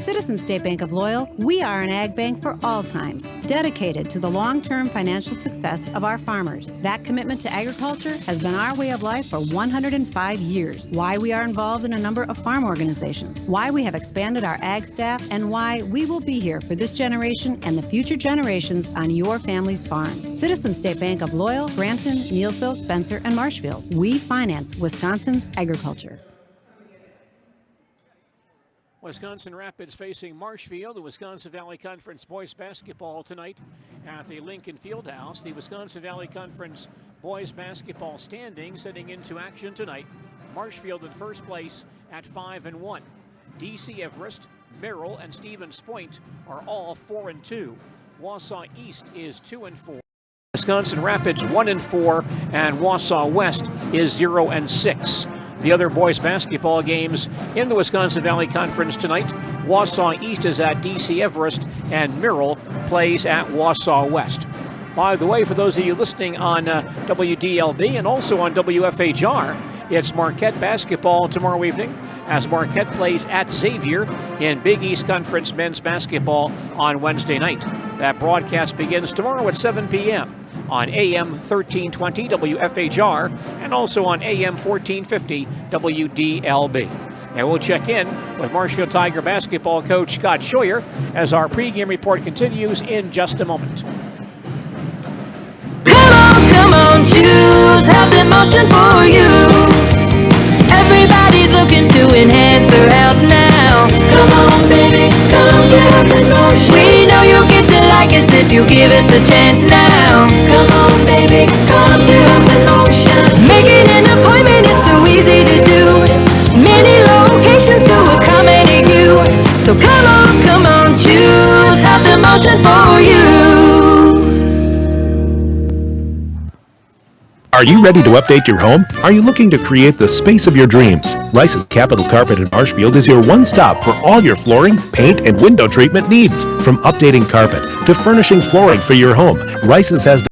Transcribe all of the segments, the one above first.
Citizens State Bank of Loyal, we are an ag bank for all times, dedicated to the long-term financial success of our farmers. That commitment to agriculture has been our way of life for 105 years. Why we are involved in a number of farm organizations, why we have expanded our ag staff, and why we will be here for this generation and the future generations on your family's farm. Citizens State Bank of Loyal, Granton, Neelsville, Spencer, and Marshfield. We finance Wisconsin's agriculture. Wisconsin Rapids facing Marshfield. The Wisconsin Valley Conference boys basketball tonight at the Lincoln Fieldhouse. The Wisconsin Valley Conference boys basketball standings heading into action tonight. Marshfield in first place at 5-1. DC Everest, Merrill, and Stevens Point are all 4-2. Wausau East is 2-4. Wisconsin Rapids 1-4, and Wausau West is 0-6. The other boys basketball games in the Wisconsin Valley Conference tonight: Wausau East is at DC Everest, and Merrill plays at Wausau West. By the way, for those of you listening on WDLB and also on WFHR, it's Marquette basketball tomorrow evening as Marquette plays at Xavier in Big East Conference men's basketball on Wednesday night. That broadcast begins tomorrow at 7 p.m. on AM 1320 WFHR and also on AM 1450 WDLB. Now we'll check in with Marshfield Tiger basketball coach Scott Scheuer as our pregame report continues in just a moment. Come on, choose health and motion for you. Everybody's looking to enhance their health now. Come on, baby, come to Health and Motion. We know you'll get to like us if you give us a chance now. Come on, baby, come to Health and Motion. Making an appointment is so easy to do. Many locations to accommodate you. So come on, choose Health and Motion for you. Are you ready to update your home? Are you looking to create the space of your dreams? Rice's Capital Carpet in Marshfield is your one-stop for all your flooring, paint, and window treatment needs. From updating carpet to furnishing flooring for your home, Rice's has the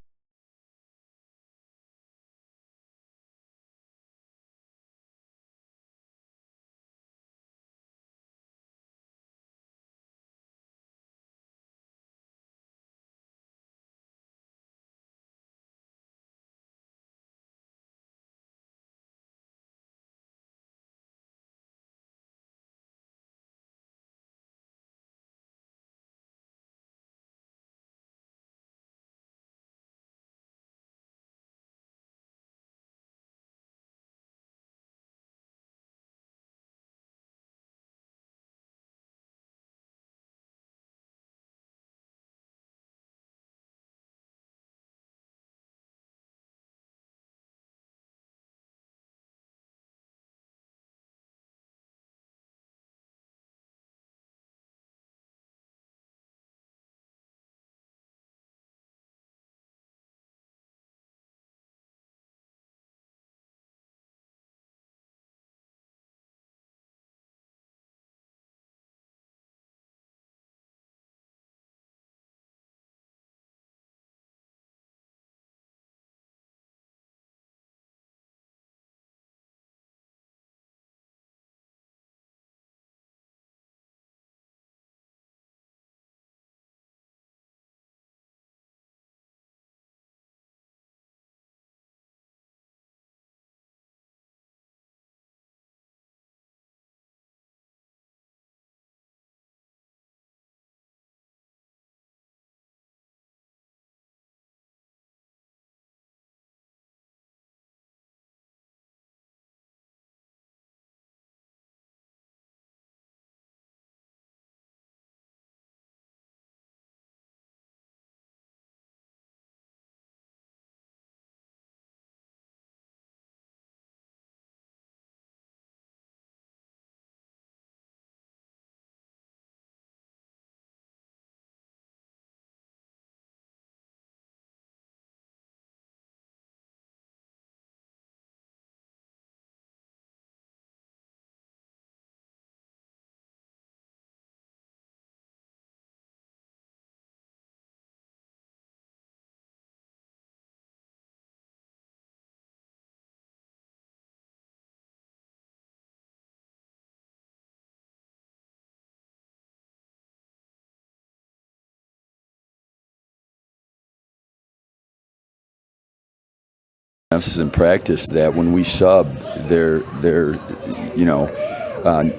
Emphasis in practice that when we sub, there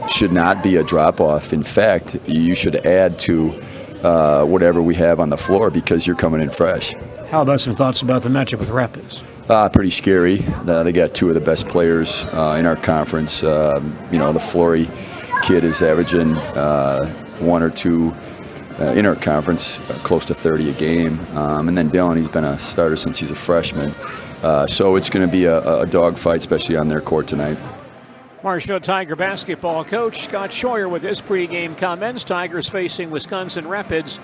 should not be a drop-off. In fact, you should add to whatever we have on the floor because you're coming in fresh. How about some thoughts about the matchup with Rapids? Pretty scary. They got two of the best players in our conference. The Flory kid is averaging 1 or 2 in our conference, close to 30 a game. And then Dylan, he's been a starter since he's a freshman. So it's going to be a dogfight, especially on their court tonight. Marshfield Tiger basketball coach Scott Scheuer with his pregame comments. Tigers facing Wisconsin Rapids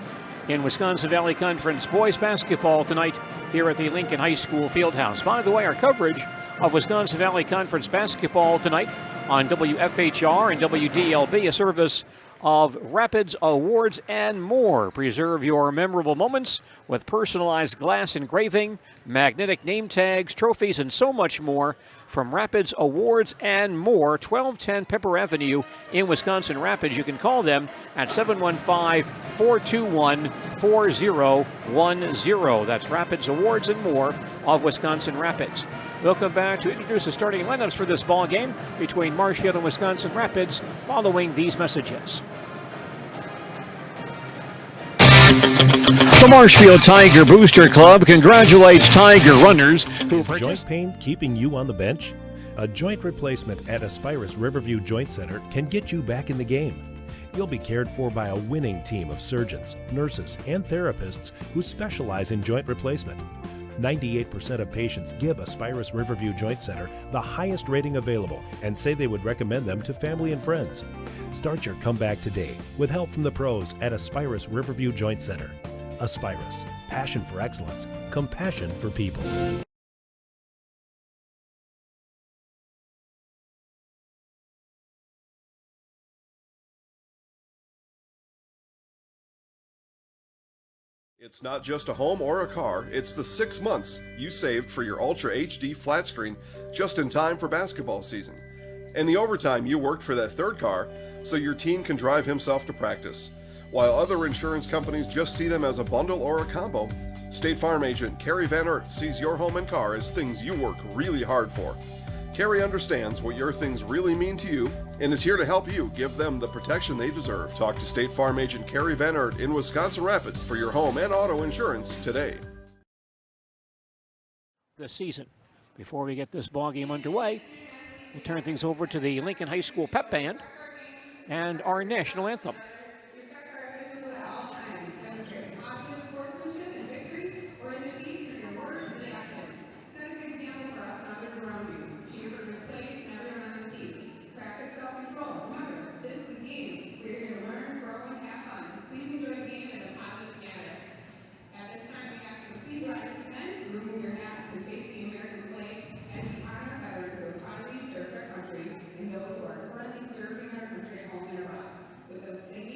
in Wisconsin Valley Conference boys basketball tonight here at the Lincoln High School Fieldhouse. By the way, our coverage of Wisconsin Valley Conference basketball tonight on WFHR and WDLB, a service of Rapids Awards and more. Preserve your memorable moments with personalized glass engraving, magnetic name tags, trophies, and so much more from Rapids Awards and more, 1210 Pepper Avenue in Wisconsin Rapids. You can call them at 715-421-4010. That's Rapids Awards and more of Wisconsin Rapids. We'll come back to introduce the starting lineups for this ball game between Marshfield and Wisconsin Rapids following these messages. The Marshfield Tiger Booster Club congratulates Tiger runners who Is joint pain keeping you on the bench? A joint replacement at Aspirus Riverview Joint Center can get you back in the game. You'll be cared for by a winning team of surgeons, nurses, and therapists who specialize in joint replacement. 98% of patients give Aspirus Riverview Joint Center the highest rating available and say they would recommend them to family and friends. Start your comeback today with help from the pros at Aspirus Riverview Joint Center. Aspirus, passion for excellence, compassion for people. It's not just a home or a car, it's the 6 months you saved for your Ultra HD flat screen just in time for basketball season. And the overtime you worked for that third car so your teen can drive himself to practice. While other insurance companies just see them as a bundle or a combo, State Farm agent Carrie Van Oort sees your home and car as things you work really hard for. Carrie understands what your things really mean to you and is here to help you give them the protection they deserve. Talk to State Farm agent Carrie Van Oort in Wisconsin Rapids for your home and auto insurance today. This season. Before we get this ball game underway, we'll turn things over to the Lincoln High School pep band and our national anthem. and those who are currently serving our country at home and abroad. With a singing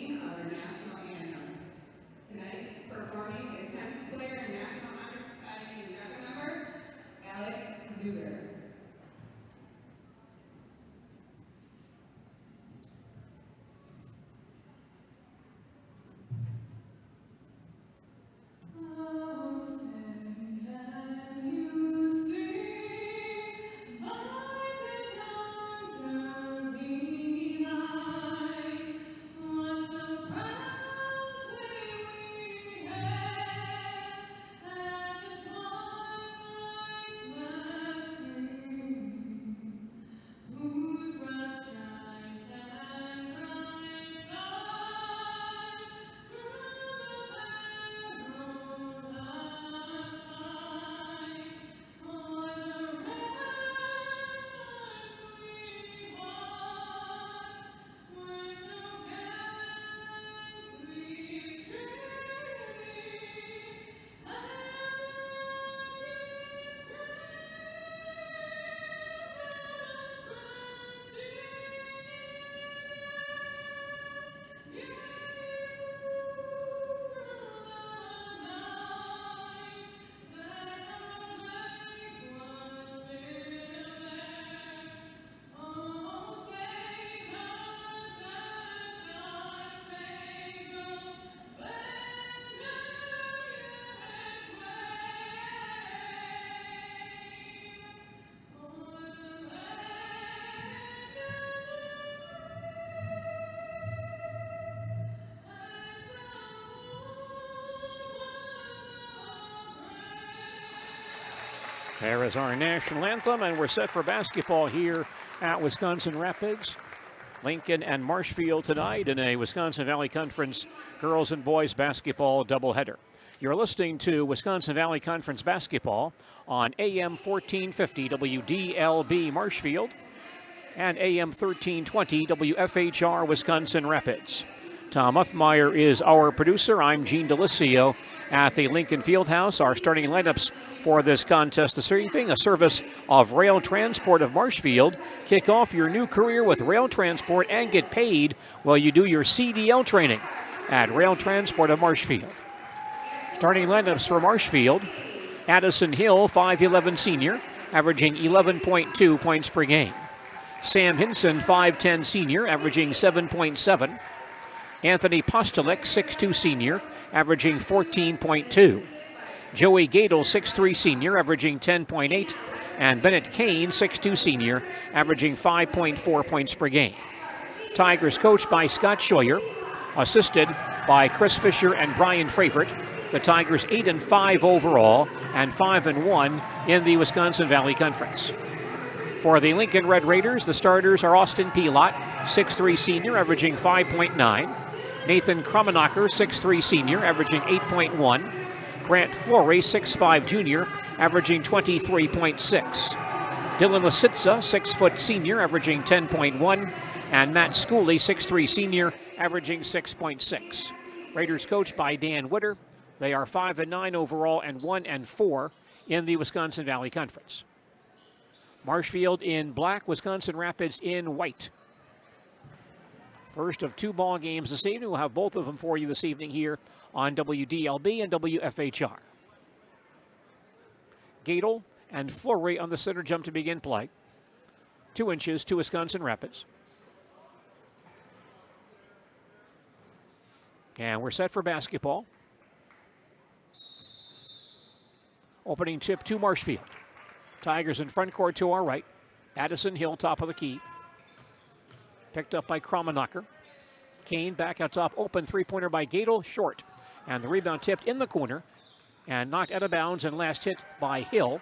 There is our national anthem, and we're set for basketball here at Wisconsin Rapids. Lincoln and Marshfield tonight in a Wisconsin Valley Conference girls and boys basketball doubleheader. You're listening to Wisconsin Valley Conference basketball on AM 1450 WDLB Marshfield and AM 1320 WFHR Wisconsin Rapids. Tom Uthmeyer is our producer. I'm Gene Delisio at the Lincoln Fieldhouse. Our starting lineups for this contest this evening, a service of Rail Transport of Marshfield. Kick off your new career with Rail Transport and get paid while you do your CDL training at Rail Transport of Marshfield. Starting lineups for Marshfield: Addison Hill, 5'11 senior, averaging 11.2 points per game. Sam Hinson, 5'10 senior, averaging 7.7. Anthony Postelick, 6'2 senior, averaging 14.2. Joey Gadel, 6'3 senior, averaging 10.8. And Bennett Kane, 6'2 senior, averaging 5.4 points per game. Tigers coached by Scott Scheuer, assisted by Chris Fisher and Brian Favorite. The Tigers 8-5 overall and 5-1 in the Wisconsin Valley Conference. For the Lincoln Red Raiders, the starters are Austin Pelot, 6'3 senior, averaging 5.9. Nathan Kromenacher, 6'3 senior, averaging 8.1. Grant Flory, 6'5 junior, averaging 23.6. Dylan Lisitsa, 6' senior, averaging 10.1. And Matt Schooley, 6'3 senior, averaging 6.6. Raiders coached by Dan Witter. They are 5-9 overall and 1-4 in the Wisconsin Valley Conference. Marshfield in black, Wisconsin Rapids in white. First of two ball games this evening. We'll have both of them for you this evening here on WDLB and WFHR. Gadel and Fleury on the center jump to begin play. 2 inches to Wisconsin Rapids. And we're set for basketball. Opening tip to Marshfield. Tigers in front court to our right. Addison Hill, top of the key. Picked up by Kromenacher. Kane back out top. Open three-pointer by Gadel, short. And the rebound tipped in the corner and knocked out of bounds and last hit by Hill.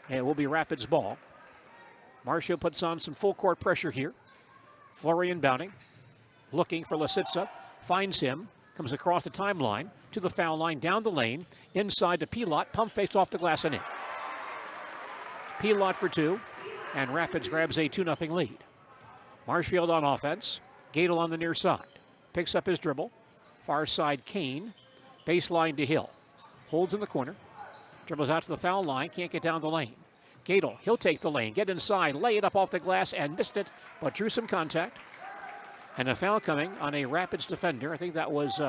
And it will be Rapids ball. Marshfield puts on some full court pressure here. Fleury inbounding. Looking for Lisitsa. Finds him. Comes across the timeline to the foul line, down the lane, inside to Pelot. Pump fakes off the glass and in. Pelot for 2, and Rapids grabs a 2-0 lead. Marshfield on offense. Gadel on the near side. Picks up his dribble. Far side Kane. Baseline to Hill. Holds in the corner. Dribbles out to the foul line. Can't get down the lane. Gadel, he'll take the lane. Get inside. Lay it up off the glass and missed it, but drew some contact. And a foul coming on a Rapids defender. I think that was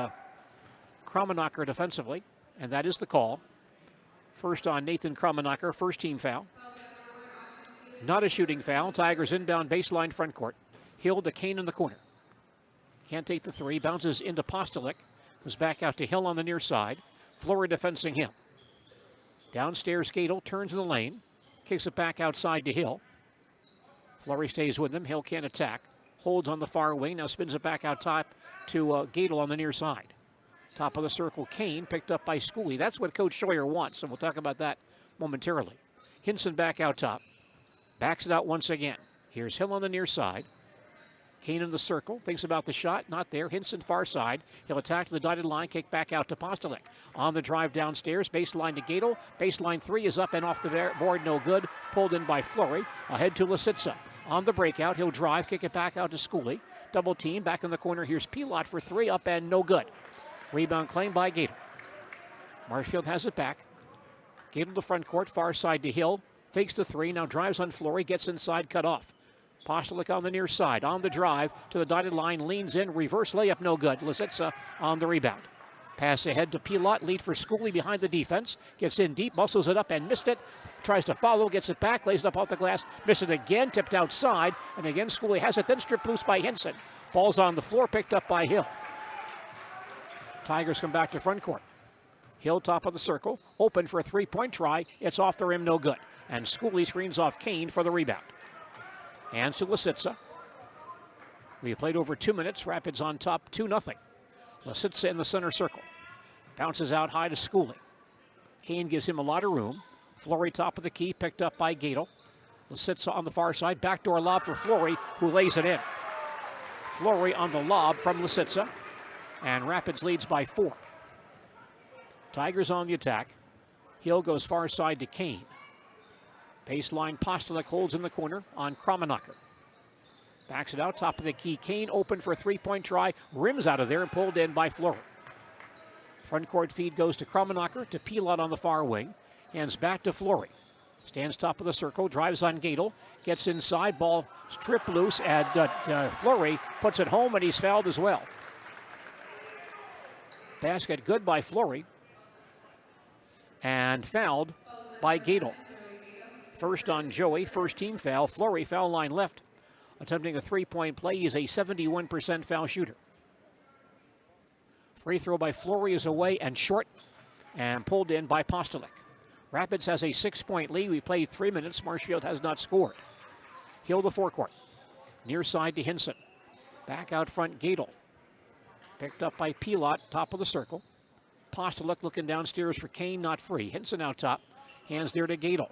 Kromenacher defensively, and that is the call. First on Nathan Kromenacher, first team foul. Not a shooting foul. Tigers inbound baseline front court. Hill to Kane in the corner. Can't take the three. Bounces into Postelick. Goes back out to Hill on the near side. Fleury defensing him. Downstairs, Gadel turns in the lane. Kicks it back outside to Hill. Fleury stays with him. Hill can't attack. Holds on the far wing. Now spins it back out top to Gadel on the near side. Top of the circle, Kane, picked up by Schooley. That's what Coach Scheuer wants, and we'll talk about that momentarily. Hinson back out top. Backs it out once again. Here's Hill on the near side. Kane in the circle. Thinks about the shot. Not there. Hinson far side. He'll attack to the dotted line. Kick back out to Postelick. On the drive downstairs. Baseline to Gadel. Baseline 3 is up and off the board. No good. Pulled in by Fleury. Ahead to Lisitsa. On the breakout. He'll drive. Kick it back out to Schooley. Double team. Back in the corner. Here's Pelot for 3. Up and no good. Rebound claimed by Gadel. Marshfield has it back. Gadel to front court. Far side to Hill. Fakes the 3. Now drives on Fleury. Gets inside. Cut off. Postelick on the near side. On the drive to the dotted line. Leans in. Reverse layup. No good. Lisitsa on the rebound. Pass ahead to Pelot. Lead for Schooley behind the defense. Gets in deep. Muscles it up and missed it. Tries to follow. Gets it back. Lays it up off the glass. Missed it again. Tipped outside. And again Schooley has it. Then stripped loose by Hinson. Ball's on the floor. Picked up by Hill. Tigers come back to front court. Hill top of the circle. Open for a three-point try. It's off the rim. No good. And Schooley screens off Kane for the rebound. And to Lisitsa. We have played over 2 minutes. Rapids on top 2-0. Lisitsa in the center circle. Bounces out high to Schooley. Kane gives him a lot of room. Fleury top of the key, picked up by Gadel. Lisitsa on the far side, backdoor lob for Fleury, who lays it in. Fleury on the lob from Lisitsa, and Rapids leads by 4. Tigers on the attack. Hill goes far side to Kane. Baseline, Postolic holds in the corner on Kromanacher. Backs it out, top of the key. Kane open for a three-point try, rims out of there and pulled in by Fleury. Front court feed goes to Kromanacher, to Pilot on the far wing. Hands back to Fleury. Stands top of the circle, drives on Gadel, gets inside, ball stripped loose, and Fleury puts it home, and he's fouled as well. Basket good by Fleury, and fouled by Gadel. First on Joey, first team foul. Fleury, foul line left, attempting a three-point play. He's a 71% foul shooter. Free throw by Fleury is away and short, and pulled in by Postolic. Rapids has a 6-point lead. We played 3 minutes. Marshfield has not scored. Hill to forecourt. Near side to Hinson. Back out front, Gadel. Picked up by Pilot, top of the circle. Postolic looking downstairs for Kane, not free. Hinson out top. Hands there to Gadel.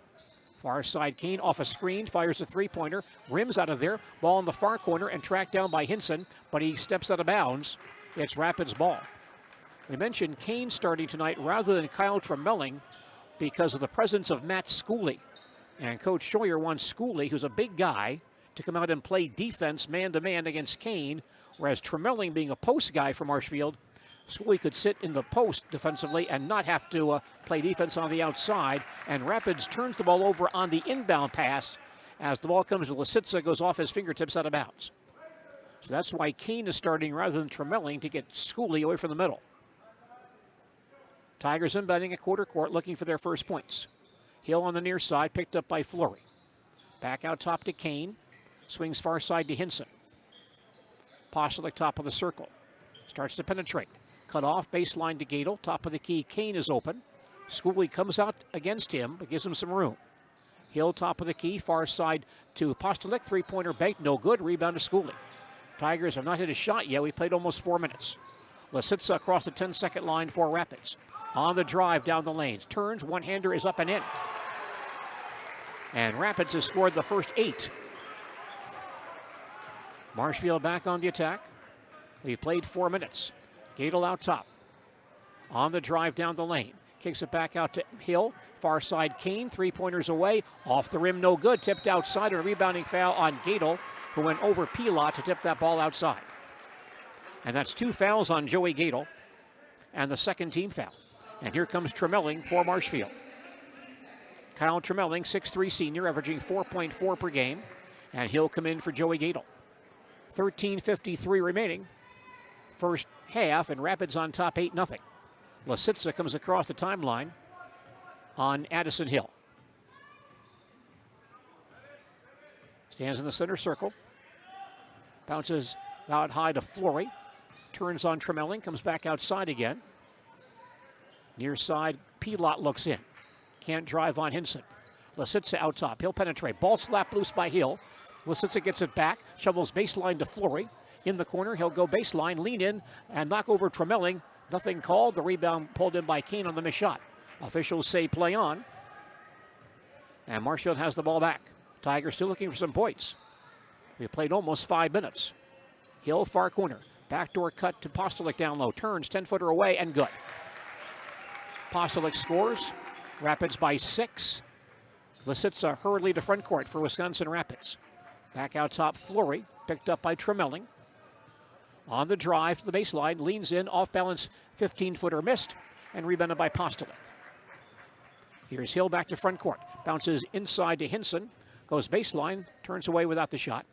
Far side, Kane off a screen, fires a three-pointer. Rims out of there. Ball in the far corner and tracked down by Hinson, but he steps out of bounds. It's Rapids ball. We mentioned Kane starting tonight rather than Kyle Tremelling, because of the presence of Matt Schooley. And Coach Scheuer wants Schooley, who's a big guy, to come out and play defense man-to-man against Kane, whereas Tremelling, being a post guy for Marshfield, Schooley could sit in the post defensively and not have to play defense on the outside. And Rapids turns the ball over on the inbound pass as the ball comes to Lisitsa, goes off his fingertips out of bounds. So that's why Kane is starting rather than Tremelling, to get Schooley away from the middle. Tigers inbounding at quarter court, looking for their first points. Hill on the near side, picked up by Fleury. Back out top to Kane. Swings far side to Hinson. Postolic top of the circle. Starts to penetrate. Cut off, baseline to Gadel. Top of the key, Kane is open. Schooley comes out against him, but gives him some room. Hill top of the key, far side to Postolic. Three-pointer banked, no good. Rebound to Schooley. Tigers have not hit a shot yet. We played almost 4 minutes. Lisitsa across the 10-second line for Rapids. On the drive down the lanes. Turns, one-hander is up and in. And Rapids has scored the first 8. Marshfield back on the attack. We've played 4 minutes. Gadel out top. On the drive down the lane. Kicks it back out to Hill. Far side Kane, three-pointers away. Off the rim, no good. Tipped outside, and a rebounding foul on Gadel, who went over Pilot to tip that ball outside. And that's 2 fouls on Joey Gadel, and the second team foul. And here comes Tremelling for Marshfield. Kyle Tremelling, 6'3" senior, averaging 4.4 per game. And he'll come in for Joey Gadel. 13:53 remaining. First half, and Rapids on top 8-0. Lisitsa comes across the timeline on Addison Hill. Stands in the center circle. Bounces out high to Fleury. Turns on Tremelling, comes back outside again. Near side, Pilot looks in. Can't drive on Hinson. Lisitsa out top. He'll penetrate. Ball slapped loose by Hill. Lisitsa gets it back. Shovels baseline to Fleury. In the corner, he'll go baseline, lean in, and knock over Tremelling. Nothing called. The rebound pulled in by Kane on the missed shot. Officials say play on. And Marshfield has the ball back. Tigers still looking for some points. We played almost 5 minutes. Hill, far corner. Backdoor cut to Postolic down low. Turns, 10-footer away, and good. Postolic scores. Rapids by 6. Lisitsa hurriedly to front court for Wisconsin Rapids. Back out top, Fleury, picked up by Tremelling. On the drive to the baseline, leans in, off balance, 15-footer missed, and rebounded by Postolic. Here's Hill back to front court. Bounces inside to Hinson. Goes baseline, turns away without the shot.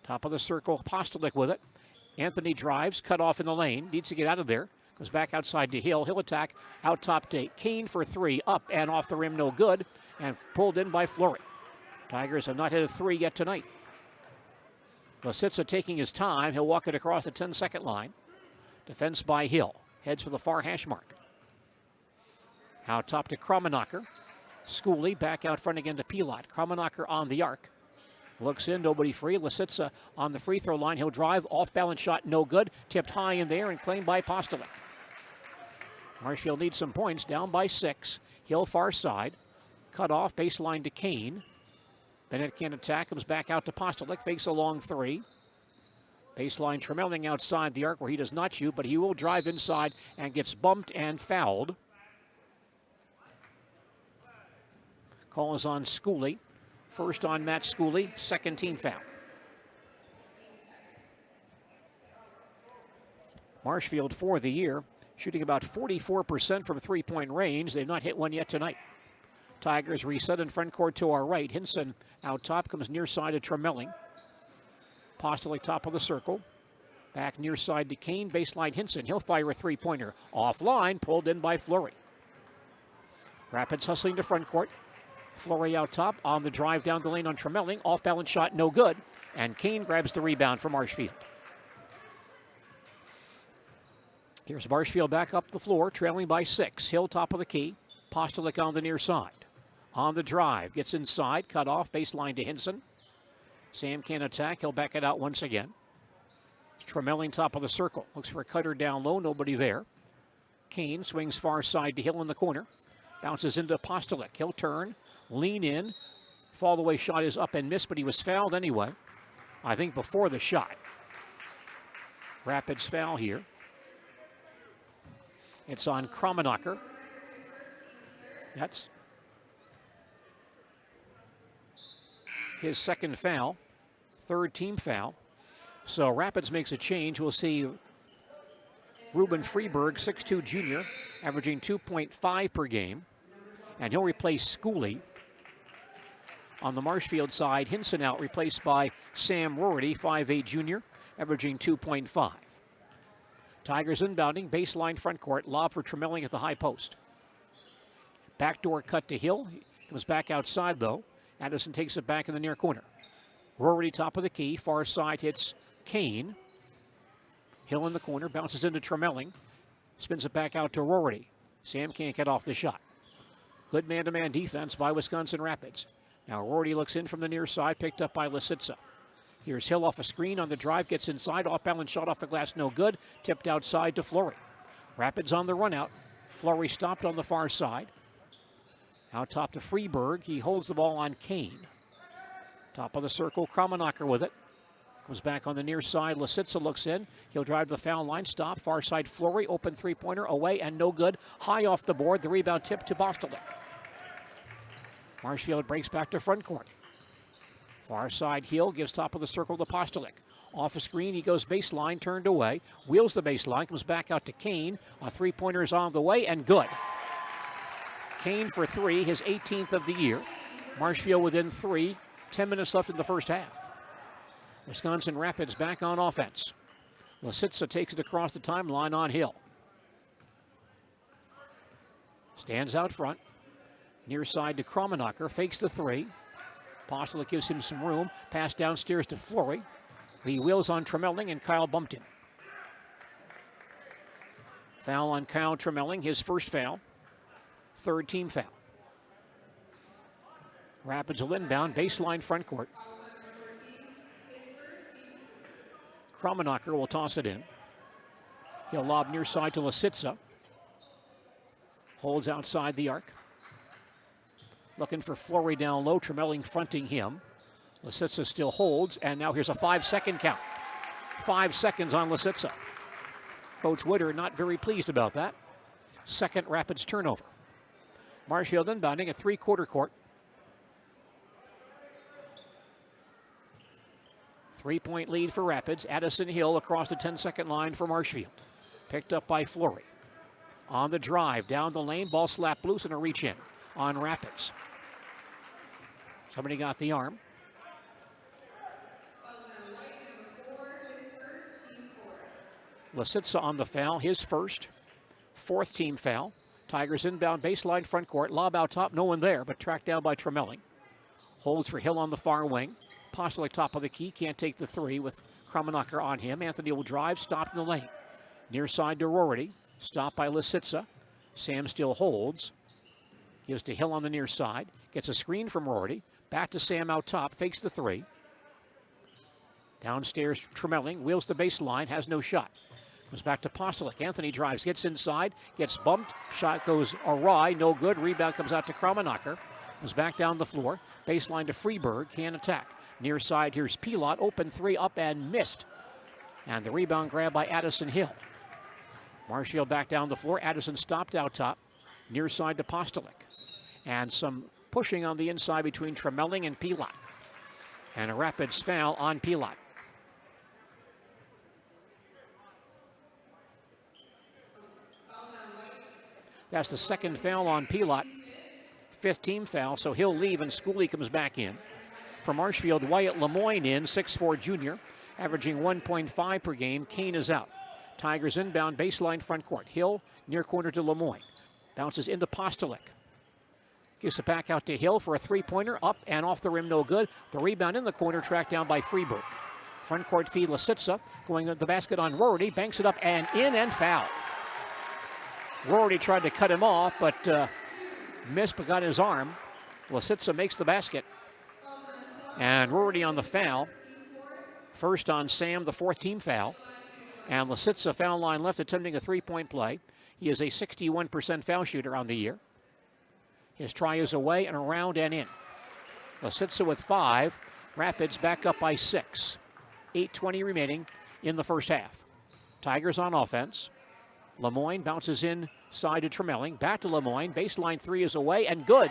Top of the circle, Postolic with it. Anthony drives, cut off in the lane, needs to get out of there. Goes back outside to Hill. Hill attack, out top to Kane for 3, up and off the rim, no good, and pulled in by Fleury. Tigers have not hit a 3 yet tonight. Lisitsa taking his time. He'll walk it across the 10-second line. Defense by Hill. Heads for the far hash mark. Out top to Kromanacher. Schooley back out front again to Pilot. Kromanacher on the arc. Looks in, nobody free. Lisitsa on the free throw line. He'll drive, off-balance shot, no good. Tipped high in there and claimed by Postolic. Marshfield needs some points, down by 6. Hill far side. Cut off, baseline to Kane. Bennett can't attack, comes back out to Postolick, fakes a long three. Baseline Tremelling outside the arc where he does not shoot, but he will drive inside and gets bumped and fouled. Call is on Schooley. First on Matt Schooley, second team foul. Marshfield for the year, shooting about 44% from three-point range. They've not hit one yet tonight. Tigers reset in front court to our right. Hinson out top, comes near side to Tremelling. Postolick top of the circle. Back near side to Kane, baseline Hinson. He'll fire a three-pointer. Offline, pulled in by Fleury. Rapids hustling to front court. Fleury out top, on the drive down the lane on Tremelling. Off-balance shot, no good. And Kane grabs the rebound for Marshfield. Here's Marshfield back up the floor, trailing by 6. Hill top of the key. Postolick on the near side. On the drive, gets inside, cut off, baseline to Hinson. Sam can't attack, he'll back it out once again. Tremelling top of the circle, looks for a cutter down low, nobody there. Kane swings far side to Hill in the corner. Bounces into Postolick, he'll turn, lean in. Fall away shot is up and missed, but he was fouled anyway. I think before the shot. Rapids foul here. It's on Kromanacher. That's his second foul, third team foul. So Rapids makes a change. We'll see Ruben Freeberg, 6'2 junior, averaging 2.5 per game. And he'll replace Schooley. On the Marshfield side, Hinson out, replaced by Sam Rorty, 5'8 junior, averaging 2.5. Tigers inbounding, baseline front court, lob for Tremelling at the high post. Backdoor cut to Hill. He comes back outside, though. Addison takes it back in the near corner. Rorty top of the key. Far side hits Kane. Hill in the corner. Bounces into Tremelling. Spins it back out to Rorty. Sam can't get off the shot. Good man-to-man defense by Wisconsin Rapids. Now Rorty looks in from the near side. Picked up by Lisitsa. Here's Hill off a screen on the drive. Gets inside. Off-balance shot off the glass. No good. Tipped outside to Fleury. Rapids on the run out. Fleury stopped on the far side. Out top to Freeberg. He holds the ball on Kane. Top of the circle, Kromanacher with it. Comes back on the near side. Lisitsa looks in. He'll drive to the foul line. Stop. Far side Fleury. Open three-pointer. Away and no good. High off the board. The rebound tip to Postolick. Marshfield breaks back to front court. Far side Hill gives top of the circle to Postolick. Off a screen, he goes baseline, turned away. Wheels the baseline, comes back out to Kane. A three-pointer is on the way and good. Kane for three, his 18th of the year. Marshfield within 3, 10 minutes left in the first half. Wisconsin Rapids back on offense. Lisitsa takes it across the timeline on Hill. Stands out front. Near side to Kromanacher, fakes the three. Postolick gives him some room. Pass downstairs to Fleury. He wheels on Tremelling and Kyle bumped him. Foul on Kyle Tremelling, his first foul. Third team foul. Rapids will inbound, baseline front court. Kromanacher will toss it in. He'll lob near side to Lisitsa. Holds outside the arc. Looking for Fleury down low, Tremelling fronting him. Lisitsa still holds, and now here's a 5-second count. 5 seconds on Lisitsa. Coach Witter not very pleased about that. Second Rapids turnover. Marshfield inbounding a three-quarter court. 3-point lead for Rapids. Addison Hill across the 10-second line for Marshfield. Picked up by Fleury. On the drive, down the lane, ball slapped loose and a reach in on Rapids. Somebody got the arm. Lisitsa on the foul, his first. Fourth team foul. Tigers inbound baseline front court. Lob out top, no one there, but tracked down by Tremelling. Holds for Hill on the far wing. Postolick top of the key, can't take the three with Kromanacher on him. Anthony will drive, stopped in the lane. Near side to Rorty, stopped by Lisitsa. Sam still holds. Gives to Hill on the near side. Gets a screen from Rorty. Back to Sam out top, fakes the three. Downstairs, Tremelling wheels the baseline, has no shot. Goes back to Postolic. Anthony drives, gets inside, gets bumped. Shot goes awry, no good. Rebound comes out to Krummenacher. Goes back down the floor. Baseline to Freeberg, can't attack. Near side, here's Pilot. Open three, up and missed. And the rebound grab by Addison Hill. Marshfield back down the floor. Addison stopped out top. Near side to Postolic. And some pushing on the inside between Tremelling and Pilot. And a Rapids foul on Pilot. That's the second foul on Pilot. Fifth team foul, so he'll leave and Schooley comes back in. For Marshfield, Wyatt Lemoyne in, 6'4" junior, averaging 1.5 per game. Kane is out. Tigers inbound, baseline front court. Hill near corner to Lemoyne. Bounces into Postolic. Gives it back out to Hill for a three-pointer. Up and off the rim, no good. The rebound in the corner, tracked down by Freeberg. Front court feed, Lasitsa going to the basket on Rorty. Banks it up and in and foul. Rorty tried to cut him off, but missed, but got his arm. Lasitsa makes the basket. And Rorty on the foul. First on Sam, the fourth team foul. And Lasitsa foul line left, attempting a three-point play. He is a 61% foul shooter on the year. His try is away and around and in. Lasitsa with 5. Rapids back up by 6. 8:20 remaining in the first half. Tigers on offense. Lemoyne bounces inside to Tremelling. Back to Lemoyne. Baseline 3 is away and good.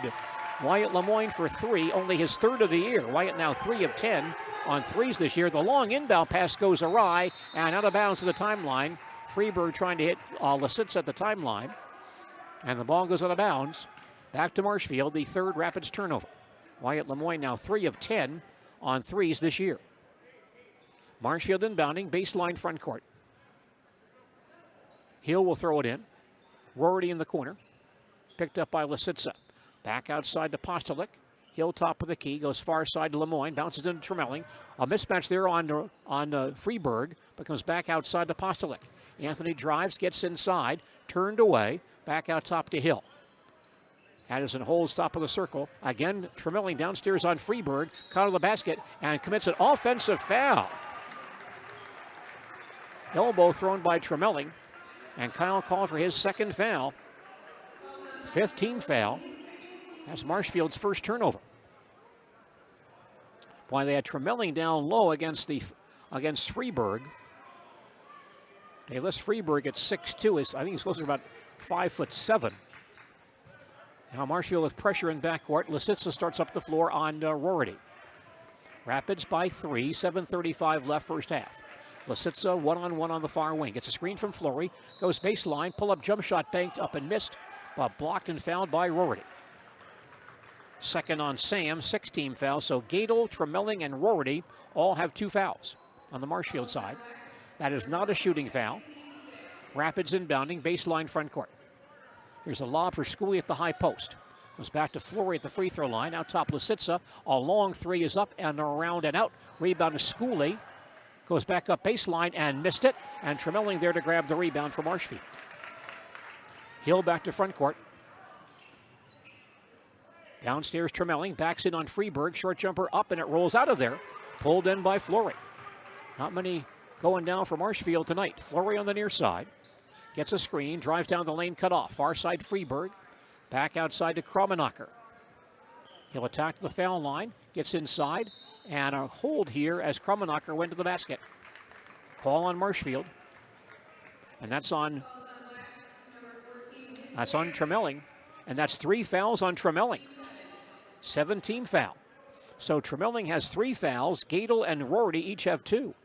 Wyatt Lemoyne for 3, only his third of the year. Wyatt now 3 of 10 on threes this year. The long inbound pass goes awry and out of bounds to the timeline. Freeberg trying to hit Lasitsa at the timeline. And the ball goes out of bounds. Back to Marshfield, the third Rapids turnover. Wyatt Lemoyne now 3 of 10 on threes this year. Marshfield inbounding, baseline front court. Hill will throw it in. Rorty in the corner. Picked up by Lasitsa. Back outside to Postolic. Hill top of the key. Goes far side to Lemoyne. Bounces into Tremelling. A mismatch there on Freeberg. But comes back outside to Postolic. Anthony drives. Gets inside. Turned away. Back out top to Hill. Addison holds top of the circle. Again, Tremelling downstairs on Freeberg. Caught of the basket. And commits an offensive foul. Elbow thrown by Tremelling. And Kyle called for his second foul. Fifth team foul. That's Marshfield's first turnover. Boy, they had Tremelling down low against Freeberg. They list Freeberg at 6'2". I think he's closer to about 5'7". Now Marshfield with pressure in backcourt. Lasitsa starts up the floor on Rorty. Rapids by 3. 7:35 left first half. Lasitsa one-on-one on the far wing. Gets a screen from Flory. Goes baseline. Pull-up jump shot banked up and missed. But blocked and fouled by Rorty. Second on Sam. 6-team foul. So Gadel, Tremelling, and Rorty all have 2 fouls on the Marshfield side. That is not a shooting foul. Rapids inbounding. Baseline front court. Here's a lob for Schooley at the high post. Goes back to Flory at the free throw line. Out top Lasitsa. A long 3 is up and around and out. Rebound to Schooley. Goes back up baseline and missed it. And Tremelling there to grab the rebound for Marshfield. Hill back to front court. Downstairs Tremelling. Backs in on Freeberg. Short jumper up and it rolls out of there. Pulled in by Flory. Not many going down for Marshfield tonight. Flory on the near side. Gets a screen. Drives down the lane, cut off. Far side Freeberg. Back outside to Krummenacher. He'll attack the foul line. Gets inside. And a hold here as Krummenacher went to the basket. Call on Marshfield. And that's on Tremelling. And that's 3 fouls on Tremelling. 7-team foul. So Tremelling has 3 fouls. Gadel and Rorty each have 2.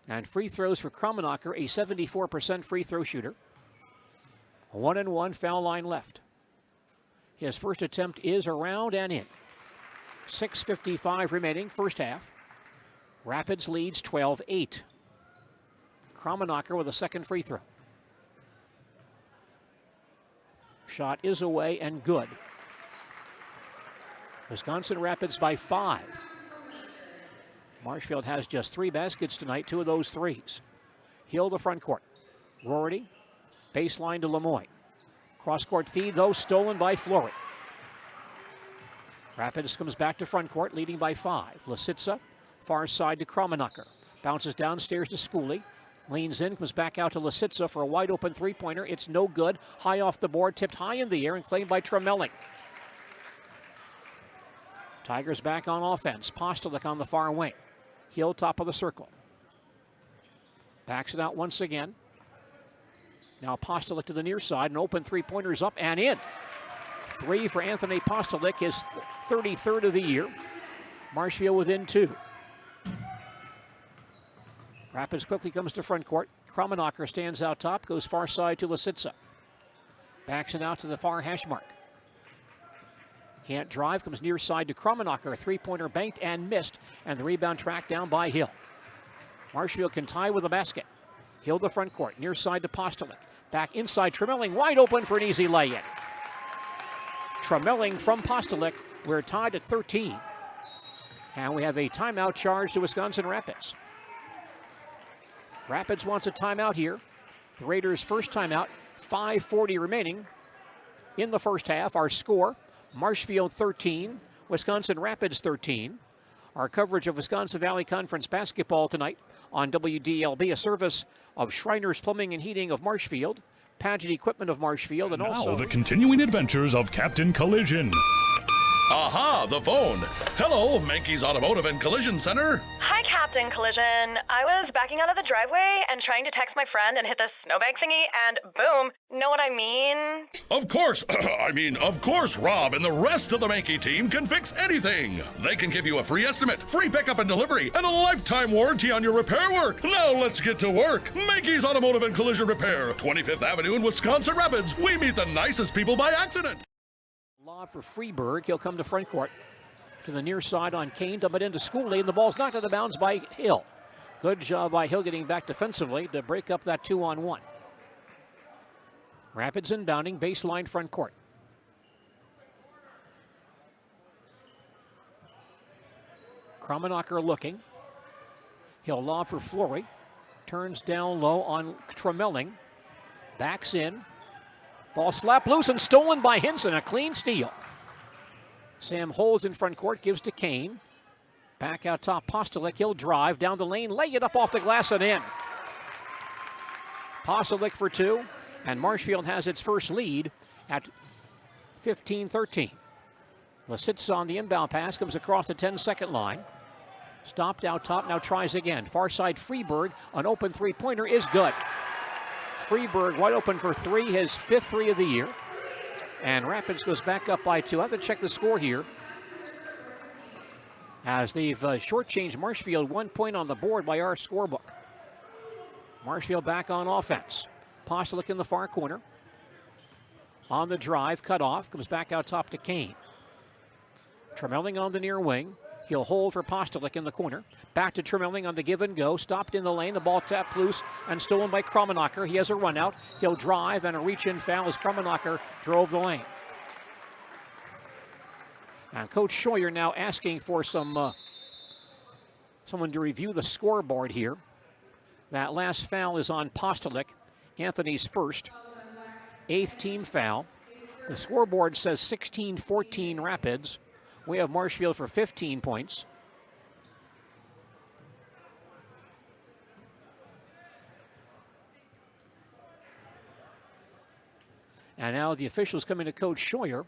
And free throws for Krummenacher, a 74% free throw shooter. 1-1 foul line left. His first attempt is around and in. 6:55 remaining, first half. Rapids leads 12-8. Krummenacher with a second free throw. Shot is away and good. Wisconsin Rapids by 5. Marshfield has just 3 baskets tonight, 2 of those 3s. Hill to front court. Rorty, baseline to Lemoyne. Cross-court feed, though, stolen by Flory. Rapids comes back to front court, leading by 5. Lasitsa, far side to Krummenacher. Bounces downstairs to Schooley. Leans in, comes back out to Lisitsa for a wide open three-pointer. It's no good. High off the board, tipped high in the air and claimed by Tremelling. Tigers back on offense. Postolic on the far wing. Hill top of the circle. Backs it out once again. Now Postolic to the near side. An open three-pointer's up and in. 3 for Anthony Postolic, his 33rd of the year. Marshfield within 2. Rapids quickly comes to front court. Kramenacher stands out top, goes far side to Lisitsa. Backs it out to the far hash mark. Can't drive, comes near side to Kramenacher. A three-pointer banked and missed, and the rebound tracked down by Hill. Marshfield can tie with a basket. Hill to front court, near side to Postolic. Back inside, Tremelling wide open for an easy lay-in. Tremelling from Postolic. We're tied at 13. And we have a timeout charge to Wisconsin Rapids. Rapids wants a timeout here. The Raiders' first timeout, 5:40 remaining in the first half. Our score, Marshfield 13, Wisconsin Rapids 13. Our coverage of Wisconsin Valley Conference basketball tonight on WDLB, a service of Shriners Plumbing and Heating of Marshfield, Paget Equipment of Marshfield, and now also the continuing adventures of Captain Collision. Aha, the phone. Hello, Mankey's Automotive and Collision Center. Hi, Captain Collision. I was backing out of the driveway and trying to text my friend and hit the snowbank thingy, and boom. Know what I mean? Of course. Of course, Rob and the rest of the Mankey team can fix anything. They can give you a free estimate, free pickup and delivery, and a lifetime warranty on your repair work. Now let's get to work. Mankey's Automotive and Collision Repair, 25th Avenue in Wisconsin Rapids. We meet the nicest people by accident. lob for Freeberg. He'll come to front court. To the near side on Kane, dump it into Schooley, and the ball's knocked out of bounds by Hill. Good job by Hill getting back defensively to break up that 2-on-1. Rapids inbounding, baseline front court. Kramenacher looking. He'll lob for Flory. Turns down low on Tremelling. Backs in. Ball slapped loose and stolen by Hinson. A clean steal. Sam holds in front court, gives to Kane. Back out top, Postolic. He'll drive down the lane, lay it up off the glass and in. Postolic for two, and Marshfield has its first lead at 15-13. Lisitsa on the inbound pass, comes across the 10-second line. Stopped out top, now tries again. Far side Freeberg, an open three-pointer is good. Freeberg wide open for three, his fifth three of the year. And Rapids goes back up by two. I have to check the score here, as they've shortchanged Marshfield 1 point on the board by our scorebook. Marshfield back on offense. Postolic in the far corner. On the drive, cut off, comes back out top to Kane. Tremelling on the near wing. He'll hold for Postolic in the corner. Back to Tremelling on the give and go. Stopped in the lane. The ball tapped loose and stolen by Kramenacher. He has a run out. He'll drive, and a reach-in foul as Kramenacher drove the lane. And Coach Scheuer now asking for someone to review the scoreboard here. That last foul is on Postolic, Anthony's first. 8th team foul. The scoreboard says 16-14 Rapids. We have Marshfield for 15 points. And now the officials coming to Coach Scheuer.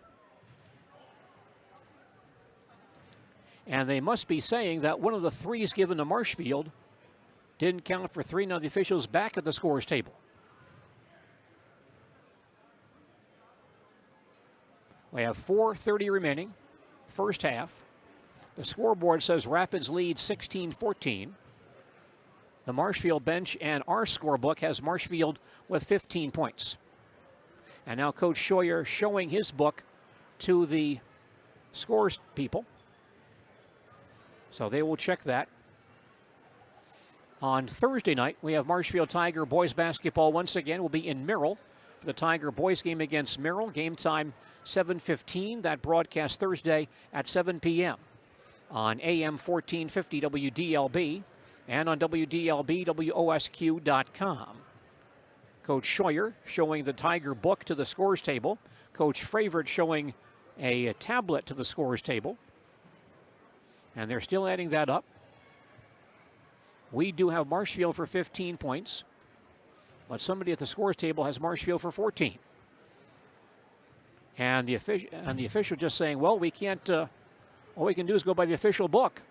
And they must be saying that one of the threes given to Marshfield didn't count for three. Now the officials back at the scores table. We have 4:30 remaining. First half. The scoreboard says Rapids lead 16-14. The Marshfield bench and our scorebook has Marshfield with 15 points. And now Coach Scheuer showing his book to the scores people. So they will check that. On Thursday night, we have Marshfield Tiger boys basketball once again. Will be in Merrill for the Tiger boys game against Merrill. Game time 7:15. That broadcast Thursday at 7 p.m. on AM 1450 WDLB and on WDLB-WOSQ.com. Coach Scheuer showing the Tiger book to the scores table. Coach Fravert showing a tablet to the scores table. And they're still adding that up. We do have Marshfield for 15 points, but somebody at the scores table has Marshfield for 14. And the official just saying, well, we can't, all we can do is go by the official book.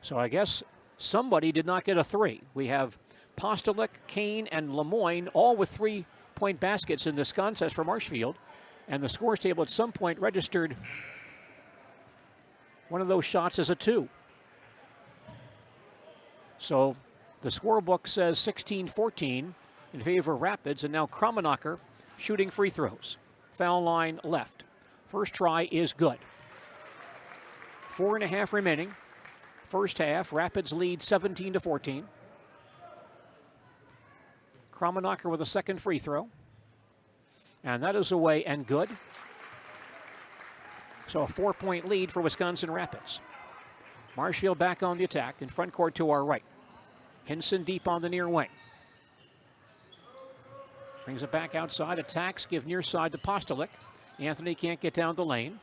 So I guess somebody did not get a 3. We have Postelic, Kane, and Lemoyne all with 3-point baskets in this contest for Marshfield. And the scores table at some point registered one of those shots as a 2. So the scorebook says 16-14 in favor of Rapids, and now Kromanacher shooting free throws. Foul line left. First try is good. 4.5 remaining. First half, Rapids lead 17-14. Kromanacher with a second free throw. And that is away and good. So a 4-point lead for Wisconsin Rapids. Marshfield back on the attack in front court to our right. Hinson deep on the near wing. Brings it back outside, attacks, give near side to Postelic. Anthony can't get down the lane.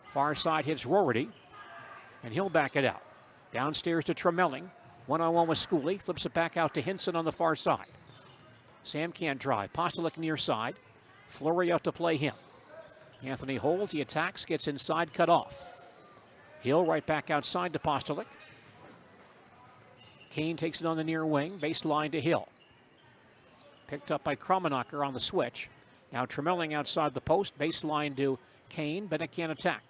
Far side hits Rorty, and he'll back it out. Downstairs to Tremelling. One-on-one with Schooley. Flips it back out to Hinson on the far side. Sam can't drive. Postelic near side. Fleury out to play him. Anthony holds, he attacks, gets inside, cut off. Hill right back outside to Postelic. Kane takes it on the near wing, baseline to Hill. Picked up by Kromanacher on the switch. Now Tremelling outside the post, baseline to Kane. Bennett can't attack.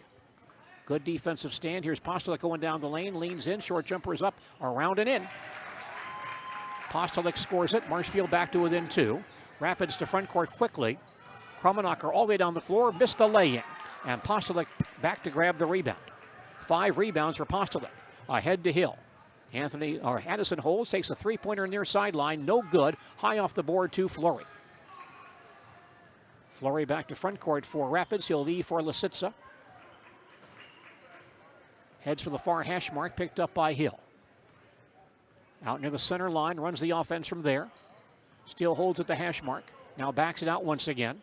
Good defensive stand. Here's Postelic going down the lane, leans in, short jumper is up, around and in. Postelic scores it. Marshfield back to within 2. Rapids to front court quickly. Kromanacher all the way down the floor, missed the lay-in. And Postelic back to grab the rebound. 5 rebounds for Postelic. Ahead to Hill. Addison holds, takes a 3-pointer near sideline, no good. High off the board to Fleury. Fleury back to front court for Rapids. He'll leave for Lisitsa. Heads for the far hash mark, picked up by Hill. Out near the center line, runs the offense from there. Still holds at the hash mark. Now backs it out once again.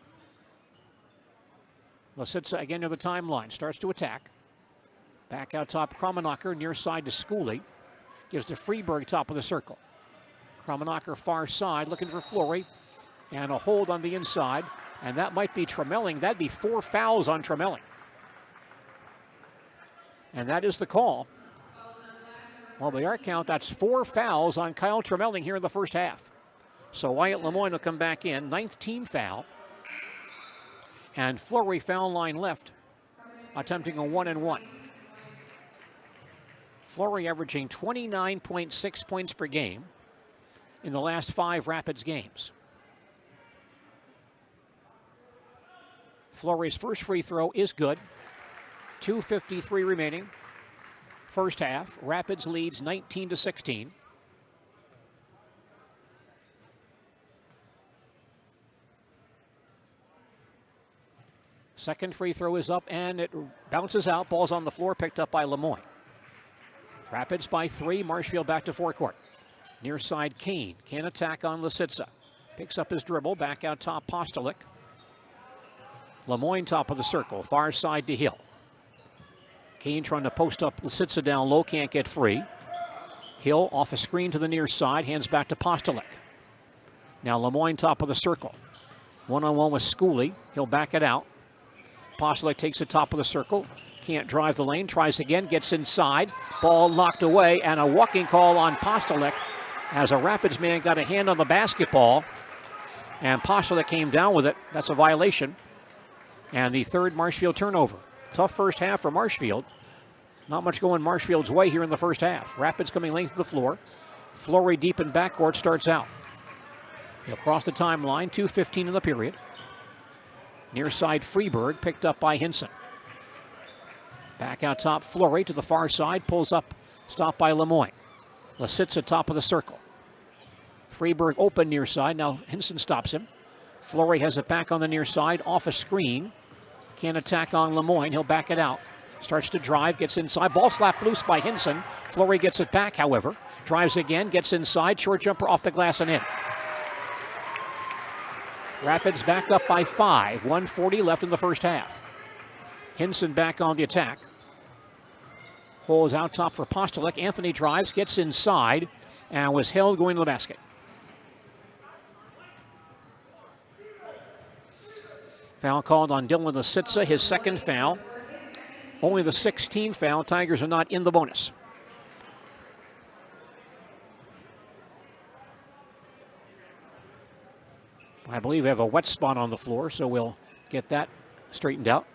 Lisitsa again near the timeline, starts to attack. Back out top, Kromanacher near side to Schooley. Gives to Freeberg top of the circle. Kromanacher far side looking for Fleury. And a hold on the inside. And that might be Tremelling. That'd be 4 fouls on Tremelling. And that is the call. Well, by our count, that's 4 fouls on Kyle Tremelling here in the first half. So Wyatt Lemoyne will come back in. 9th team foul. And Fleury foul line left, attempting a 1-and-1. Fleury averaging 29.6 points per game in the last 5 Rapids games. Fleury's first free throw is good. 2:53 remaining. First half, Rapids leads 19-16. Second free throw is up and it bounces out. Ball's on the floor, picked up by Lemoyne. Rapids by 3, Marshfield back to forecourt. Near side Kane, can attack on Lisitsa. Picks up his dribble, back out top Postelic. Lemoyne top of the circle, far side to Hill. Kane trying to post up Lisitsa down low, can't get free. Hill off a screen to the near side, hands back to Postelic. Now Lemoyne top of the circle. One-on-one with Schooley, he'll back it out. Postelic takes the top of the circle, can't drive the lane, tries again, gets inside. Ball knocked away, and a walking call on Postelic as a Rapids man got a hand on the basketball, and Postelic came down with it. That's a violation. And the third Marshfield turnover. Tough first half for Marshfield. Not much going Marshfield's way here in the first half. Rapids coming length of the floor. Fleury deep in backcourt starts out. He'll cross the timeline, 2:15 in the period. Near side Freeberg, picked up by Hinson. Back out top, Fleury to the far side, pulls up, stopped by Lemoyne. Lisitsa top of the circle. Freeberg open near side, now Hinson stops him. Fleury has it back on the near side, off a screen. Can't attack on Lemoyne, he'll back it out. Starts to drive, gets inside, ball slapped loose by Hinson. Fleury gets it back, however. Drives again, gets inside, short jumper off the glass and in. Rapids back up by 5, 1:40 left in the first half. Hinson back on the attack. Holds out top for Postolick. Anthony drives, gets inside, and was held going to the basket. Foul called on Dylan Lisitsa, his second foul. Only the 16th foul. Tigers are not in the bonus. I believe we have a wet spot on the floor, so we'll get that straightened out.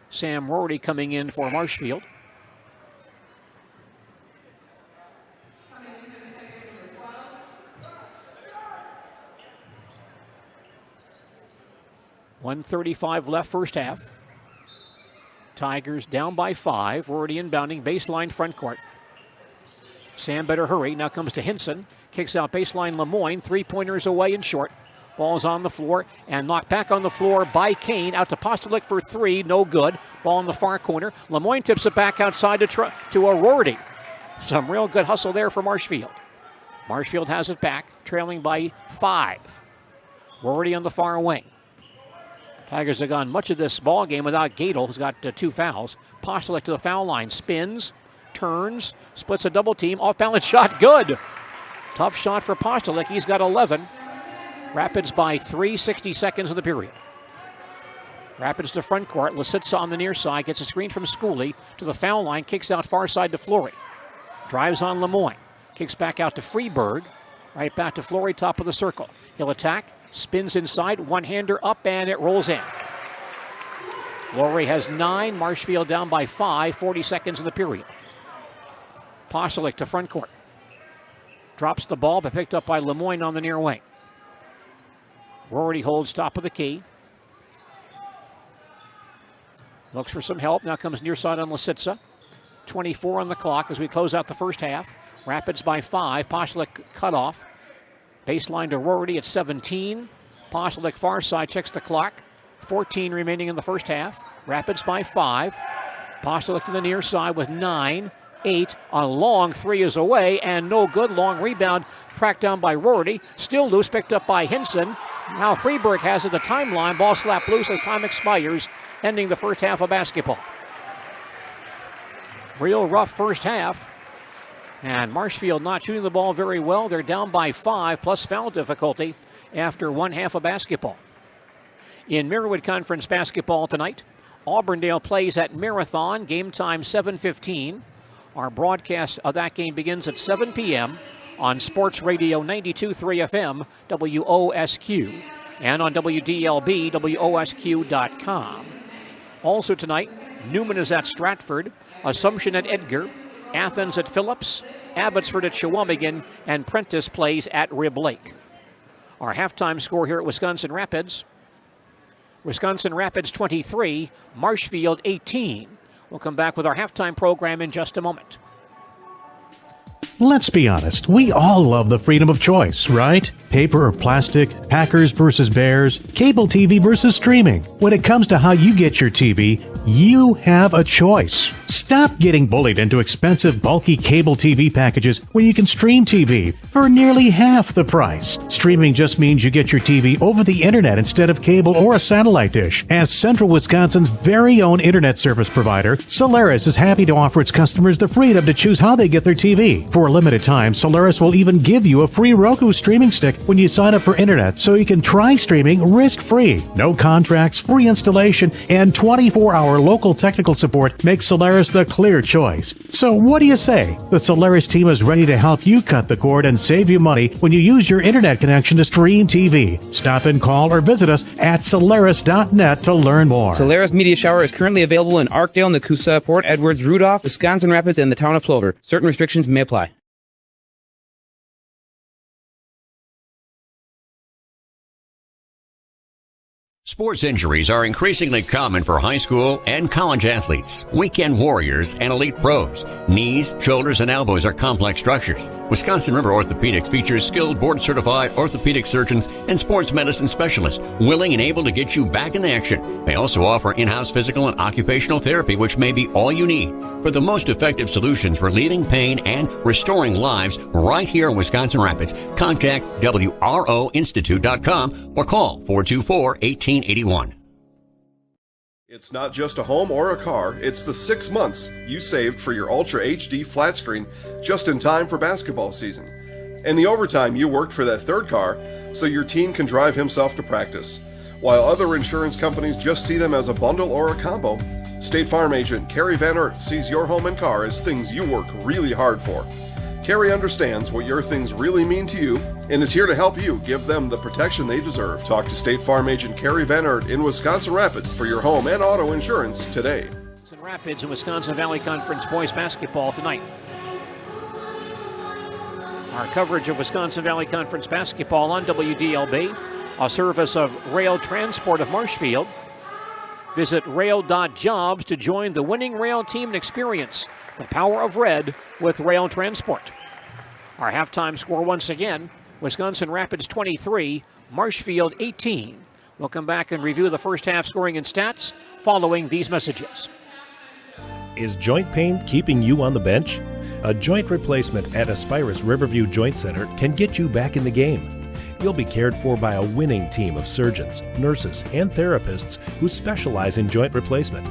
Sam Rorty coming in for Marshfield. .135 left first half. Tigers down by 5. Rorty inbounding, baseline front court. Sam better hurry. Now comes to Hinson. Kicks out baseline Lemoyne. 3-pointers away and short. Ball's on the floor and knocked back on the floor by Kane. Out to Postolick for 3. No good. Ball in the far corner. Lemoyne tips it back outside to Rorty. Some real good hustle there for Marshfield. Marshfield has it back, trailing by 5. Rorty on the far wing. Tigers have gone much of this ball game without Gadel, who's got 2 fouls. Postolick to the foul line. Spins, turns, splits a double team. Off balance shot. Good. Tough shot for Postolick. He's got 11. Rapids by 3, 60 seconds of the period. Rapids to front court. Lisitsa on the near side gets a screen from Schooley to the foul line. Kicks out far side to Flory. Drives on Lemoyne. Kicks back out to Freeberg. Right back to Flory, top of the circle. He'll attack. Spins inside. One-hander up and it rolls in. Flory has 9. Marshfield down by 5. 40 seconds in the period. Postolick to front court. Drops the ball but picked up by Lemoyne on the near wing. Rorty holds top of the key. Looks for some help. Now comes near side on Lisitsa. 24 on the clock as we close out the first half. Rapids by 5. Postolick cut off. Baseline to Rorty at 17. Postolick far side checks the clock. 14 remaining in the first half. Rapids by 5. Postolick to the near side with 9. 8. A long 3 is away and no good. Long rebound cracked down by Rorty. Still loose, picked up by Hinson. Now Freeberg has it, the timeline. Ball slapped loose as time expires, ending the first half of basketball. Real rough first half. And Marshfield not shooting the ball very well. They're down by 5 plus foul difficulty after one half of basketball. In Mirrorwood Conference basketball tonight, Auburndale plays at Marathon. Game time 7:15. Our broadcast of that game begins at 7 p.m. on Sports Radio 92.3 FM, WOSQ, and on WDLB, WOSQ.com. Also tonight, Newman is at Stratford, Assumption at Edgar, Athens at Phillips, Abbotsford at Shawamigan, and Prentice plays at Rib Lake. Our halftime score here at Wisconsin Rapids, Wisconsin Rapids 23, Marshfield 18. We'll come back with our halftime program in just a moment. Let's be honest, we all love the freedom of choice, right? Paper or plastic, Packers versus Bears, cable TV versus streaming. When it comes to how you get your TV, you have a choice. Stop getting bullied into expensive, bulky cable TV packages when you can stream TV for nearly half the price. Streaming just means you get your TV over the internet instead of cable or a satellite dish. As Central Wisconsin's very own internet service provider, Solaris is happy to offer its customers the freedom to choose how they get their TV. For a limited time, Solaris will even give you a free Roku streaming stick when you sign up for internet so you can try streaming risk-free. No contracts, free installation, and 24-hour local technical support makes Solaris the clear choice. So what do you say? The Solaris team is ready to help you cut the cord and save you money when you use your internet connection to stream TV. Stop and call or visit us at Solaris.net to learn more. Solaris Media Shower is currently available in Arkdale, Nakusa, Port Edwards, Rudolph, Wisconsin Rapids, and the town of Plover. Certain restrictions may apply. Sports injuries are increasingly common for high school and college athletes, weekend warriors, and elite pros. Knees, shoulders, and elbows are complex structures. Wisconsin River Orthopedics features skilled board-certified orthopedic surgeons and sports medicine specialists willing and able to get you back in action. They also offer in-house physical and occupational therapy, which may be all you need. For the most effective solutions for relieving pain and restoring lives right here in Wisconsin Rapids, contact WROinstitute.com or call 424-1881. It's not just a home or a car, it's the 6 months you saved for your Ultra HD flat screen just in time for basketball season. And the overtime you worked for that third car so your teen can drive himself to practice. While other insurance companies just see them as a bundle or a combo, State Farm agent Carrie Van Oort sees your home and car as things you work really hard for. Carrie understands what your things really mean to you and is here to help you give them the protection they deserve. Talk to State Farm agent Carrie Van Oort in Wisconsin Rapids for your home and auto insurance today. Wisconsin Rapids and Wisconsin Valley Conference boys basketball tonight. Our coverage of Wisconsin Valley Conference basketball on WDLB, a service of Rail Transport of Marshfield. Visit rail.jobs to join the winning rail team and experience the power of red with Rail Transport. Our halftime score once again, Wisconsin Rapids 23, Marshfield 18. We'll come back and review the first half scoring and stats following these messages. Is joint pain keeping you on the bench? A joint replacement at Aspirus Riverview Joint Center can get you back in the game. You'll be cared for by a winning team of surgeons, nurses, and therapists who specialize in joint replacement.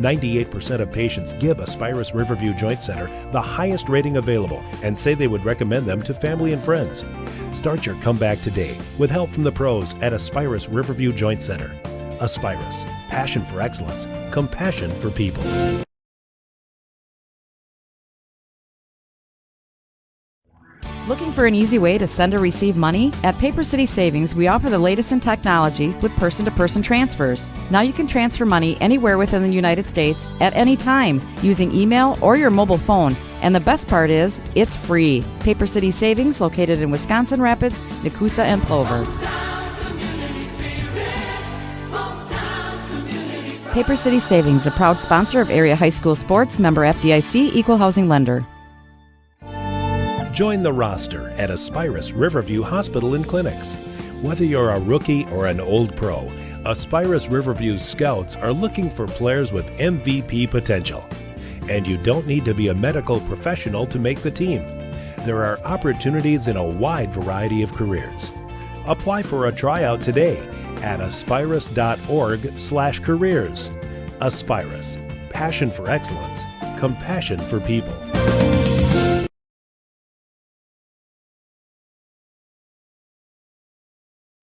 98% of patients give Aspirus Riverview Joint Center the highest rating available and say they would recommend them to family and friends. Start your comeback today with help from the pros at Aspirus Riverview Joint Center. Aspirus, passion for excellence, compassion for people. Looking for an easy way to send or receive money? At Paper City Savings, we offer the latest in technology with person-to-person transfers. Now you can transfer money anywhere within the United States at any time using email or your mobile phone. And the best part is, it's free. Paper City Savings, located in Wisconsin Rapids, Nakusa, and Plover. Paper City Savings, a proud sponsor of area high school sports, member FDIC, equal housing lender. Join the roster at Aspirus Riverview Hospital and Clinics. Whether you're a rookie or an old pro, Aspirus Riverview Scouts are looking for players with MVP potential. And you don't need to be a medical professional to make the team. There are opportunities in a wide variety of careers. Apply for a tryout today at aspirus.org/careers. Aspirus, passion for excellence, compassion for people.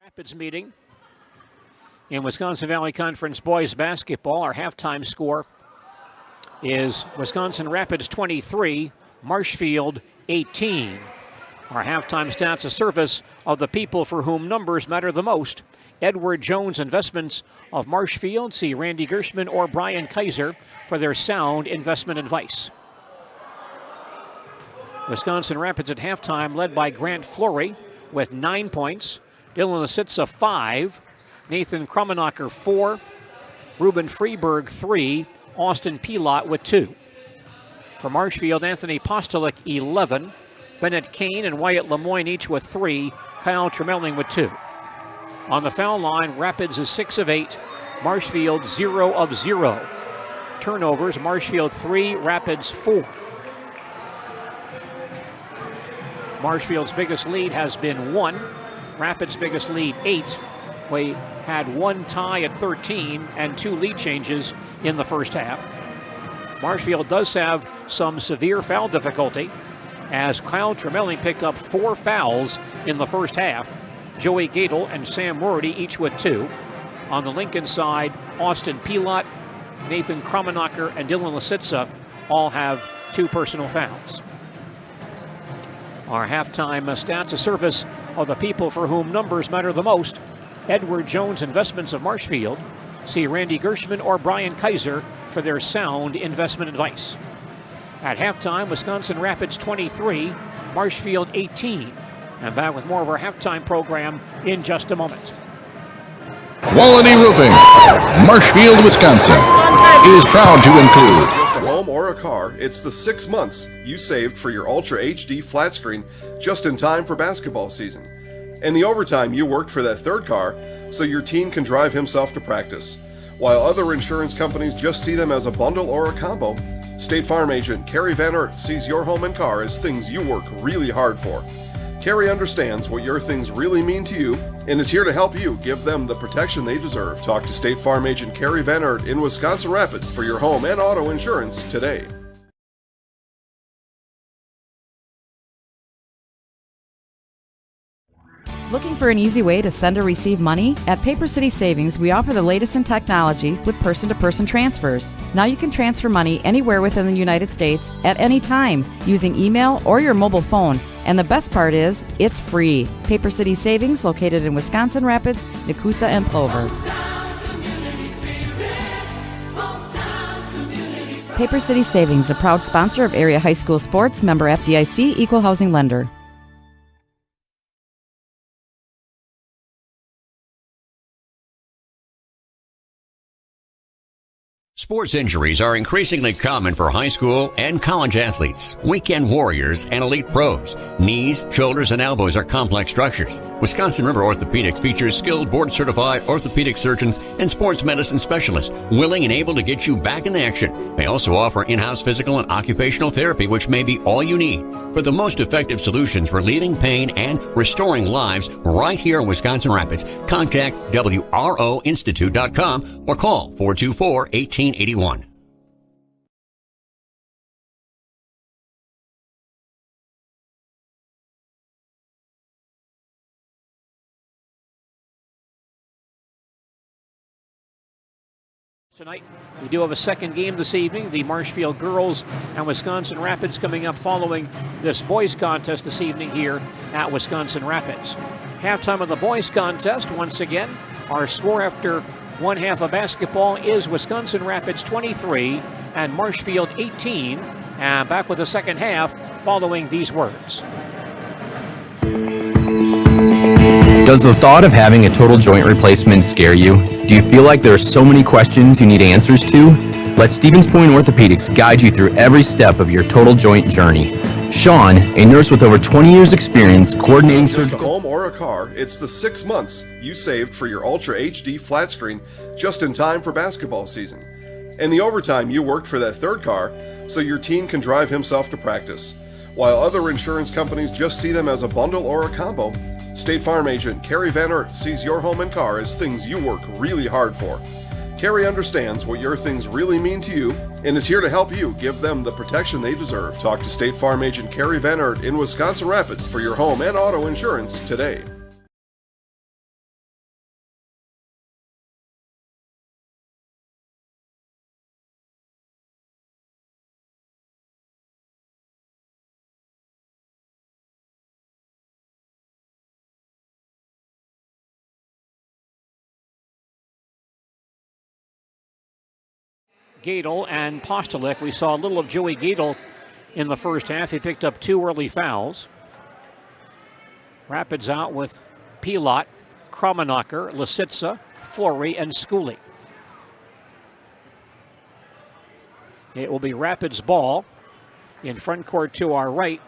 Rapids meeting in Wisconsin Valley Conference boys basketball. Our halftime score is Wisconsin Rapids 23, Marshfield 18. Our halftime stats, a service of the people for whom numbers matter the most. Edward Jones Investments of Marshfield. See Randy Gershman or Brian Kaiser for their sound investment advice. Wisconsin Rapids at halftime led by Grant Flory with 9 points. Dylan Lisitsa 5, Nathan Krummenacher 4, Ruben Freeberg 3, Austin Pilot with 2. For Marshfield, Anthony Postolik 11, Bennett Kane and Wyatt Lemoyne each with 3, Kyle Tremelling with 2. On the foul line, Rapids is 6 of 8, Marshfield 0 of 0. Turnovers, Marshfield 3, Rapids 4. Marshfield's biggest lead has been 1. Rapids' biggest lead, 8. We had one tie at 13 and 2 lead changes in the first half. Marshfield does have some severe foul difficulty as Kyle Tremelling picked up 4 fouls in the first half. Joey Gadel and Sam Rorty each with 2. On the Lincoln side, Austin Pilot, Nathan Krummenacher, and Dylan Lisitsa all have 2 personal fouls. Our halftime stats, a service of the people for whom numbers matter the most. Edward Jones Investments of Marshfield. See Randy Gershman or Brian Kaiser for their sound investment advice. At halftime, Wisconsin Rapids 23, Marshfield 18. And back with more of our halftime program in just a moment. Quality Roofing, Marshfield, Wisconsin, is proud to include just a home or a car. It's the 6 months you saved for your Ultra HD flat screen just in time for basketball season. And the overtime you worked for that third car so your teen can drive himself to practice. While other insurance companies just see them as a bundle or a combo, State Farm agent Carrie Van Oort sees your home and car as things you work really hard for. Carrie understands what your things really mean to you and is here to help you give them the protection they deserve. Talk to State Farm agent Carrie Van Aert in Wisconsin Rapids for your home and auto insurance today. Looking for an easy way to send or receive money? At Paper City Savings, we offer the latest in technology with person-to-person transfers. Now you can transfer money anywhere within the United States at any time using email or your mobile phone. And the best part is, it's free. Paper City Savings, located in Wisconsin Rapids, Nakusa, and Plover. Paper City Savings, a proud sponsor of area high school sports, member FDIC, equal housing lender. Sports injuries are increasingly common for high school and college athletes, weekend warriors, and elite pros. Knees, shoulders, and elbows are complex structures. Wisconsin River Orthopedics features skilled board-certified orthopedic surgeons and sports medicine specialists willing and able to get you back in action. They also offer in-house physical and occupational therapy, which may be all you need. For the most effective solutions relieving pain and restoring lives right here in Wisconsin Rapids, contact WROinstitute.com or call 424-1881. Tonight, we do have a second game this evening. The Marshfield girls and Wisconsin Rapids coming up following this boys contest this evening here at Wisconsin Rapids. Halftime of the boys contest, once again, our score after one half of basketball is Wisconsin Rapids 23 and Marshfield 18. And back with the second half following these words. Does the thought of having a total joint replacement scare you? Do you feel like there are so many questions you need answers to? Let Stevens Point Orthopedics guide you through every step of your total joint journey. Sean, a nurse with over 20 years experience coordinating surgical... a home or a car, it's the 6 months you saved for your Ultra HD flat screen just in time for basketball season. And the overtime you worked for that third car so your teen can drive himself to practice. While other insurance companies just see them as a bundle or a combo, State Farm agent Carrie Van Aert sees your home and car as things you work really hard for. Carrie understands what your things really mean to you and is here to help you give them the protection they deserve. Talk to State Farm agent Carrie Van Aert in Wisconsin Rapids for your home and auto insurance today. Gadel and Postelic. We saw a little of Joey Gadel in the first half. He picked up 2 early fouls. Rapids out with Pilot, Kramenacher, Lisitsa, Flory, and Schooley. It will be Rapids ball in front court to our right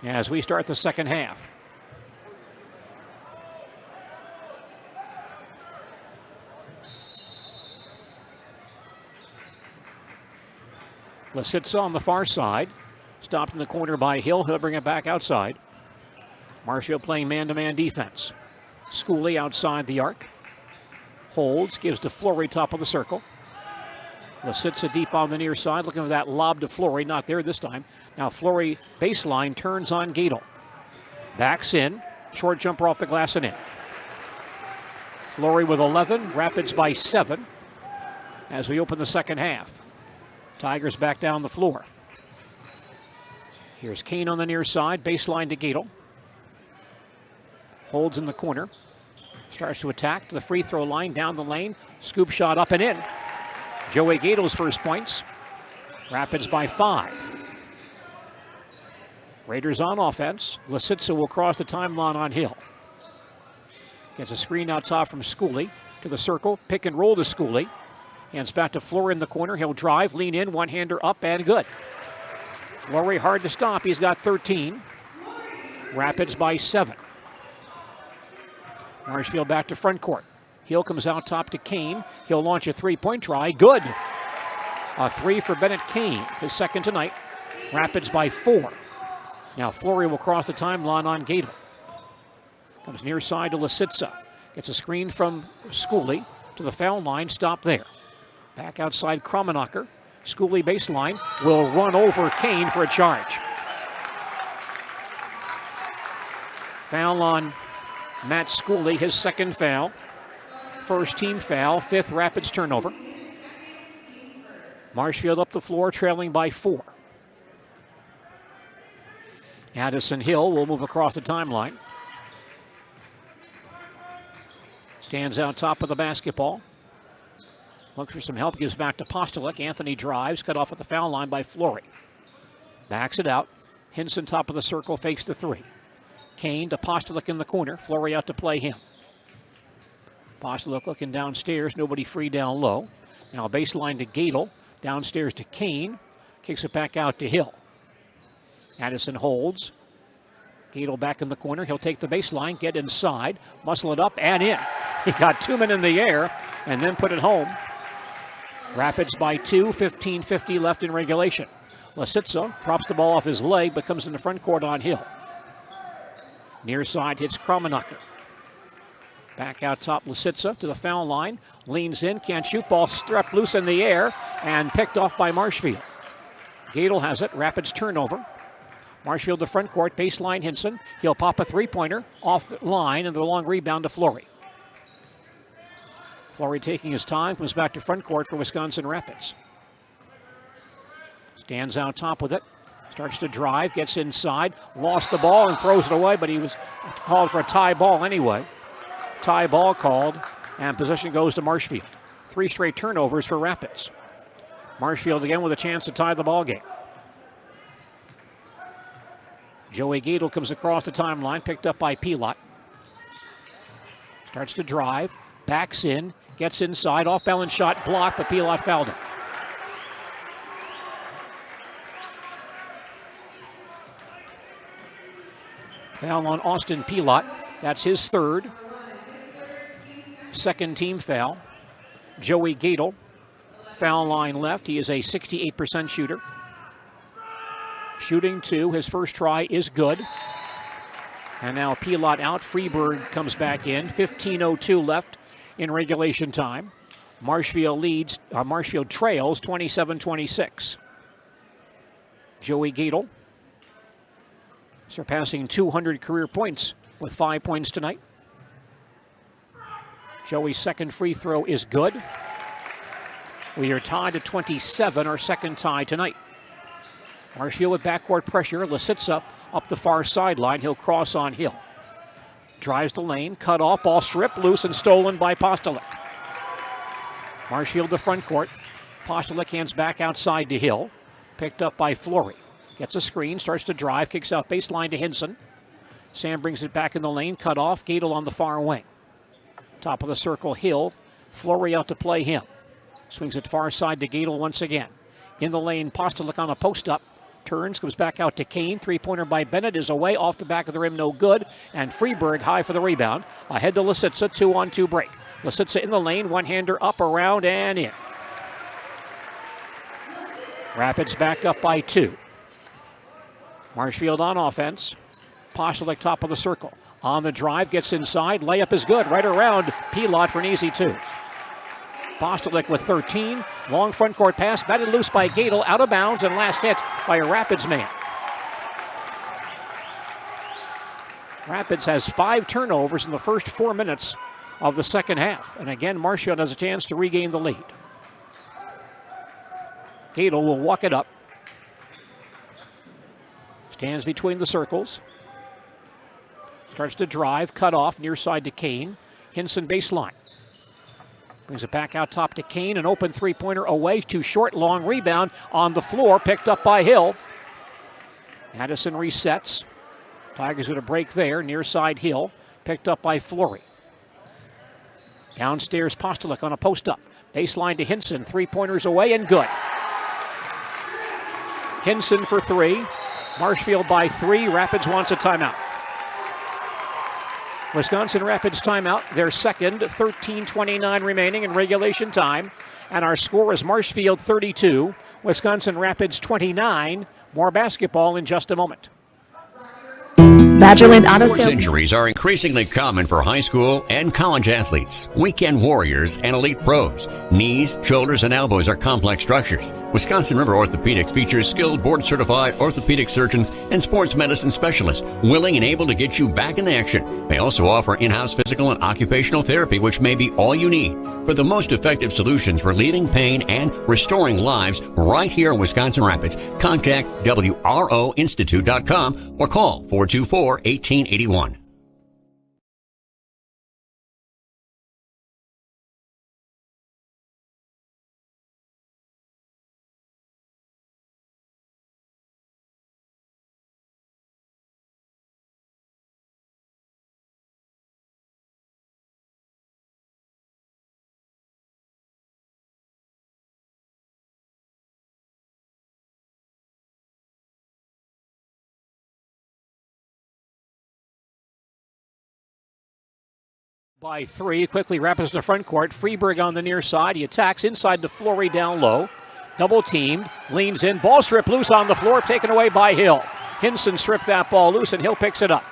as we start the second half. Lisitsa on the far side. Stopped in the corner by Hill. He'll bring it back outside. Marshfield playing man-to-man defense. Schooley outside the arc. Holds, gives to Flory top of the circle. Lisitsa deep on the near side, looking for that lob to Flory. Not there this time. Now Flory baseline turns on Gadel. Backs in. Short jumper off the glass and in. Flory with 11. Rapids by 7 as we open the second half. Tigers back down the floor. Here's Kane on the near side, baseline to Gadel. Holds in the corner. Starts to attack to the free throw line, down the lane. Scoop shot up and in. Joey Gadel's first points. Rapids by 5. Raiders on offense. Lisitsa will cross the timeline on Hill. Gets a screen out top from Schooley to the circle. Pick and roll to Schooley. Hands back to Flory in the corner. He'll drive, lean in, one-hander up and good. Flory hard to stop. He's got 13. Rapids by 7. Marshfield back to front court. Hill comes out top to Kane. He'll launch a three-point try. Good. A 3 for Bennett Kane, his second tonight. Rapids by 4. Now Flory will cross the timeline on Gadel. Comes near side to Lisitsa. Gets a screen from Schooley to the foul line. Stop there. Back outside Kromenacher. Schooley baseline will run over Kane for a charge. Foul on Matt Schooley, his second foul. First team foul, fifth Rapids turnover. Marshfield up the floor, trailing by 4. Addison Hill will move across the timeline. Stands out top of the basketball. Looks for some help, gives back to Postolic. Anthony drives, cut off at the foul line by Flory. Backs it out. Hinson top of the circle, fakes the 3. Kane to Postolic in the corner. Flory out to play him. Postolic looking downstairs, nobody free down low. Now a baseline to Gadel. Downstairs to Kane. Kicks it back out to Hill. Addison holds. Gadel back in the corner. He'll take the baseline, get inside, muscle it up and in. He got 2 men in the air and then put it home. Rapids by 2, 15:50 left in regulation. Lisitsa drops the ball off his leg but comes in the front court on Hill. Near side hits Kromenacher. Back out top, Lisitsa to the foul line. Leans in, can't shoot. Ball struck loose in the air and picked off by Marshfield. Gadel has it. Rapids turnover. Marshfield to front court. Baseline Hinson. He'll pop a three-pointer off the line and the long rebound to Flory. Flory taking his time. Comes back to front court for Wisconsin Rapids. Stands out top with it. Starts to drive. Gets inside. Lost the ball and throws it away, but he was called for a tie ball anyway. Tie ball called, and possession goes to Marshfield. 3 straight turnovers for Rapids. Marshfield again with a chance to tie the ball game. Joey Gadel comes across the timeline, picked up by Pilot. Starts to drive, backs in, gets inside, off-balance shot blocked, but Pilot fouled him. Foul on Austin Pilot. That's his third. Second team foul. Joey Gadel, foul line left. He is a 68% shooter. Shooting 2, his first try is good. And now Pilot out, Freeberg comes back in. 15:02 left in regulation time. Marshfield trails 27-26. Joey Gadel surpassing 200 career points with 5 points tonight. Joey's second free throw is good. We are tied at 27, our second tie tonight. Marshfield with backcourt pressure. Lisitsa up the far sideline. He'll cross on Hill. Drives the lane, cut off, ball stripped, loose and stolen by Postolic. Marshfield to front court. Postolic hands back outside to Hill. Picked up by Flory. Gets a screen, starts to drive, kicks out baseline to Hinson. Sam brings it back in the lane, cut off. Gadel on the far wing. Top of the circle, Hill. Flory out to play him. Swings it far side to Gadel once again. In the lane, Postolic on a post-up. Turns, comes back out to Kane. Three-pointer by Bennett is away, off the back of the rim, no good. And Freeberg high for the rebound. Ahead to Lisitsa, 2-on-2 break. Lisitsa in the lane, one-hander up, around, and in. Rapids back up by 2. Marshfield on offense. Postolic top of the circle. On the drive, gets inside. Layup is good. Right around Pilot for an easy 2. Postolic with 13. Long front court pass. Batted loose by Gadel. Out of bounds and last hit by a Rapids man. Rapids has 5 turnovers in the first 4 minutes of the second half. And again, Marshfield has a chance to regain the lead. Gadel will walk it up. Stands between the circles. Starts to drive, cut off, near side to Kane. Hinson baseline. Brings it back out top to Kane. An open three-pointer away, too short, long rebound on the floor, picked up by Hill. Addison resets. Tigers with a break there, near side Hill, picked up by Flory. Downstairs Postolic on a post-up. Baseline to Hinson, three-pointers away and good. Hinson for 3. Marshfield by 3. Rapids wants a timeout. Wisconsin Rapids timeout, their second, 13:29 remaining in regulation time. And our score is Marshfield 32, Wisconsin Rapids 29. More basketball in just a moment. Badgerland Auto Sports Sales. injuries are increasingly common for high school and college athletes, weekend warriors, and elite pros. Knees, shoulders, and elbows are complex structures. Wisconsin River Orthopedics features skilled board-certified orthopedic surgeons and sports medicine specialists willing and able to get you back in action. They also offer in-house physical and occupational therapy, which may be all you need. For the most effective solutions relieving pain and restoring lives right here in Wisconsin Rapids, contact WROinstitute.com or call 424-1881. By 3, quickly Rapids to front court. Freeberg on the near side. He attacks inside to Flory down low. Double teamed, leans in, ball stripped loose on the floor, taken away by Hill. Hinson stripped that ball loose and Hill picks it up.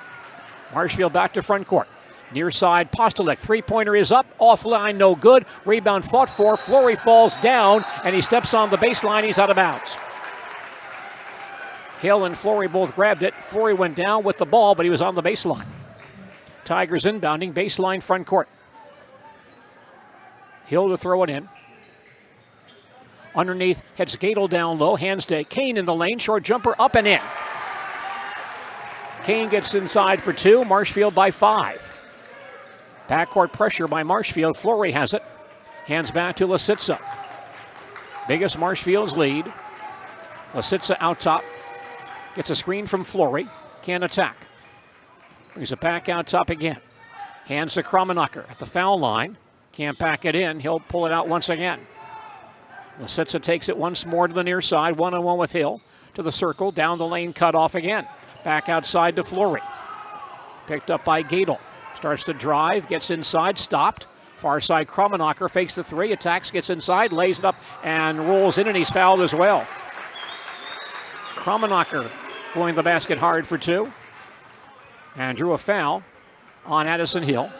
Marshfield back to front court. Near side, Postolek, three-pointer is up, offline, no good. Rebound fought for, Flory falls down, and he steps on the baseline, he's out of bounds. Hill and Flory both grabbed it. Flory went down with the ball, but he was on the baseline. Tigers inbounding, baseline front court. Hill to throw it in. Underneath, heads Gadel down low, hands to Kane in the lane, short jumper up and in. Kane gets inside for 2, Marshfield by 5. Backcourt pressure by Marshfield, Flory has it. Hands back to Lasitsa. Biggest Marshfield's lead. Lasitsa out top. Gets a screen from Flory, can't attack. Brings it back out top again. Hands to Kramenacher at the foul line. Can't pack it in. He'll pull it out once again. Lasitsa takes it once more to the near side. One-on-one with Hill. To the circle. Down the lane. Cut off again. Back outside to Flory. Picked up by Gadel. Starts to drive. Gets inside. Stopped. Far side Kramenacher fakes the 3. Attacks. Gets inside. Lays it up and rolls in, and he's fouled as well. Kramenacher going to the basket hard for 2. And drew a foul on Addison Hill.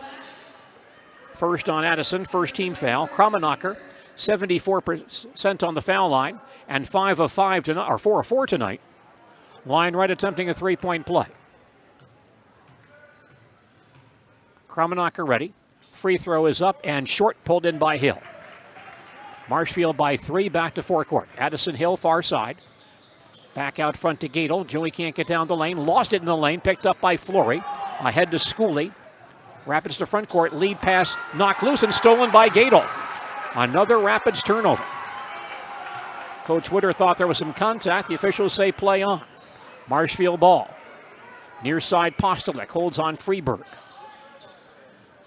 First on Addison, first team foul. Kramenacher, 74% on the foul line, and 5 of 5 tonight, or 4 of 4 tonight. Line right attempting a three-point play. Kramenacher ready. Free throw is up and short, pulled in by Hill. Marshfield by 3, back to forecourt. Addison Hill, far side. Back out front to Gadel. Joey can't get down the lane. Lost it in the lane. Picked up by Flory. Ahead to Schooley. Rapids to front court. Lead pass knocked loose and stolen by Gadel. Another Rapids turnover. Coach Witter thought there was some contact. The officials say play on. Marshfield ball. Near side Postolek holds on Freeberg.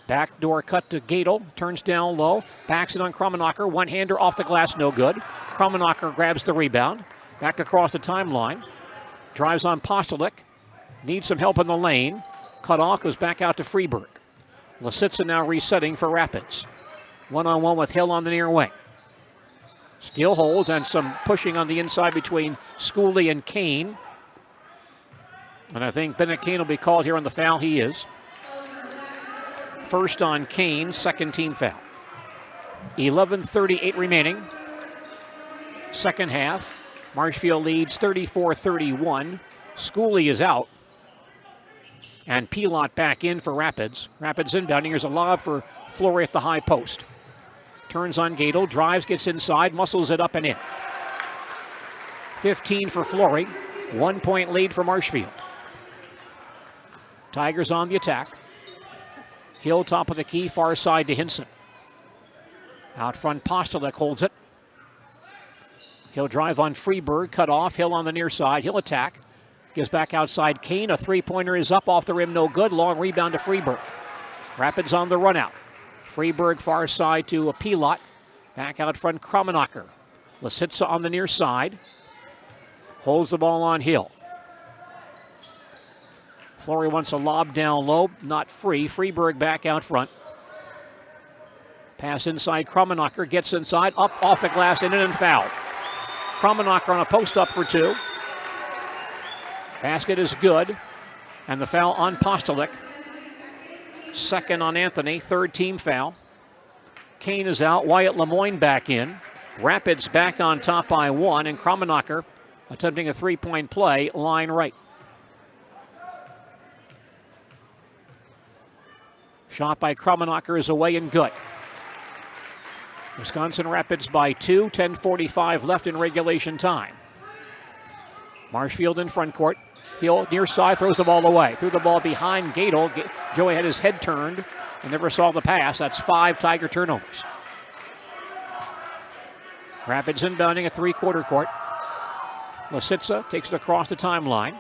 Backdoor cut to Gadel. Turns down low. Backs it on Kramenacher. One-hander off the glass. No good. Kramenacher grabs the rebound. Back across the timeline. Drives on Postolek. Needs some help in the lane. Cut off, goes back out to Freeberg. Lasitsa now resetting for Rapids. One-on-one with Hill on the near wing. Still holds, and some pushing on the inside between Schooley and Kane. And I think Bennett Kane will be called here on the foul. He is. First on Kane, second team foul. 11:38 remaining. Second half. Marshfield leads 34-31. Schooley is out. And Pilot back in for Rapids. Rapids inbounding. Here's a lob for Flory at the high post. Turns on Gadel. Drives, gets inside. Muscles it up and in. 15 for Flory. 1 point lead for Marshfield. Tigers on the attack. Hill top of the key. Far side to Hinson. Out front, Postolek holds it. He'll drive on Freeberg, cut off. Hill on the near side. He'll attack. Gives back outside Kane. A three-pointer is up off the rim. No good. Long rebound to Freeberg. Rapids on the run out. Freeberg far side to a Pilot. Back out front, Kramenacher. Lasitsa on the near side. Holds the ball on Hill. Flory wants a lob down low. Not free. Freeberg back out front. Pass inside. Kramenacher gets inside. Up off the glass. In and foul. Kramenacher on a post up for 2. Basket is good. And the foul on Postolic. Second on Anthony, third team foul. Kane is out, Wyatt Lemoyne back in. Rapids back on top by 1, and Kramenacher attempting a three-point play, line right. Shot by Kramenacher is away and good. Wisconsin Rapids by 2, 10:45 left in regulation time. Marshfield in front court. Hill near side throws the ball away. Threw the ball behind Gadel. Joey had his head turned and never saw the pass. That's 5 Tiger turnovers. Rapids inbounding a three-quarter court. Lisitsa takes it across the timeline.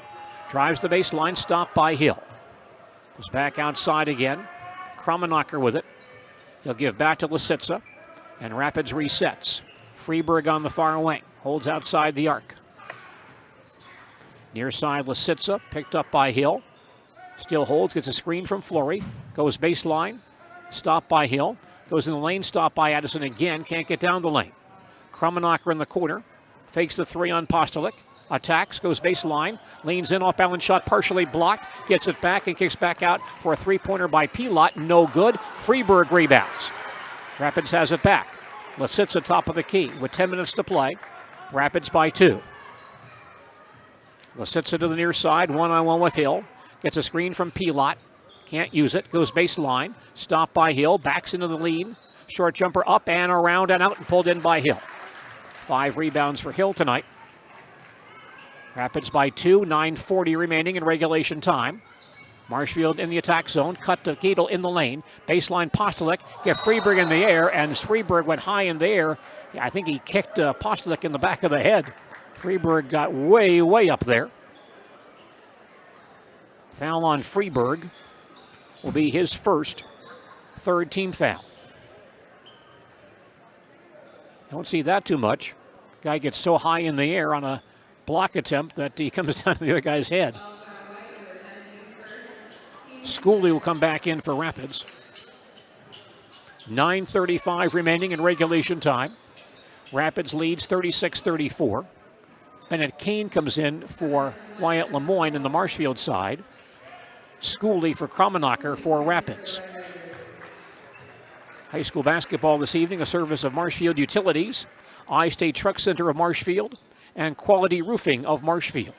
Drives the baseline, stopped by Hill. Goes back outside again. Kramenacher with it. He'll give back to Lisitsa. And Rapids resets. Freeberg on the far wing. Holds outside the arc. Near side, Lisitsa, picked up by Hill. Still holds, gets a screen from Flory. Goes baseline, stopped by Hill. Goes in the lane, stopped by Addison again. Can't get down the lane. Kramenacher in the corner. Fakes the three on Postolic. Attacks, goes baseline. Leans in, off-balance shot, partially blocked. Gets it back and kicks back out for a three-pointer by Pilot. No good. Freeberg rebounds. Rapids has it back. Lisitsa top of the key with 10 minutes to play. Rapids by 2. Lisitsa to the near side, one-on-one with Hill. Gets a screen from Pilot. Can't use it. Goes baseline. Stopped by Hill. Backs into the lead. Short jumper up and around and out and pulled in by Hill. 5 rebounds for Hill tonight. Rapids by 2, 9:40 remaining in regulation time. Marshfield in the attack zone. Cut to Gadel in the lane. Baseline Postolic. Get Freeberg in the air, and as Freeberg went high in the air, I think he kicked Postolic in the back of the head. Freeberg got way, way up there. Foul on Freeberg will be his first, third team foul. Don't see that too much. Guy gets so high in the air on a block attempt that he comes down to the other guy's head. Schooley will come back in for Rapids. 9:35 remaining in regulation time. Rapids leads 36-34. Bennett Kane comes in for Wyatt Lemoyne in the Marshfield side. Schooley for Kramenacher for Rapids. High school basketball this evening, a service of Marshfield Utilities, I-State Truck Center of Marshfield, and Quality Roofing of Marshfield.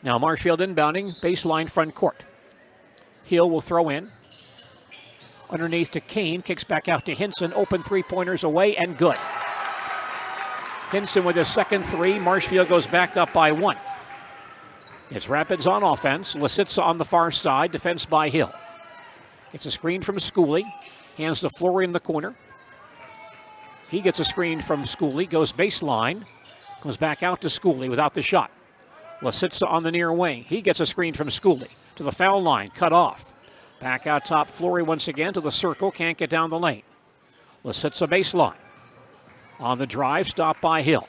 Now Marshfield inbounding, baseline front court. Hill will throw in. Underneath to Kane, kicks back out to Hinson. Open three-pointers away and good. Hinson with his second three. Marshfield goes back up by 1. It's Rapids on offense. Lisitsa on the far side, defense by Hill. It's a screen from Schooley. Hands to Flory in the corner. He gets a screen from Schooley, goes baseline. Comes back out to Schooley without the shot. Lisitsa on the near wing. He gets a screen from Schooley to the foul line, cut off. Back out top, Flory once again to the circle, can't get down the lane. Lisitsa baseline. On the drive, stopped by Hill.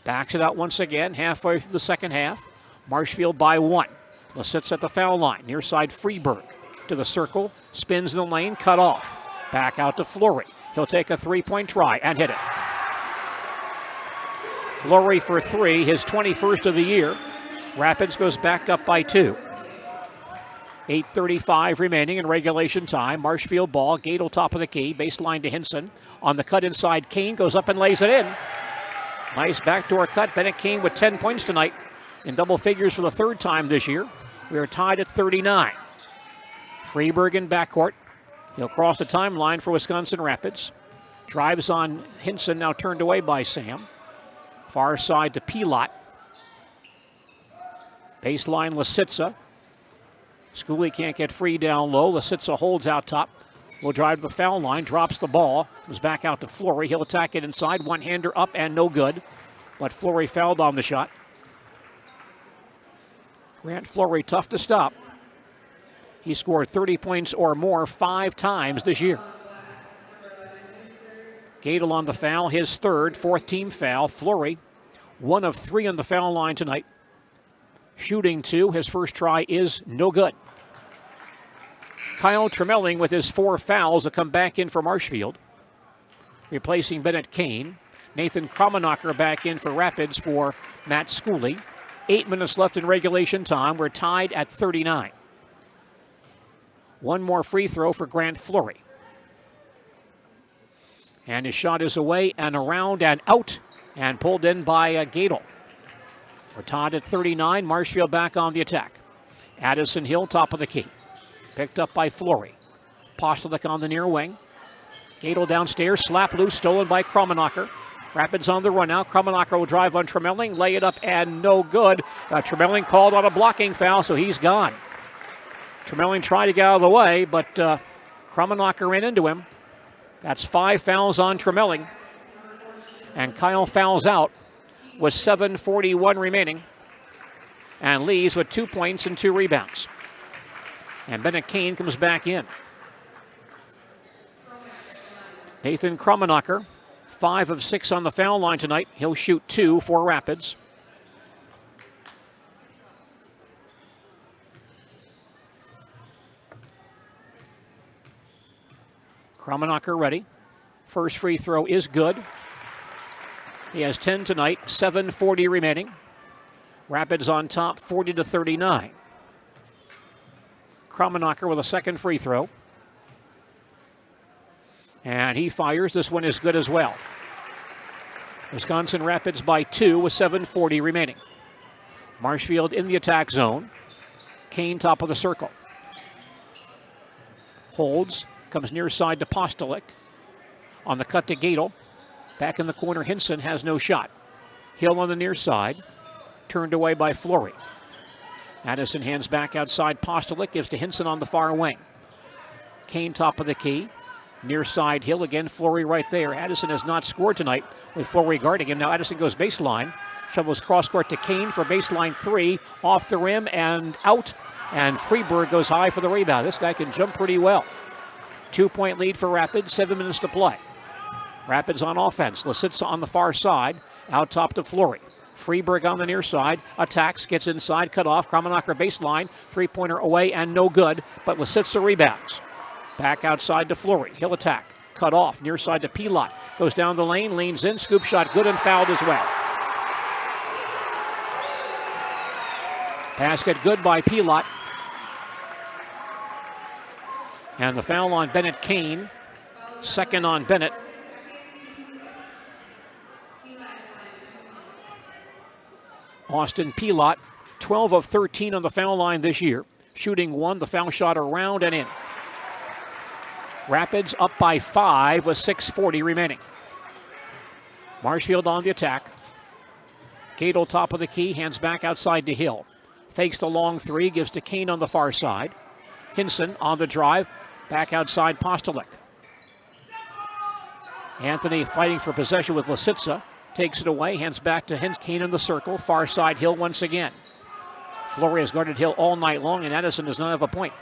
Backs it out once again, halfway through the second half. Marshfield by 1. Lisitsa at the foul line, near side Freeberg. To the circle, spins in the lane, cut off. Back out to Flory. He'll take a three-point try and hit it. Flory for 3, his 21st of the year. Rapids goes back up by 2. 8:35 remaining in regulation time. Marshfield ball, Gadel top of the key, baseline to Hinson. On the cut inside, Kane goes up and lays it in. Nice backdoor cut. Bennett Kane with 10 points tonight in double figures for the third time this year. We are tied at 39. Freeberg in backcourt. He'll cross the timeline for Wisconsin Rapids. Drives on Hinson, now turned away by Sam. Far side to Pilot. Baseline Lisitsa. Schooley can't get free down low. Lisitsa holds out top. Will drive to the foul line, drops the ball. Comes back out to Flory. He'll attack it inside. One-hander up and no good. But Flory fouled on the shot. Grant Flory tough to stop. He scored 30 points or more 5 times this year. Gadel on the foul, his third, fourth team foul. Flory, 1 of 3 on the foul line tonight. Shooting 2, his first try is no good. Kyle Tremelling with his 4 fouls will come back in for Marshfield. Replacing Bennett Kane. Nathan Kramenacher back in for Rapids for Matt Schooley. 8 minutes left in regulation time. We're tied at 39. One more free throw for Grant Fleury. And his shot is away and around and out and pulled in by Gadel. We're tied at 39. Marshfield back on the attack. Addison Hill, top of the key. Picked up by Fleury. Postolic on the near wing. Gadel downstairs, slap loose, stolen by Krummenacher. Rapids on the run now. Krummenacher will drive on Tremelling, lay it up and no good. Tremelling called on a blocking foul, so he's gone. Tremelling tried to get out of the way, but Krummenacher ran into him. That's 5 fouls on Tremelling. And Kyle fouls out with 7:41 remaining and leaves with 2 points and 2 rebounds. And Bennett Kane comes back in. Nathan Krummenacher, 5 of 6 on the foul line tonight. He'll shoot 2 for Rapids. Krummenacher ready. First free throw is good. He has 10 tonight, 7:40 remaining. Rapids on top, 40-39. Krummenacher with a second free throw. And he fires. This one is good as well. Wisconsin Rapids by 2 with 7:40 remaining. Marshfield in the attack zone. Kane top of the circle. Holds. Comes near side to Postolic. On the cut to Gadel. Back in the corner, Hinson has no shot. Hill on the near side. Turned away by Fleury. Addison hands back outside. Postolic gives to Hinson on the far wing. Kane top of the key. Near side Hill again. Fleury right there. Addison has not scored tonight with Fleury guarding him. Now Addison goes baseline. Shovels cross court to Kane for baseline 3. Off the rim and out. And Freeberg goes high for the rebound. This guy can jump pretty well. 2-point lead for Rapids. 7 minutes to play. Rapids on offense. Lisitsa on the far side. Out top to Fleury. Freeberg on the near side. Attacks. Gets inside. Cut off. Krummenacher baseline. 3-pointer away and no good. But Lisitsa rebounds. Back outside to Fleury. He'll attack. Cut off. Near side to Pilot. Goes down the lane. Leans in. Scoop shot good and fouled as well. Basket good by Pilot. And the foul on Bennett Kane. Second on Bennett. Austin Pilot, 12 of 13 on the foul line this year. Shooting 1, the foul shot around and in. Rapids up by 5 with 6:40 remaining. Marshfield on the attack. Gadel top of the key, hands back outside to Hill. Fakes the long 3, gives to Kane on the far side. Hinson on the drive, back outside Postolic. Anthony fighting for possession with Lisitsa. Takes it away, hands back to Hinson. Kane in the circle, far side Hill once again. Fleury has guarded Hill all night long, and Addison does not have a point.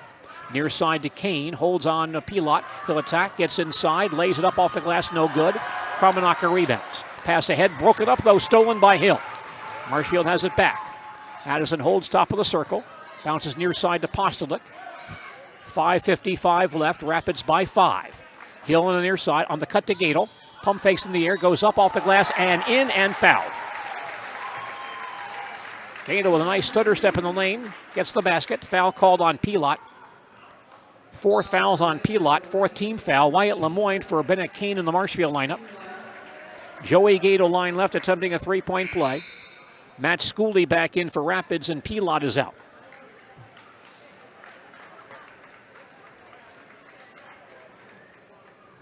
Near side to Kane, holds on Pilot. He'll attack, gets inside, lays it up off the glass, no good. Krummenacher rebounds. Pass ahead, broken up though, stolen by Hill. Marshfield has it back. Addison holds top of the circle, bounces near side to Postolic. 5:55 left, Rapids by 5. Hill on the near side, on the cut to Gadel. Pump fakes in the air, goes up off the glass and in and fouled. Gadel with a nice stutter step in the lane, gets the basket. Foul called on Pilot. 4th fouls on Pilot, 4th team foul. Wyatt Lemoyne for Bennett Kane in the Marshfield lineup. Joey Gadel line left attempting a 3-point play. Matt Schooley back in for Rapids and Pilot is out.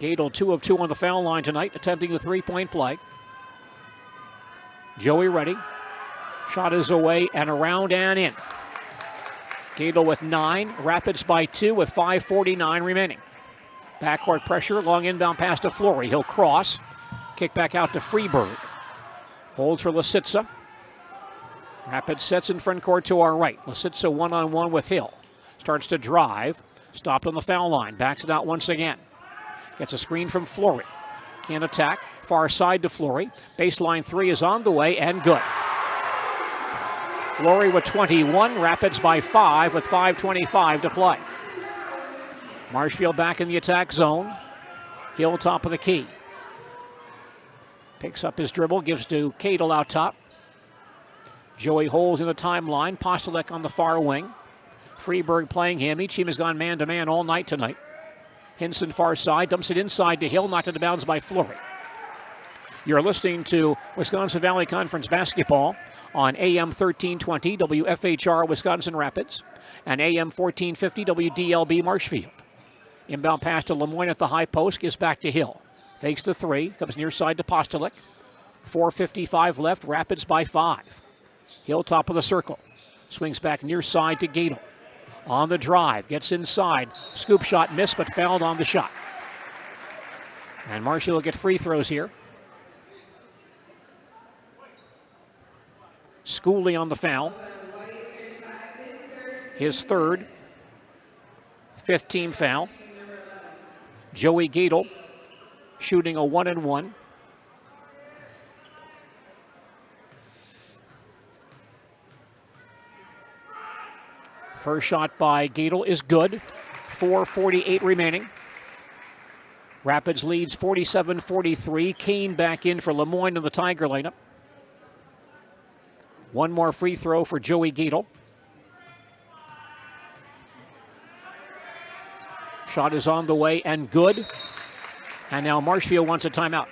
Gadel 2 of 2 on the foul line tonight, attempting a 3-point play. Joey ready. Shot is away and around and in. Gadel with 9, Rapids by 2 with 5:49 remaining. Backcourt pressure, long inbound pass to Fleury. He'll cross. Kick back out to Freeberg. Holds for Lisitsa. Rapids sets in front court to our right. Lisitsa one-on-one with Hill. Starts to drive. Stopped on the foul line. Backs it out once again. Gets a screen from Fleury. Can't attack. Far side to Fleury. Baseline 3 is on the way and good. Fleury with 21. Rapids by 5 with 5:25 to play. Marshfield back in the attack zone. Hill top of the key. Picks up his dribble. Gives to Cadle out top. Joey holds in the timeline. Postulek on the far wing. Freeberg playing him. Each team has gone man-to-man all night tonight. Hinson far side, dumps it inside to Hill, knocked out of bounds by Fleury. You're listening to Wisconsin Valley Conference basketball on AM 1320 WFHR Wisconsin Rapids and AM 1450 WDLB Marshfield. Inbound pass to Lemoyne at the high post, gives back to Hill. Fakes the three, comes near side to Postulek. 4:55 left, Rapids by 5. Hill top of the circle. Swings back near side to Gadel. On the drive, gets inside. Scoop shot missed, but fouled on the shot. And Marshall will get free throws here. Schooley on the foul. His third. 5th team foul. Joey Gadel shooting a 1-and-1. First shot by Gadel is good. 4:48 remaining. Rapids leads 47-43. Kane back in for Lemoyne in the Tiger lineup. One more free throw for Joey Gadel. Shot is on the way and good. And now Marshfield wants a timeout.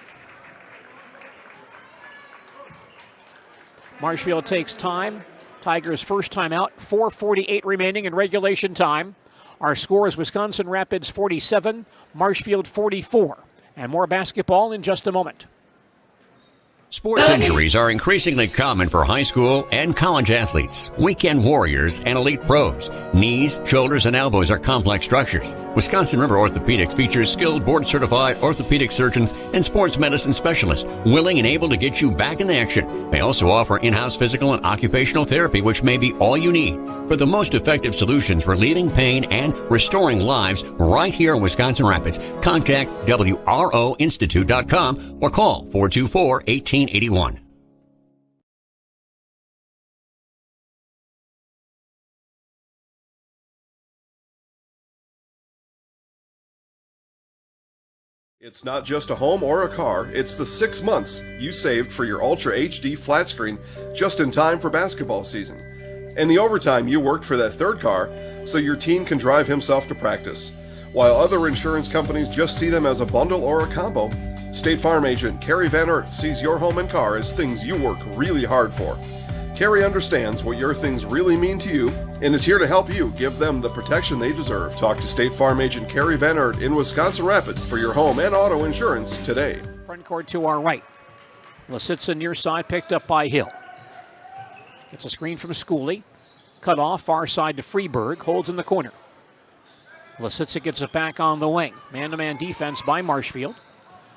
Marshfield takes time. Tigers' first timeout. 4:48 remaining in regulation time. Our score is Wisconsin Rapids 47, Marshfield 44. And more basketball in just a moment. Sports injuries are increasingly common for high school and college athletes, weekend warriors, and elite pros. Knees, shoulders, and elbows are complex structures. Wisconsin River Orthopedics features skilled board-certified orthopedic surgeons and sports medicine specialists willing and able to get you back in action. They also offer in-house physical and occupational therapy, which may be all you need for the most effective solutions relieving pain and restoring lives right here in Wisconsin Rapids. Contact WROinstitute.com or call 424-1881. It's not just a home or a car, it's the 6 months you saved for your Ultra HD flat screen just in time for basketball season. And the overtime you worked for that third car so your teen can drive himself to practice. While other insurance companies just see them as a bundle or a combo, State Farm agent Carrie Van Oort sees your home and car as things you work really hard for. Carrie understands what your things really mean to you and is here to help you give them the protection they deserve. Talk to State Farm agent Carrie Van Oort in Wisconsin Rapids for your home and auto insurance today. Front court to our right. Lisitsa near side, picked up by Hill. Gets a screen from Schooley. Cut off, far side to Freeberg. Holds in the corner. Lisitsa gets it back on the wing. Man-to-man defense by Marshfield.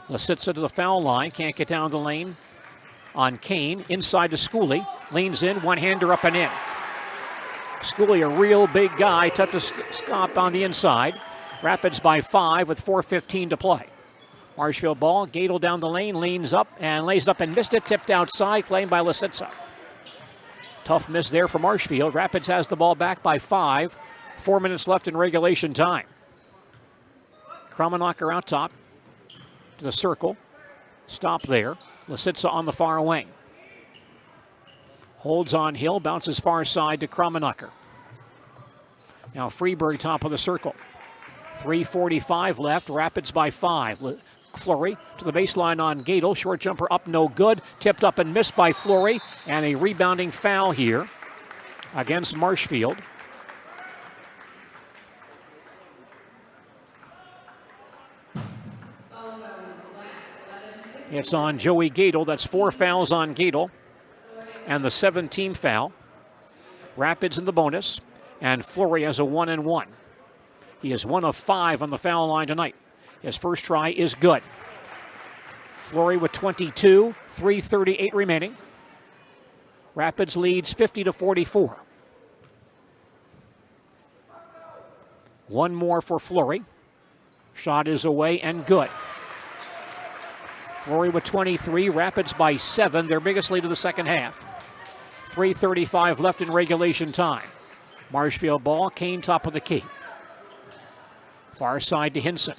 Lisitsa to the foul line. Can't get down the lane on Kane. Inside to Schooley. Leans in, one-hander up and in. Schooley, a real big guy. Tough to stop on the inside. Rapids by 5 with 4:15 to play. Marshfield ball. Gadel down the lane. Leans up and lays up and missed it. Tipped outside. Claimed by Lisitsa. Tough miss there for Marshfield. Rapids has the ball back by 5. 4 minutes left in regulation time. Krummenacher out top to the circle. Stop there. Lisitsa on the far wing. Holds on Hill. Bounces far side to Krummenacher. Now Freeberg top of the circle. 3:45 left. Rapids by 5. Fleury to the baseline on Gadel. Short jumper up, no good. Tipped up and missed by Fleury. And a rebounding foul here against Marshfield. It's on Joey Gadel. That's 4 fouls on Gadel. And the 17th foul. Rapids in the bonus. And Fleury has a 1-and-1. He is 1 of 5 on the foul line tonight. His first try is good. Fleury with 22, 3:38 remaining. Rapids leads 50-44. One more for Fleury. Shot is away and good. Fleury with 23, Rapids by 7, their biggest lead of the second half. 3:35 left in regulation time. Marshfield ball, Kane top of the key. Far side to Hinson.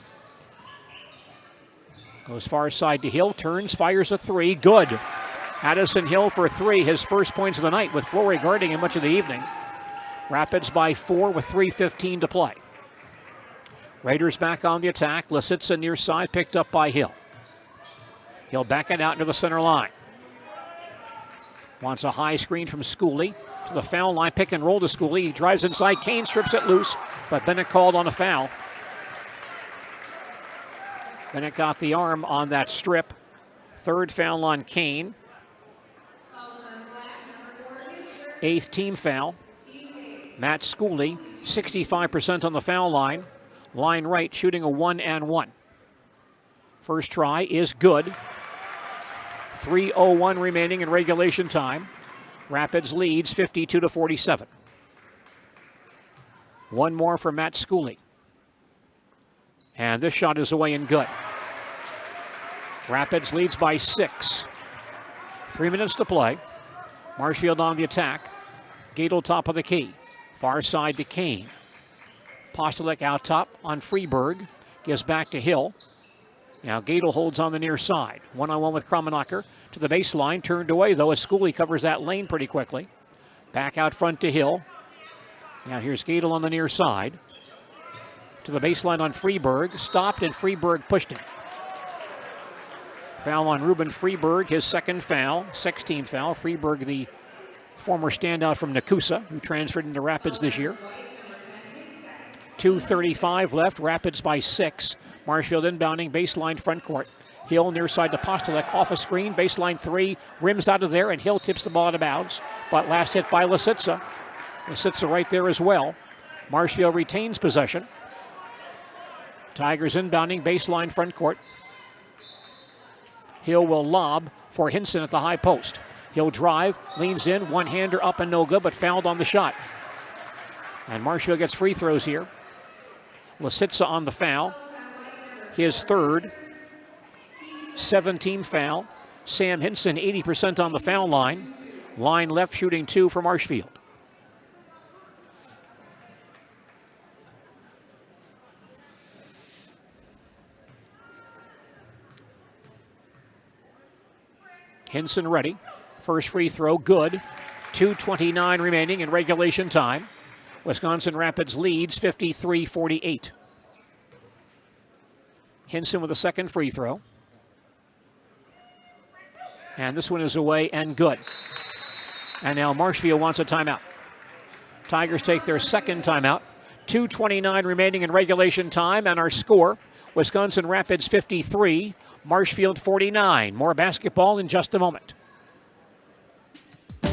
Goes far side to Hill, turns, fires a 3, good. Addison Hill for 3, his first points of the night, with Flory guarding him much of the evening. Rapids by 4 with 3:15 to play. Raiders back on the attack. Lisitsa near side, picked up by Hill. He'll back it out into the center line. Wants a high screen from Schooley to the foul line. Pick and roll to Schooley. He drives inside. Kane strips it loose, but Bennett called on a foul. Bennett got the arm on that strip. Third foul on Kane. 8th team foul. Matt Schooley, 65% on the foul line. Line right, shooting a 1-and-1. First try is good. 3:01 remaining in regulation time. Rapids leads 52-47. One more for Matt Schooley. And this shot is away and good. Rapids leads by 6. 3 minutes to play. Marshfield on the attack. Gadel top of the key. Far side to Kane. Postolek out top on Freeberg. Gives back to Hill. Now Gadel holds on the near side. One-on-one with Kramenacher to the baseline. Turned away, though, as Schooley covers that lane pretty quickly. Back out front to Hill. Now here's Gadel on the near side. To the baseline on Freeberg. Stopped, and Freeberg pushed him. Foul on Ruben Freeberg, his second foul. 16th foul. Freeberg, the former standout from Nakusa, who transferred into Rapids this year. 2:35 left. Rapids by 6. Marshfield inbounding, baseline front court. Hill near side to Postolek, off a screen, baseline 3, rims out of there, and Hill tips the ball out of bounds. But last hit by Lisitsa. Lisitsa right there as well. Marshfield retains possession. Tigers inbounding, baseline front court. Hill will lob for Hinson at the high post. He'll drive, leans in, one-hander up and no good, but fouled on the shot. And Marshfield gets free throws here. Lisitsa on the foul. His third. 17th foul. Sam Hinson, 80% on the foul line. Line left, shooting 2 for Marshfield. Hinson ready. First free throw, good. 2:29 remaining in regulation time. Wisconsin Rapids leads 53-48. Hinson with a second free throw. And this one is away and good. And now Marshfield wants a timeout. Tigers take their second timeout. 2:29 remaining in regulation time, and our score, Wisconsin Rapids 53, Marshfield 49. More basketball in just a moment.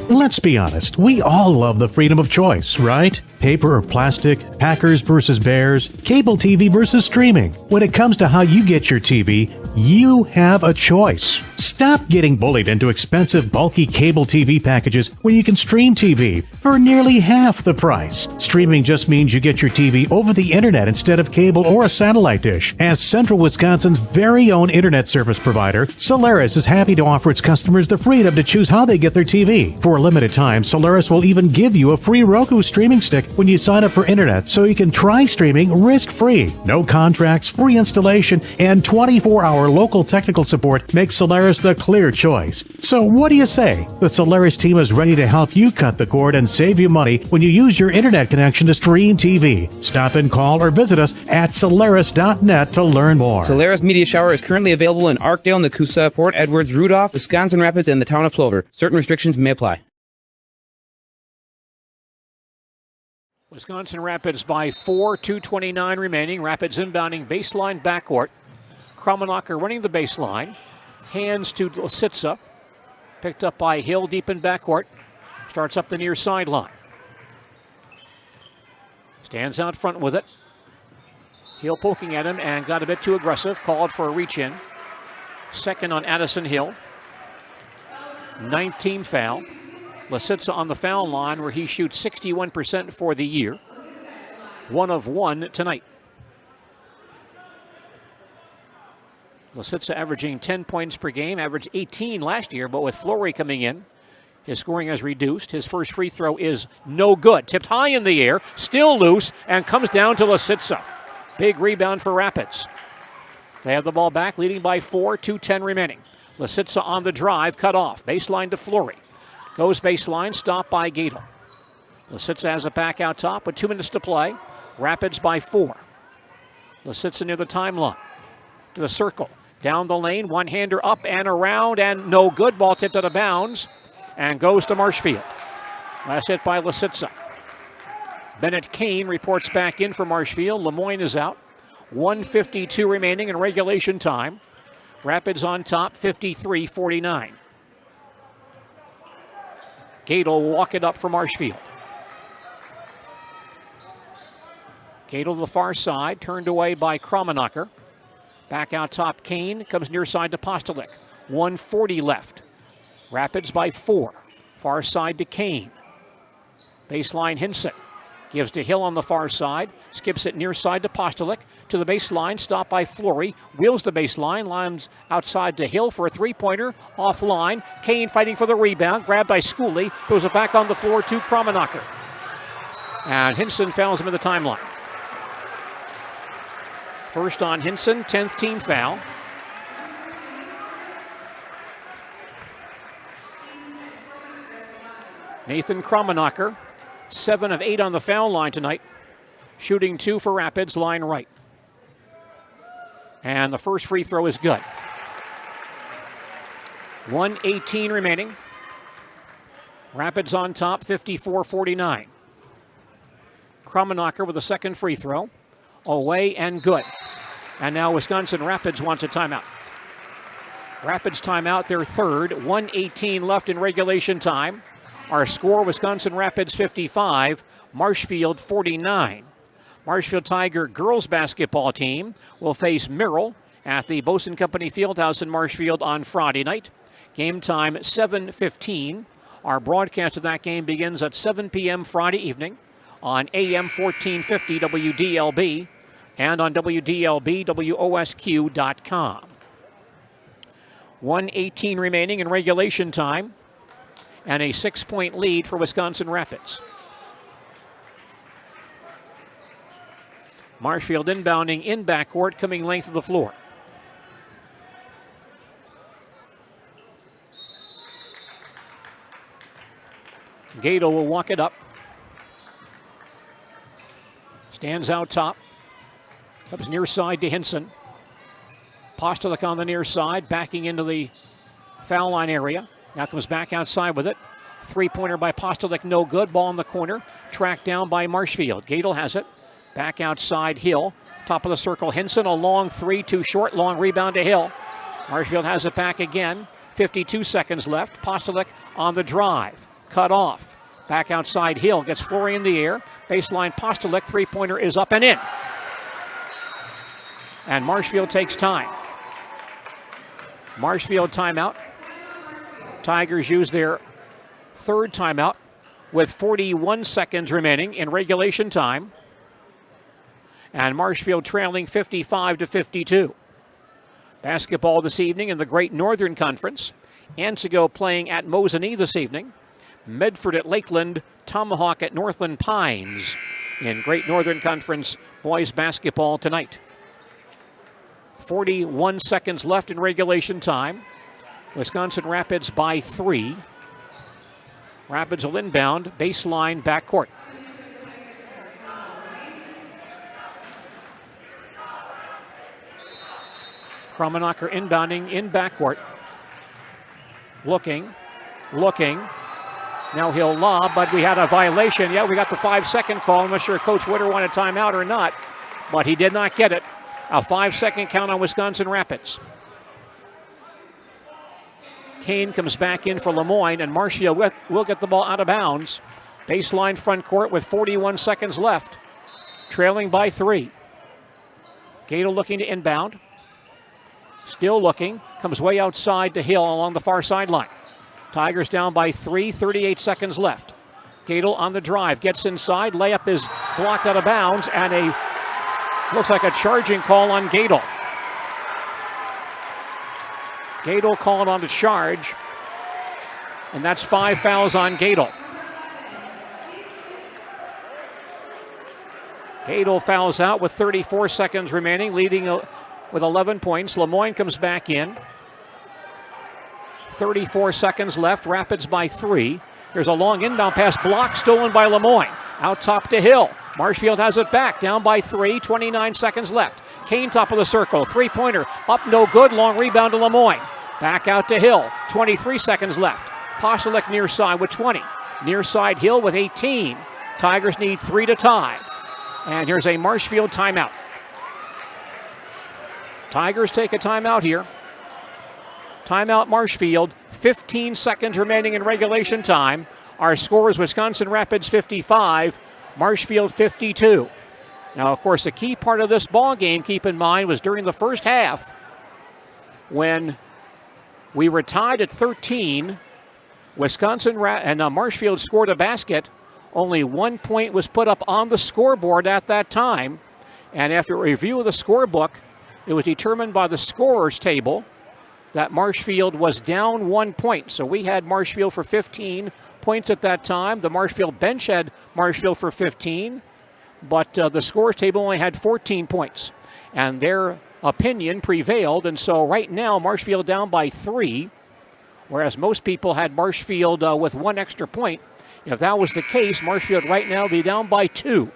Let's be honest, we all love the freedom of choice, right? Paper or plastic, Packers versus Bears, cable TV versus streaming. When it comes to how you get your TV, you have a choice. Stop getting bullied into expensive, bulky cable TV packages when you can stream TV for nearly half the price. Streaming just means you get your TV over the internet instead of cable or a satellite dish. As Central Wisconsin's very own internet service provider, Solaris is happy to offer its customers the freedom to choose how they get their TV. For a limited time, Solaris will even give you a free Roku streaming stick when you sign up for internet, so you can try streaming risk-free. No contracts, free installation, and 24-hour local technical support makes Solaris the clear choice. So what do you say? The Solaris team is ready to help you cut the cord and save you money when you use your internet connection to stream TV. Stop and call or visit us at Solaris.net to learn more. Solaris Media Shower is currently available in Arkdale, Nakusa, Port Edwards, Rudolph, Wisconsin Rapids, and the town of Plover. Certain restrictions may apply. Wisconsin Rapids by 4, 2:29 remaining. Rapids inbounding baseline backcourt. Kramenacher running the baseline. Hands to Lisitsa. Picked up by Hill deep in backcourt. Starts up the near sideline. Stands out front with it. Hill poking at him and got a bit too aggressive. Called for a reach in. Second on Addison Hill. 19 foul. Lisitsa on the foul line where he shoots 61% for the year. 1 of 1 tonight. Lisitsa averaging 10 points per game, averaged 18 last year, but with Flory coming in, his scoring has reduced. His first free throw is no good. Tipped high in the air, still loose, and comes down to Lisitsa. Big rebound for Rapids. They have the ball back, leading by 4, 2:10 remaining. Lisitsa on the drive, cut off. Baseline to Fleury. Goes baseline, stopped by Gadel. Lisitsa has it back out top with 2 minutes to play. Rapids by 4. Lisitsa near the timeline. To the circle. Down the lane, one-hander up and around, and no good. Ball tipped out of bounds and goes to Marshfield. Last hit by Lisitsa. Bennett Kane reports back in for Marshfield. Lemoyne is out. 1:52 remaining in regulation time. Rapids on top, 53-49. Gadel will walk it up for Marshfield. Gadel to the far side, turned away by Kromanacher. Back out top, Kane comes near side to Postolick. 1:40 left. Rapids by 4. Far side to Kane. Baseline Hinson. Gives to Hill on the far side. Skips it near side to Postolick. To the baseline, stopped by Fleury. Wheels the baseline. Lines outside to Hill for a three-pointer. Offline. Kane fighting for the rebound. Grabbed by Schooley. Throws it back on the floor to Kromanacher. And Hinson fouls him at the timeline. First on Hinson, 10th team foul. Nathan Kromanacher, 7 of 8 on the foul line tonight. Shooting 2 for Rapids, line right. And the first free throw is good. 1:18 remaining. Rapids on top, 54-49. Kromanacher with a second free throw. Away and good. And now Wisconsin Rapids wants a timeout. Rapids timeout, their third. 1:18 left in regulation time. Our score, Wisconsin Rapids 55, Marshfield 49. Marshfield Tiger girls basketball team will face Merrill at the Bosun Company Fieldhouse in Marshfield on Friday night. Game time 7:15. Our broadcast of that game begins at 7 p.m. Friday evening on AM 1450 WDLB and on WDLB-WOSQ.com. 1:18 remaining in regulation time and a 6-point lead for Wisconsin Rapids. Marshfield inbounding in backcourt, coming length of the floor. Gadel will walk it up. Stands out top. Comes near side to Hinson. Postolick on the near side, backing into the foul line area. Now comes back outside with it. Three-pointer by Postolick, no good. Ball in the corner. Tracked down by Marshfield. Gadel has it. Back outside, Hill. Top of the circle, Hinson. A long three, too short. Long rebound to Hill. Marshfield has it back again. 52 seconds left. Postolick on the drive. Cut off. Back outside, Hill gets Fleury in the air. Baseline, Postolick. Three-pointer is up and in. And Marshfield takes time. Marshfield timeout. Tigers use their third timeout with 41 seconds remaining in regulation time. And Marshfield trailing 55-52. Basketball this evening in the Great Northern Conference. Antigo playing at Mosinee this evening. Medford at Lakeland, Tomahawk at Northland Pines in Great Northern Conference boys basketball tonight. 41 seconds left in regulation time. Wisconsin Rapids by 3. Rapids will inbound, baseline, backcourt. Kromanacher inbounding in backcourt. Looking. Now he'll lob, but we had a violation. Yeah, we got the 5-second call. I'm not sure Coach Witter wanted timeout or not, but he did not get it. A 5-second count on Wisconsin Rapids. Kane comes back in for Lemoyne, and Marshfield will get the ball out of bounds. Baseline front court with 41 seconds left. Trailing by 3. Gadel looking to inbound. Still looking. Comes way outside to Hill along the far sideline. Tigers down by 3, 38 seconds left. Gadel on the drive, gets inside. Layup is blocked out of bounds, and looks like a charging call on Gadel. Gadel called on the charge, and that's 5 fouls on Gadel. Gadel fouls out with 34 seconds remaining, leading with 11 points. Lemoyne comes back in. 34 seconds left. Rapids by 3. Here's a long inbound pass blocked, stolen by Lemoyne. Out top to Hill. Marshfield has it back, down by 3. 29 seconds left. Kane top of the circle. Three-pointer up, no good. Long rebound to Lemoyne. Back out to Hill. 23 seconds left. Postolek near side with 20. Near side Hill with 18. Tigers need 3 to tie. And here's a Marshfield timeout. Tigers take a timeout here. Timeout Marshfield. 15 seconds remaining in regulation time. Our score is Wisconsin Rapids 55, Marshfield 52. Now, of course, the key part of this ball game, keep in mind, was during the first half when we were tied at 13. Marshfield scored a basket. Only 1 point was put up on the scoreboard at that time. And after a review of the scorebook, it was determined by the scorers table that Marshfield was down 1 point. So we had Marshfield for 15 points at that time. The Marshfield bench had Marshfield for 15, but the scorers table only had 14 points. And their opinion prevailed, and so right now Marshfield down by 3, whereas most people had Marshfield with 1 extra point. If that was the case, Marshfield right now would be down by 2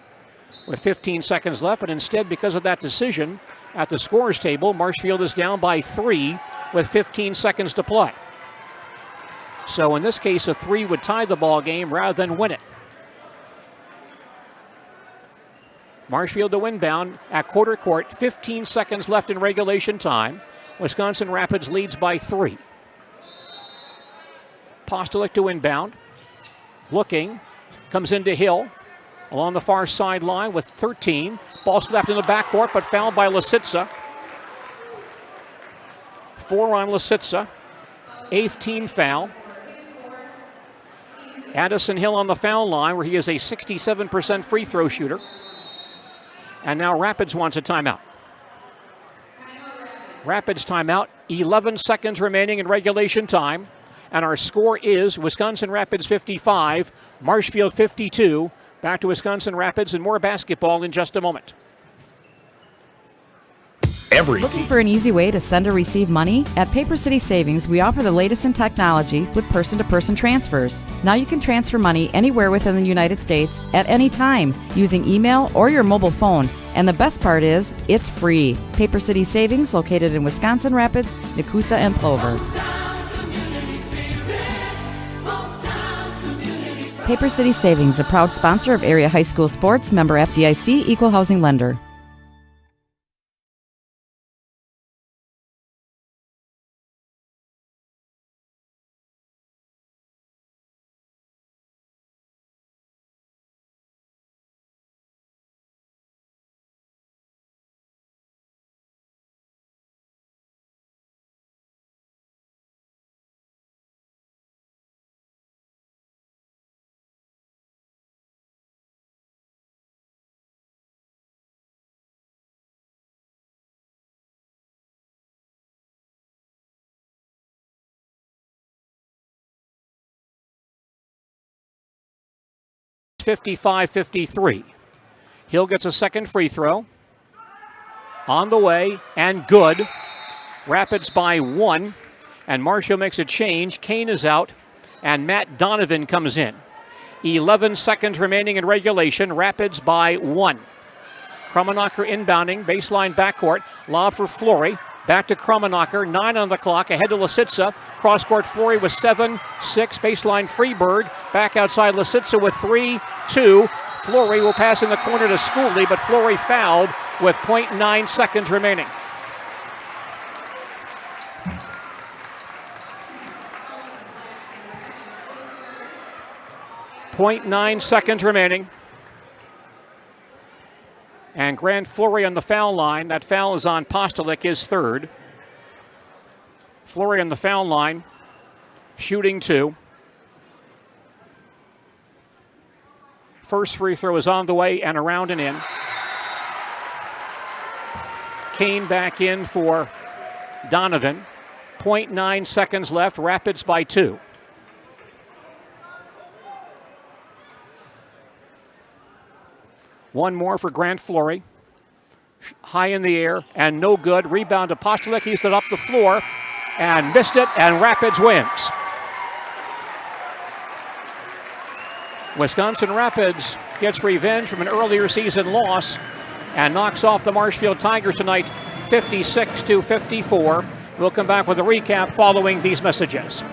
with 15 seconds left, but instead, because of that decision at the scorers table, Marshfield is down by 3 with 15 seconds to play. So in this case, a 3 would tie the ball game rather than win it. Marshfield to inbound at quarter court, 15 seconds left in regulation time. Wisconsin Rapids leads by 3. Postolek to inbound. Looking, comes into Hill along the far sideline with 13. Ball slapped in the backcourt, but fouled by Lisitsa. 4 on Lisitsa. 8th team foul. Addison Hill on the foul line, where he is a 67% free throw shooter. And now Rapids wants a timeout. Rapids timeout, 11 seconds remaining in regulation time. And our score is Wisconsin Rapids 55, Marshfield 52. Back to Wisconsin Rapids and more basketball in just a moment. Looking for an easy way to send or receive money? At Paper City Savings, we offer the latest in technology with person-to-person transfers. Now you can transfer money anywhere within the United States at any time using email or your mobile phone. And the best part is, it's free. Paper City Savings, located in Wisconsin Rapids, Nakusa, and Plover. Paper City Savings, a proud sponsor of area high school sports, member FDIC, equal housing lender. .55-53. Hill gets a second free throw. On the way, and good. Rapids by 1. And Marshall makes a change. Kane is out, and Matt Donovan comes in. 11 seconds remaining in regulation. Rapids by 1. Krummenacher inbounding, baseline backcourt. Lob for Flory. Back to Krummenacher, 9 on the clock, ahead to Lisitsa. Cross-court Flory with 7-6, baseline Freeberg. Back outside Lisitsa with 3-2. Flory will pass in the corner to Schooley, but Flory fouled with 0.9 seconds remaining. .9 seconds remaining. And Grant Flory on the foul line. That foul is on Postolek, his 3rd. Flory on the foul line, shooting 2. First free throw is on the way and around and in. Kane back in for Donovan. 0.9 seconds left. Rapids by 2. One more for Grant Flory. High in the air and no good. Rebound to Postolek. He's it up the floor. and missed it, and Rapids wins. Wisconsin Rapids gets revenge from an earlier season loss and knocks off the Marshfield Tigers tonight 56-54. We'll come back with a recap following these messages.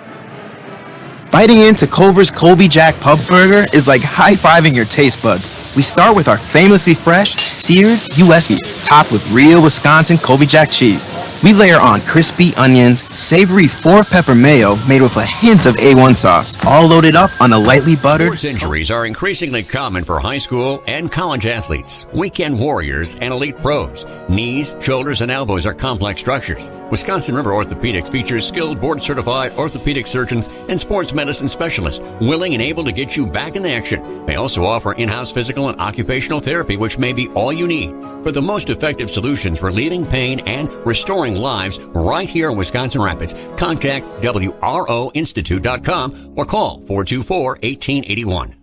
Biting into Culver's Colby Jack Pub Burger is like high-fiving your taste buds. We start with our famously fresh, seared U.S. meat, topped with real Wisconsin Colby Jack cheese. We layer on crispy onions, savory 4-pepper mayo made with a hint of A1 sauce, all loaded up on a lightly buttered... Sports injuries are increasingly common for high school and college athletes, weekend warriors, and elite pros. Knees, shoulders, and elbows are complex structures. Wisconsin River Orthopedics features skilled board-certified orthopedic surgeons and sports medicine specialists willing and able to get you back in action. They also offer in-house physical and occupational therapy, which may be all you need for the most effective solutions relieving pain and restoring lives right here in Wisconsin Rapids. Contact WROinstitute.com or call 424-1881.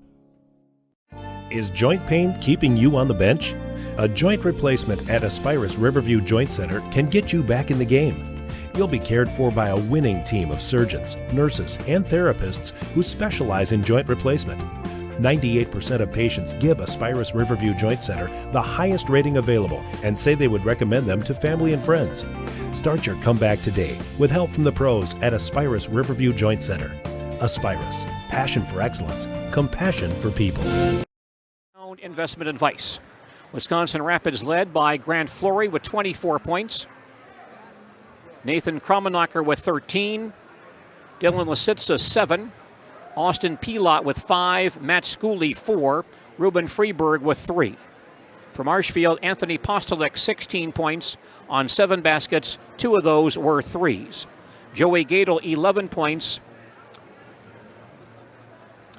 Is joint pain keeping you on the bench? A joint replacement at Aspirus Riverview Joint Center can get you back in the game. You'll be cared for by a winning team of surgeons, nurses, and therapists who specialize in joint replacement. 98% of patients give Aspirus Riverview Joint Center the highest rating available and say they would recommend them to family and friends. Start your comeback today with help from the pros at Aspirus Riverview Joint Center. Aspirus, passion for excellence, compassion for people. Investment advice. Wisconsin Rapids led by Grant Flory with 24 points. Nathan Kromenacher with 13. Dylan Lisitsa 7. Austin Pilot with 5. Matt Schooley 4. Ruben Freeberg with 3. For Marshfield, Anthony Postolick 16 points on 7 baskets. 2 of those were threes. Joey Gadel 11 points.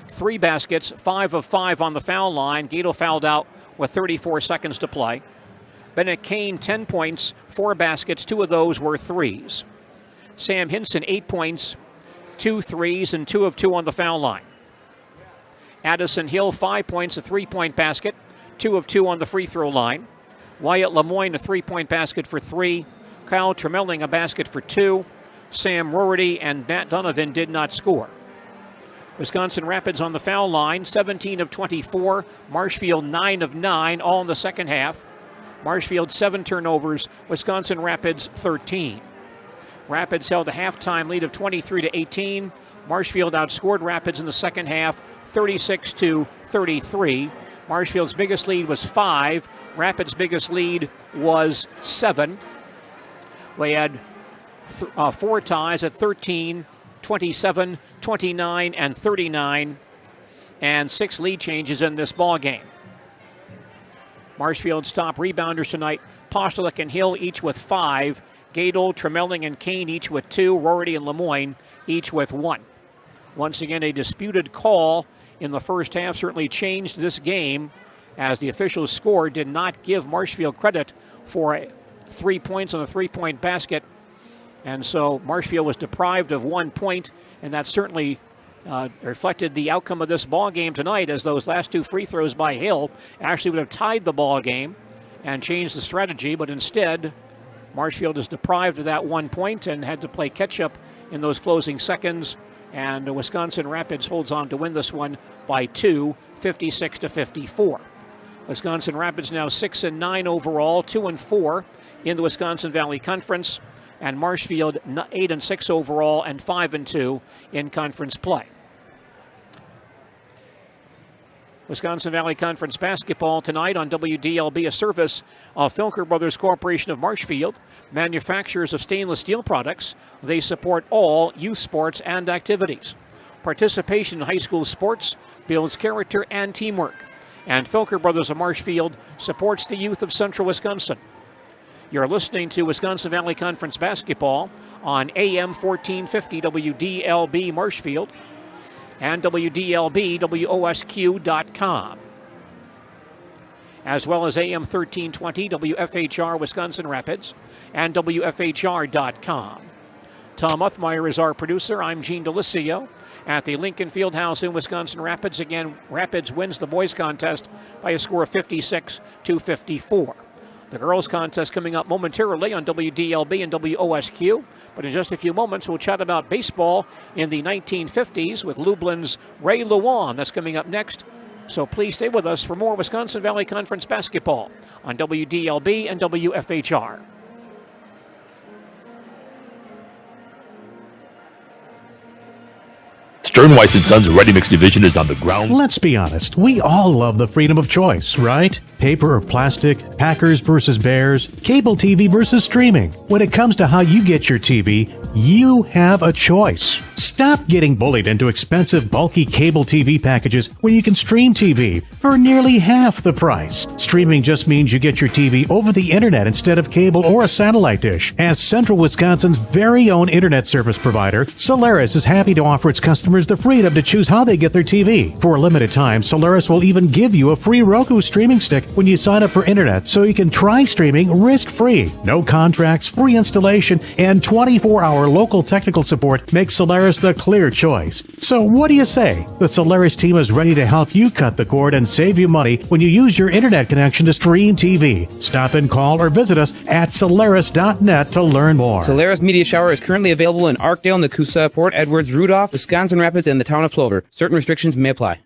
3 baskets, 5 of 5 on the foul line. Gadel fouled out with 34 seconds to play. Bennett Kane, 10 points, 4 baskets, 2 of those were threes. Sam Hinson, 8 points, 2 threes, and 2 of 2 on the foul line. Addison Hill, 5 points, a 3-point basket, 2 of 2 on the free throw line. Wyatt Lemoyne, a 3-point basket for 3. Kyle Tremelling, a basket for 2. Sam Rorty and Matt Donovan did not score. Wisconsin Rapids on the foul line, 17 of 24. Marshfield 9 of 9, all in the second half. Marshfield 7 turnovers, Wisconsin Rapids 13. Rapids held a halftime lead of 23-18. Marshfield outscored Rapids in the second half, 36-33. Marshfield's biggest lead was 5. Rapids' biggest lead was 7. We had 4 ties at 13, 27, 29, and 39, and 6 lead changes in this ball game. Marshfield's top rebounders tonight, Postolick and Hill each with 5, Gadel, Tremelling, and Kane each with 2, Rorty and Lemoyne each with 1. Once again, a disputed call in the first half certainly changed this game, as the official score did not give Marshfield credit for 3 points on a 3-point basket. And so Marshfield was deprived of 1 point, and that certainly reflected the outcome of this ball game tonight, as those last 2 free throws by Hill actually would have tied the ball game and changed the strategy, but instead Marshfield is deprived of that 1 point and had to play catch-up in those closing seconds, and Wisconsin Rapids holds on to win this one by 2, 56-54. Wisconsin Rapids now 6-9 overall, 2-4 in the Wisconsin Valley Conference, and Marshfield 8-6 overall and 5-2 in conference play. Wisconsin Valley Conference basketball tonight on WDLB, a service of Filker Brothers Corporation of Marshfield, manufacturers of stainless steel products. They support all youth sports and activities. Participation in high school sports builds character and teamwork, and Filker Brothers of Marshfield supports the youth of Central Wisconsin. You're listening to Wisconsin Valley Conference basketball on AM 1450 WDLB Marshfield and WDLB-WOSQ.com, as well as AM 1320 WFHR Wisconsin Rapids and WFHR.com. Tom Uthmeyer is our producer. I'm Gene Delisio at the Lincoln Fieldhouse in Wisconsin Rapids. Again, Rapids wins the boys contest by a score of 56-54. The girls' contest coming up momentarily on WDLB and WOSQ. But in just a few moments, we'll chat about baseball in the 1950s with Lublin's Ray Luan. That's coming up next. So please stay with us for more Wisconsin Valley Conference basketball on WDLB and WFHR. Sternweiss & Sons Ready Mix Division is on the ground. Let's be honest, we all love the freedom of choice, right? Paper or plastic, Packers versus Bears, cable TV versus streaming. When it comes to how you get your TV, you have a choice. Stop getting bullied into expensive, bulky cable TV packages when you can stream TV for nearly half the price. Streaming just means you get your TV over the internet instead of cable or a satellite dish. As Central Wisconsin's very own internet service provider, Solaris is happy to offer its customers the freedom to choose how they get their TV. For a limited time, Solaris will even give you a free Roku streaming stick when you sign up for internet, so you can try streaming risk-free. No contracts, free installation, and 24-hour local technical support make Solaris the clear choice. So what do you say? The Solaris team is ready to help you cut the cord and save you money when you use your internet connection to stream TV. Stop and call or visit us at Solaris.net to learn more. Solaris Media Shower is currently available in Arkdale, Nakusa, Port Edwards, Rudolph, Wisconsin Rapids, and the town of Plover. Certain restrictions may apply.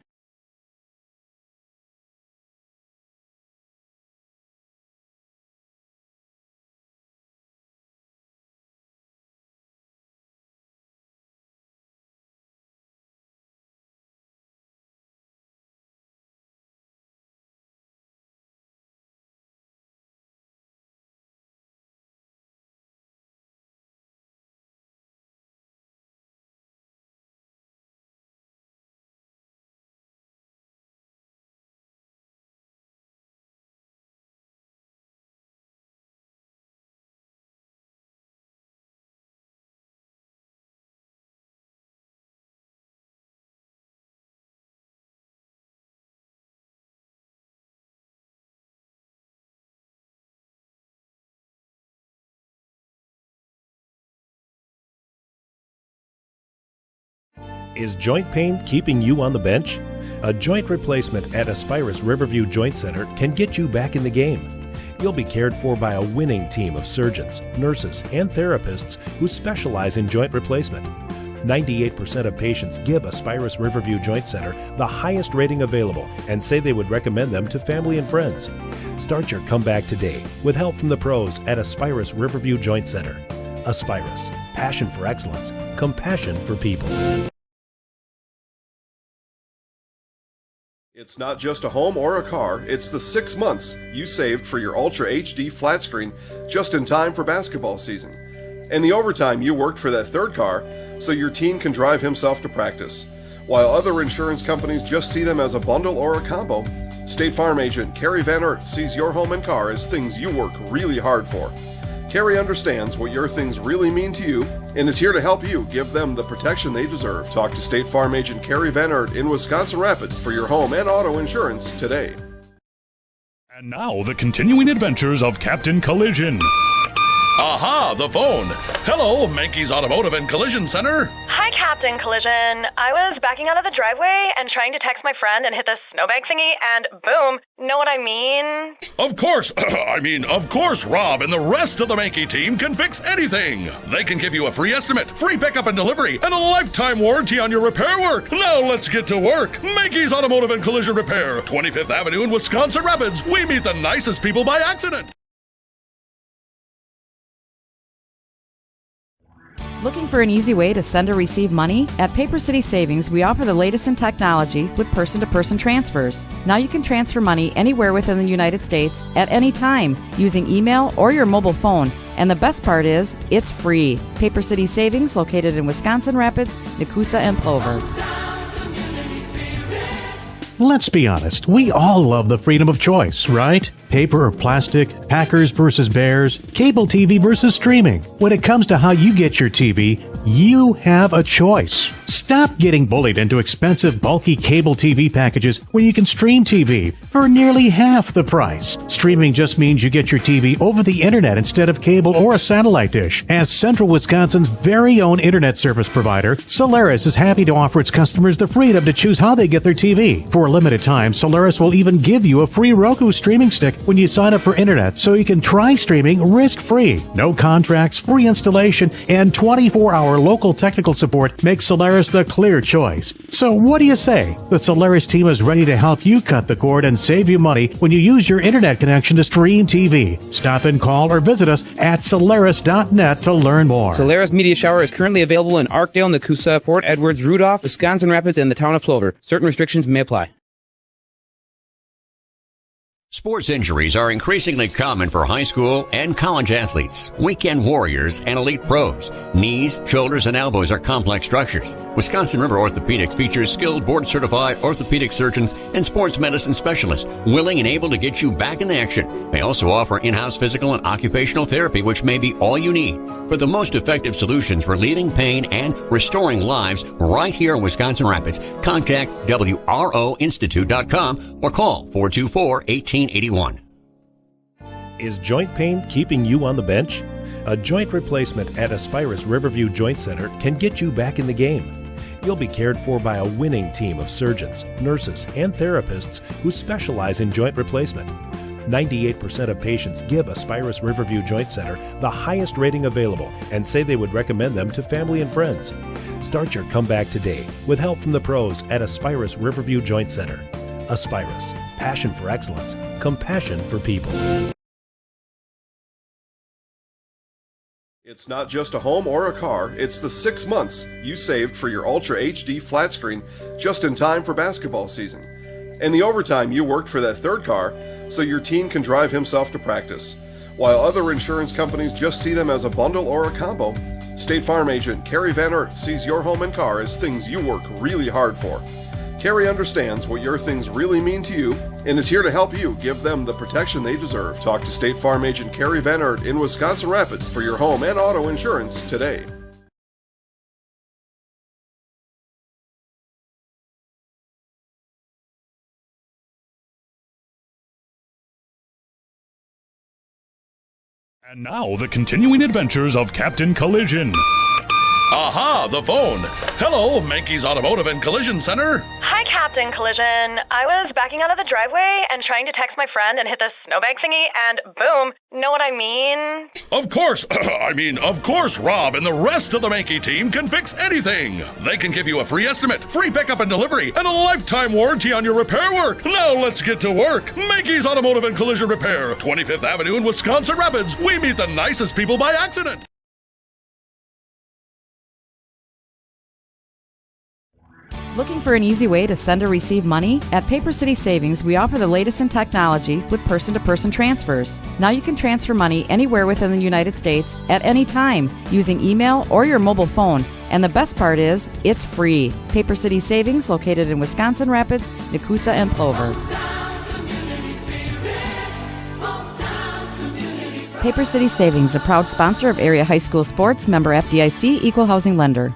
Is joint pain keeping you on the bench? A joint replacement at Aspirus Riverview Joint Center can get you back in the game. You'll be cared for by a winning team of surgeons, nurses, and therapists who specialize in joint replacement. 98% of patients give Aspirus Riverview Joint Center the highest rating available and say they would recommend them to family and friends. Start your comeback today with help from the pros at Aspirus Riverview Joint Center. Aspirus, passion for excellence, compassion for people. It's not just a home or a car, it's the 6 months you saved for your Ultra HD flat screen just in time for basketball season. And the overtime you worked for that third car so your teen can drive himself to practice. While other insurance companies just see them as a bundle or a combo, State Farm agent Carrie Van Oort sees your home and car as things you work really hard for. Carrie understands what your things really mean to you and is here to help you give them the protection they deserve. Talk to State Farm agent Carrie Van Oort in Wisconsin Rapids for your home and auto insurance today. And now the continuing adventures of Captain Collision. Aha, the phone. Hello, Mankey's Automotive and Collision Center. Hi, Captain Collision. I was backing out of the driveway and trying to text my friend and hit the snowbag thingy, and boom. Know what I mean? Of course. Of course, Rob and the rest of the Mankey team can fix anything. They can give you a free estimate, free pickup and delivery, and a lifetime warranty on your repair work. Now let's get to work. Mankey's Automotive and Collision Repair, 25th Avenue in Wisconsin Rapids. We meet the nicest people by accident. Looking for an easy way to send or receive money? At Paper City Savings, we offer the latest in technology with person-to-person transfers. Now you can transfer money anywhere within the United States at any time using email or your mobile phone. And the best part is, it's free. Paper City Savings, located in Wisconsin Rapids, Nakusa, and Plover. Let's be honest, we all love the freedom of choice, right? Paper or plastic, Packers versus Bears, cable TV versus streaming. When it comes to how you get your TV, you have a choice. Stop getting bullied into expensive, bulky cable TV packages when you can stream TV for nearly half the price. Streaming just means you get your TV over the internet instead of cable or a satellite dish. As Central Wisconsin's very own internet service provider, Solaris is happy to offer its customers the freedom to choose how they get their TV. For For a limited time, Solaris will even give you a free Roku streaming stick when you sign up for internet so you can try streaming risk-free. No contracts, free installation, and 24-hour local technical support makes Solaris the clear choice. So what do you say? The Solaris team is ready to help you cut the cord and save you money when you use your internet connection to stream TV. Stop and call or visit us at Solaris.net to learn more. Solaris Media Shower is currently available in Arkdale, Nakusa, Port Edwards, Rudolph, Wisconsin Rapids, and the town of Plover. Certain restrictions may apply. Sports injuries are increasingly common for high school and college athletes, weekend warriors, and elite pros. Knees, shoulders, and elbows are complex structures. Wisconsin River Orthopedics features skilled board-certified orthopedic surgeons and sports medicine specialists willing and able to get you back in action. They also offer in-house physical and occupational therapy, which may be all you need. For the most effective solutions for relieving pain and restoring lives right here in Wisconsin Rapids, contact WROinstitute.com or call 424-1881. Is joint pain keeping you on the bench? A joint replacement at Aspirus Riverview Joint Center can get you back in the game. You'll be cared for by a winning team of surgeons, nurses, and therapists who specialize in joint replacement. 98% of patients give Aspirus Riverview Joint Center the highest rating available and say they would recommend them to family and friends. Start your comeback today with help from the pros at Aspirus Riverview Joint Center. Aspirus, passion for excellence, compassion for people. It's not just a home or a car, it's the 6 months you saved for your Ultra HD flat screen just in time for basketball season. And the overtime you worked for that third car so your teen can drive himself to practice. While other insurance companies just see them as a bundle or a combo, State Farm agent Carrie Van Eert sees your home and car as things you work really hard for. Carrie understands what your things really mean to you and is here to help you give them the protection they deserve. Talk to State Farm agent Carrie Van Eert in Wisconsin Rapids for your home and auto insurance today. And now, the continuing adventures of Captain Collision. Aha, the phone. Hello, Mankey's Automotive and Collision Center. Hi, Captain Collision. I was backing out of the driveway and trying to text my friend and hit the snowbank thingy, and boom. Know what I mean? Of course. Of course, Rob and the rest of the Mankey team can fix anything. They can give you a free estimate, free pickup and delivery, and a lifetime warranty on your repair work. Now let's get to work. Mankey's Automotive and Collision Repair, 25th Avenue in Wisconsin Rapids. We meet the nicest people by accident. Looking for an easy way to send or receive money? At Paper City Savings, we offer the latest in technology with person-to-person transfers. Now you can transfer money anywhere within the United States at any time using email or your mobile phone. And the best part is, it's free. Paper City Savings, located in Wisconsin Rapids, Nakusa, and Plover. Paper City Savings, a proud sponsor of area high school sports, member FDIC, equal housing lender.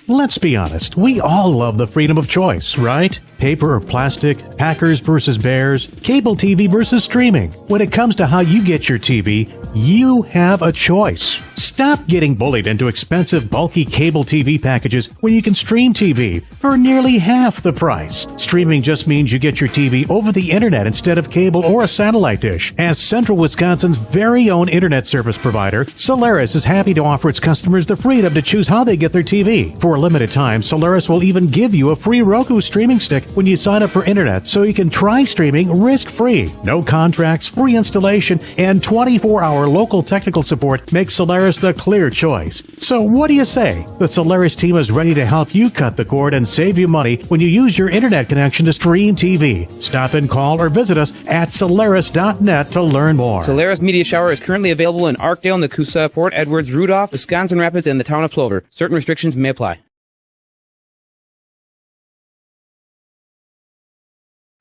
Let's be honest, we all love the freedom of choice, right? Paper or plastic, Packers versus Bears, cable TV versus streaming. When it comes to how you get your TV, you have a choice. Stop getting bullied into expensive, bulky cable TV packages when you can stream TV for nearly half the price. Streaming just means you get your TV over the internet instead of cable or a satellite dish. As Central Wisconsin's very own internet service provider, Solaris is happy to offer its customers the freedom to choose how they get their TV. For a limited time, Solaris will even give you a free Roku streaming stick when you sign up for internet so you can try streaming risk-free. No contracts, free installation, and 24-hour local technical support makes Solaris the clear choice. So what do you say? The Solaris team is ready to help you cut the cord and save you money when you use your internet connection to stream TV. Stop and call or visit us at Solaris.net to learn more. Solaris Media Shower is currently available in Arkdale, Nakusa, Port Edwards, Rudolph, Wisconsin Rapids, and the town of Plover. Certain restrictions may apply.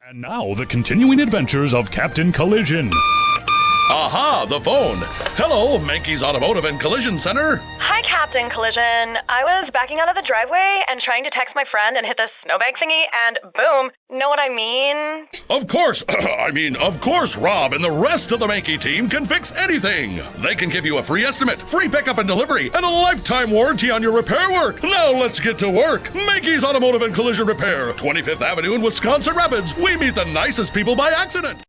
And now, the continuing adventures of Captain Collision. Aha, the phone. Hello, Mankey's Automotive and Collision Center. Hi, Captain Collision. I was backing out of the driveway and trying to text my friend and hit the snowbank thingy, and boom. Know what I mean? Of course. Of course, Rob and the rest of the Mankey team can fix anything. They can give you a free estimate, free pickup and delivery, and a lifetime warranty on your repair work. Now let's get to work. Mankey's Automotive and Collision Repair, 25th Avenue in Wisconsin Rapids. We meet the nicest people by accident.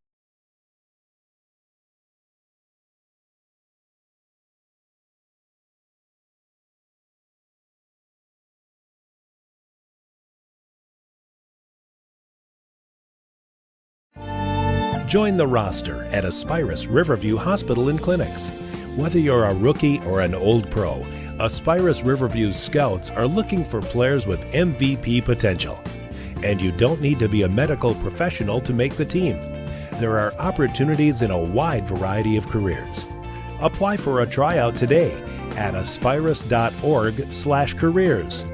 Join the roster at Aspirus Riverview Hospital and Clinics. Whether you're a rookie or an old pro, Aspirus Riverview's scouts are looking for players with MVP potential. And you don't need to be a medical professional to make the team. There are opportunities in a wide variety of careers. Apply for a tryout today at aspirus.org/careers.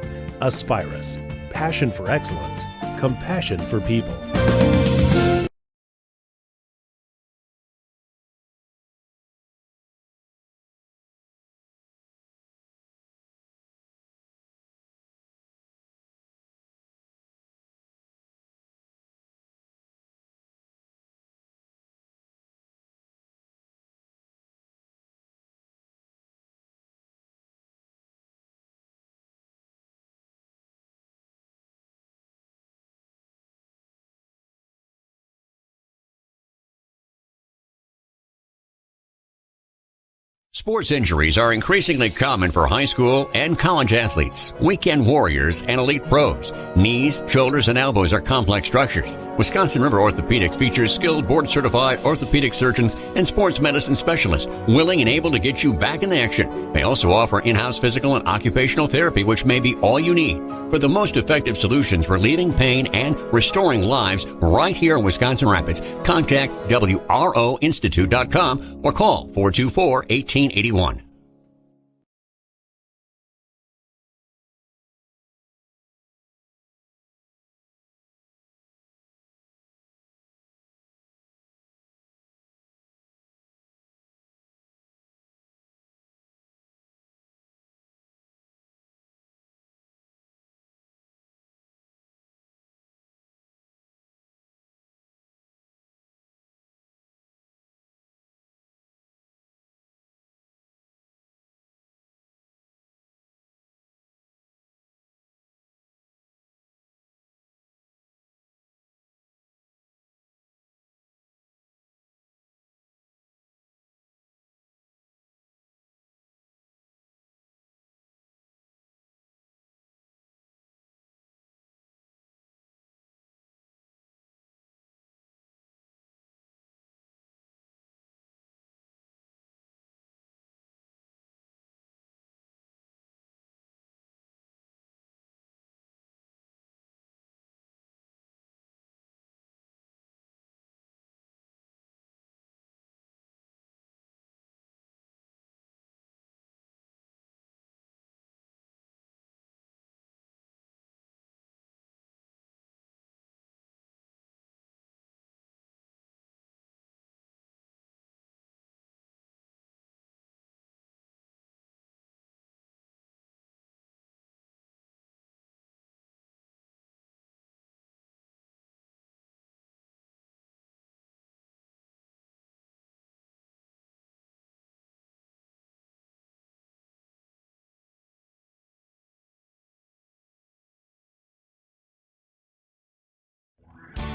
Aspirus, passion for excellence, compassion for people. Sports injuries are increasingly common for high school and college athletes, weekend warriors, and elite pros. Knees, shoulders, and elbows are complex structures. Wisconsin River Orthopedics features skilled board-certified orthopedic surgeons and sports medicine specialists willing and able to get you back in the action. They also offer in-house physical and occupational therapy, which may be all you need for the most effective solutions relieving pain and restoring lives right here in Wisconsin Rapids. Contact WROinstitute.com or call 424-1881.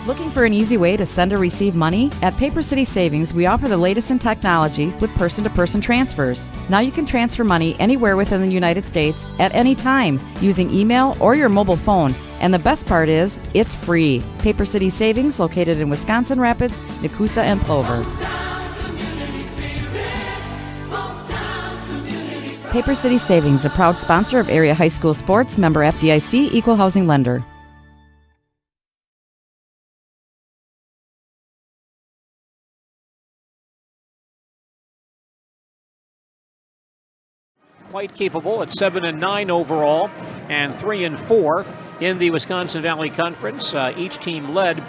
Looking for an easy way to send or receive money? At Paper City Savings, we offer the latest in technology with person-to-person transfers. Now you can transfer money anywhere within the United States at any time using email or your mobile phone. And the best part is, it's free. Paper City Savings, located in Wisconsin Rapids, Nakusa, and Plover. Paper City Savings, a proud sponsor of area high school sports, member FDIC, equal housing lender. Quite capable at 7-9 overall and 3-4 in the Wisconsin Valley Conference. Each team led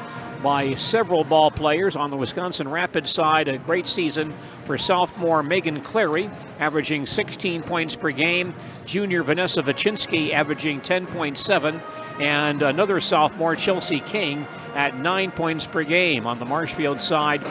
by several ball players. On the Wisconsin Rapids side, a great season for sophomore Megan Clary, averaging 16 points per game. Junior Vanessa Vachinsky averaging 10.7. And another sophomore, Chelsea King, at 9 points per game. On the Marshfield side,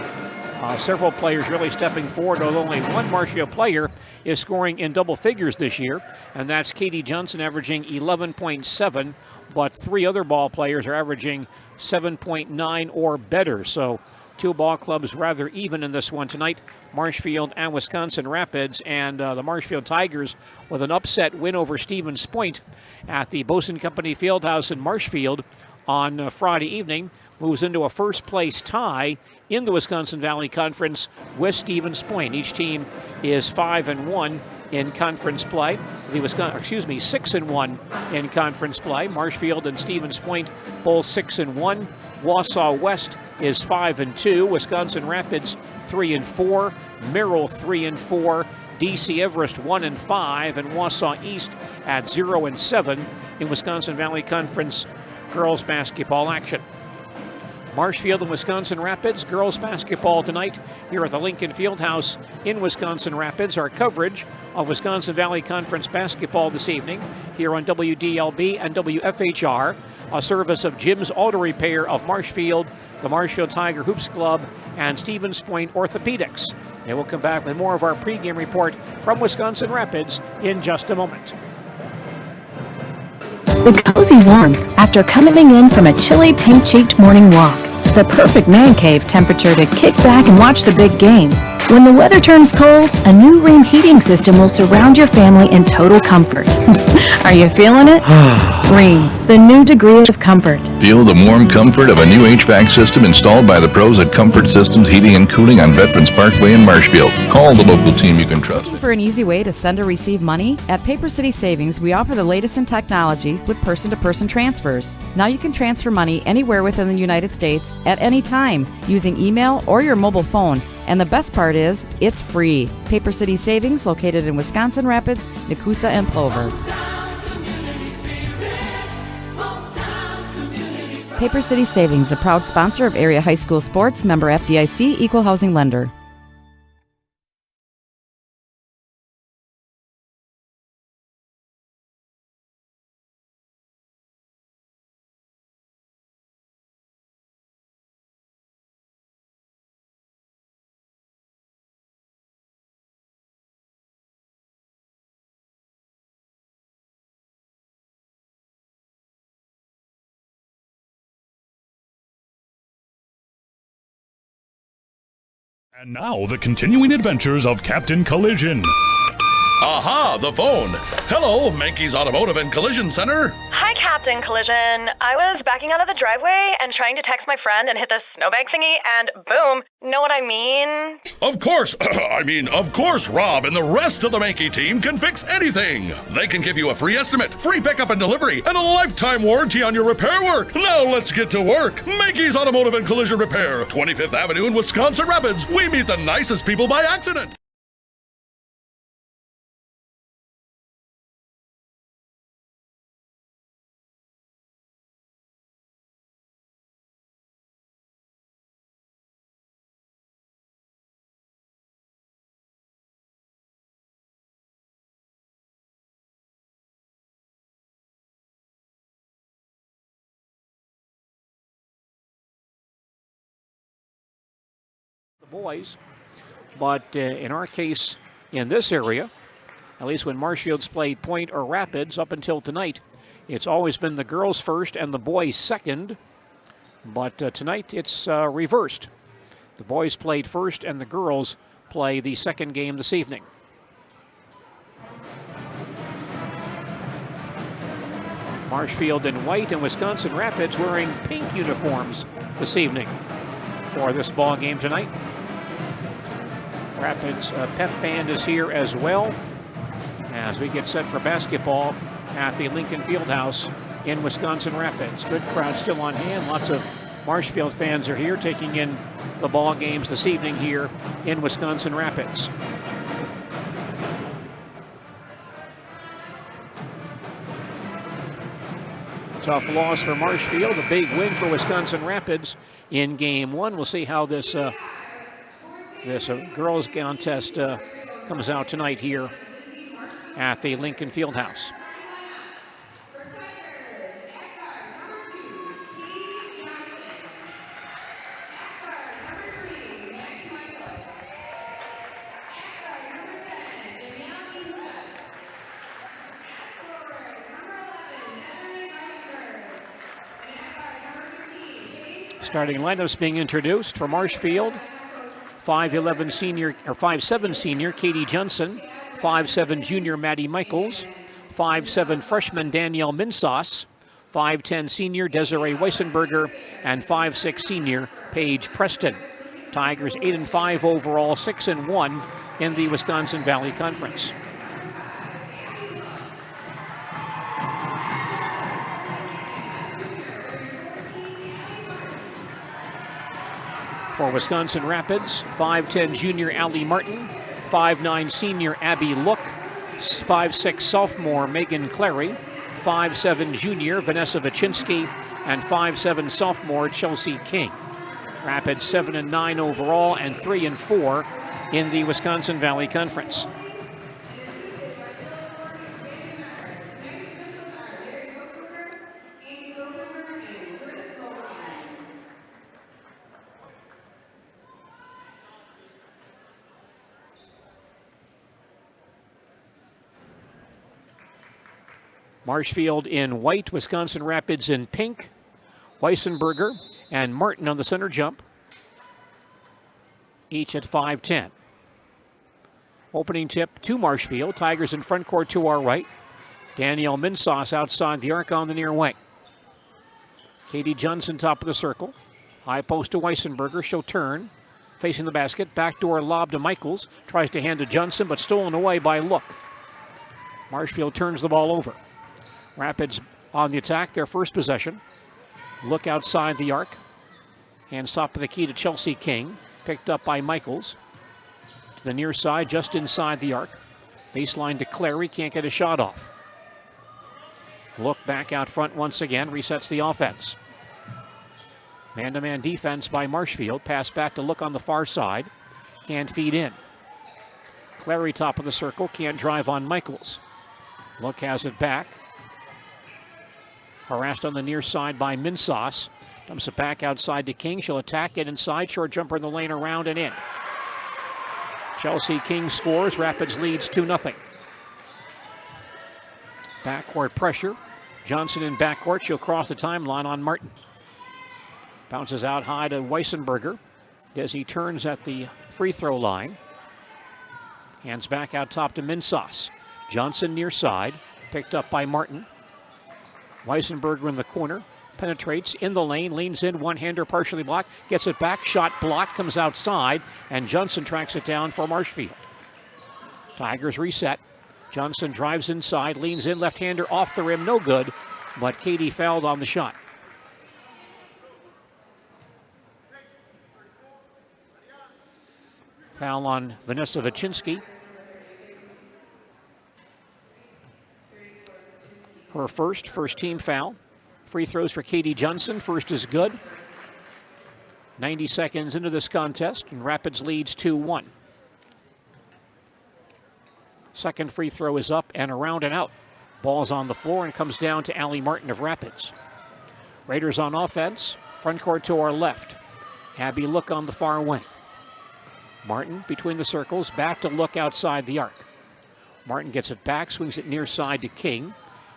several players really stepping forward, although only one Marshfield player is scoring in double figures this year, and that's Katie Johnson averaging 11.7, but 3 other ball players are averaging 7.9 or better. So 2 ball clubs rather even in this one tonight, Marshfield and Wisconsin Rapids, and the Marshfield Tigers with an upset win over Stevens Point at the Bosun Company Fieldhouse in Marshfield on Friday evening, moves into a first-place tie in the Wisconsin Valley Conference with Stevens Point. Each team is 5-1 in conference play. 6-1 in conference play. Marshfield and Stevens Point both 6-1. Wausau West is 5-2. Wisconsin Rapids 3-4. Merrill 3-4. DC Everest 1-5, and Wausau East at 0-7 in Wisconsin Valley Conference girls basketball action. Marshfield and Wisconsin Rapids girls basketball tonight here at the Lincoln Fieldhouse in Wisconsin Rapids. Our coverage of Wisconsin Valley Conference basketball this evening here on WDLB and WFHR, a service of Jim's Auto Repair of Marshfield, the Marshfield Tiger Hoops Club, and Stevens Point Orthopedics. And we'll come back with more of our pregame report from Wisconsin Rapids in just a moment. The cozy warmth after coming in from a chilly, pink-cheeked morning walk. The perfect man cave temperature to kick back and watch the big game. When the weather turns cold, a new Rheem heating system will surround your family in total comfort. Are you feeling it? Rheem, the new degree of comfort. Feel the warm comfort of a new HVAC system installed by the pros at Comfort Systems Heating and Cooling on Veterans Parkway in Marshfield. Call the local team you can trust. For an easy way to send or receive money? At Paper City Savings, we offer the latest in technology with person-to-person transfers. Now you can transfer money anywhere within the United States at any time using email or your mobile phone. And the best part is, it's free. Paper City Savings, located in Wisconsin Rapids, Nakusa, and Plover. Paper City Savings, a proud sponsor of area high school sports, member FDIC, equal housing lender. And now, the continuing adventures of Captain Collision. Aha, the phone. Hello, Mankey's Automotive and Collision Center. Hi, Captain Collision. I was backing out of the driveway and trying to text my friend and hit the snowbank thingy, and boom. Know what I mean? Of course. Of course, Rob and the rest of the Mankey team can fix anything. They can give you a free estimate, free pickup and delivery, and a lifetime warranty on your repair work. Now let's get to work. Mankey's Automotive and Collision Repair, 25th Avenue in Wisconsin Rapids. We meet the nicest people by accident. Boys, but in our case, in this area, at least when Marshfield's played Point or Rapids up until tonight, it's always been the girls first and the boys second, but tonight it's reversed. The boys played first and the girls play the second game this evening. Marshfield in white and Wisconsin Rapids wearing pink uniforms this evening for this ball game tonight. Rapids pep band is here as well as we get set for basketball at the Lincoln Fieldhouse in Wisconsin Rapids. Good crowd still on hand. Lots of Marshfield fans are here taking in the ball games this evening here in Wisconsin Rapids. Tough loss for Marshfield, a big win for Wisconsin Rapids in Game 1. We'll see how this girls contest comes out tonight here at the Lincoln Fieldhouse. Starting lineups being introduced for Marshfield. 5'11 senior, or 5'7 senior Katie Johnson, 5'7 junior Maddie Michaels, 5'7 freshman Danielle Minsauce, 5'10 senior Desiree Weissenberger, and 5'6 senior Paige Preston. Tigers 8-5 overall, 6-1 in the Wisconsin Valley Conference. For Wisconsin Rapids, 5'10 junior Allie Martin, 5'9 senior Abby Look, 5'6 sophomore Megan Clary, 5'7 junior Vanessa Vachinsky, and 5'7 sophomore Chelsea King. Rapids 7-9 overall and 3-4 in the Wisconsin Valley Conference. Marshfield in white, Wisconsin Rapids in pink. Weissenberger and Martin on the center jump, each at 5'10". Opening tip to Marshfield. Tigers in front court to our right. Danielle Minsauce outside the arc on the near wing. Katie Johnson top of the circle. High post to Weissenberger. She'll turn. Facing the basket. Backdoor lob to Michaels. Tries to hand to Johnson, but stolen away by Look. Marshfield turns the ball over. Rapids on the attack, their first possession. Look outside the arc. Hands top of the key to Chelsea King. Picked up by Michaels. To the near side, just inside the arc. Baseline to Clary, can't get a shot off. Look back out front once again, resets the offense. Man-to-man defense by Marshfield. Pass back to Look on the far side. Can't feed in. Clary top of the circle, can't drive on Michaels. Look has it back. Harassed on the near side by Minsauce. Dumps it back outside to King. She'll attack it inside. Short jumper in the lane, around and in. Chelsea King scores. Rapids leads 2-0. Backcourt pressure. Johnson in backcourt. She'll cross the timeline on Martin. Bounces out high to Weissenberger as he turns at the free throw line. Hands back out top to Minsauce. Johnson near side. Picked up by Martin. Weissenberger in the corner, penetrates in the lane, leans in, one-hander partially blocked, gets it back, shot blocked, comes outside, and Johnson tracks it down for Marshfield. Tigers reset. Johnson drives inside, leans in, left-hander off the rim, no good, but Katie fouled on the shot. Foul on Vanessa Vachinsky. Her first team foul. Free throws for Katie Johnson. First is good. 90 seconds into this contest, and Rapids leads 2-1. Second free throw is up and around and out. Ball's on the floor and comes down to Allie Martin of Rapids. Raiders on offense. Front court to our left. Abby Look on the far wing. Martin between the circles. Back to Look outside the arc. Martin gets it back, swings it near side to King.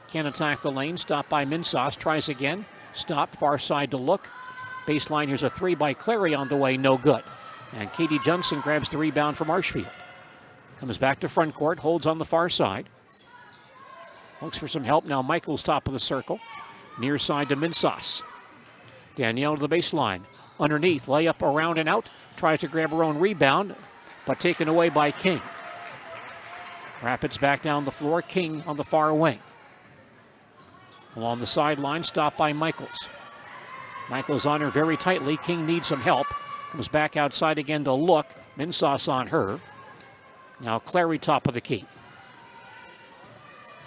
Can't attack the lane, stopped by Minsauce, tries again, stopped, far side to Look. Baseline, here's a three by Clary on the way, no good. And Katie Johnson grabs the rebound for Marshfield. Comes back to front court, holds on the far side. Looks for some help, now Michaels top of the circle. Near side to Minsauce. Danielle to the baseline. Underneath, layup around and out, tries to grab her own rebound, but taken away by King. Rapids back down the floor, King on the far wing. Along the sideline, stopped by Michaels. Michaels on her very tightly. King needs some help. Comes back outside again to Look. Minsauce on her. Now Clary top of the key.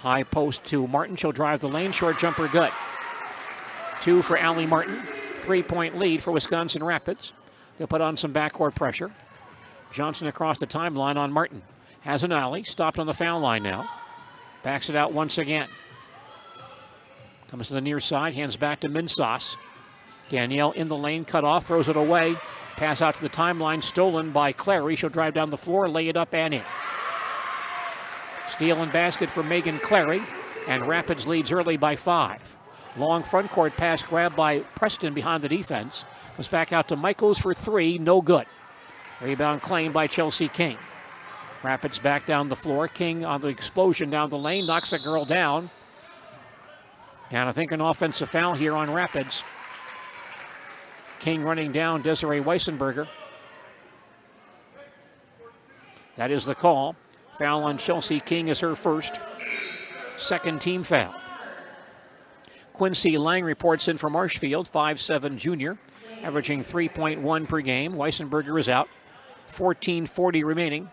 High post to Martin. She'll drive the lane. Short jumper good. 2 for Allie Martin. 3-point lead for Wisconsin Rapids. They'll put on some backcourt pressure. Johnson across the timeline on Martin. Has an alley, stopped on the foul line now. Backs it out once again. Comes to the near side, hands back to Minsas. Danielle in the lane, cut off, throws it away. Pass out to the timeline, stolen by Clary. She'll drive down the floor, lay it up and in. Steal and basket for Megan Clary, and Rapids leads early by 5. Long front court pass grabbed by Preston behind the defense. Goes back out to Michaels for 3, no good. Rebound claimed by Chelsea King. Rapids back down the floor. King on the explosion down the lane, knocks a girl down. And I think an offensive foul here on Rapids. King running down Desiree Weissenberger. That is the call. Foul on Chelsea King is her first. Second team foul. Quincy Lang reports in from Marshfield, 5'7" junior, averaging 3.1 per game. Weissenberger is out. 14:40 remaining.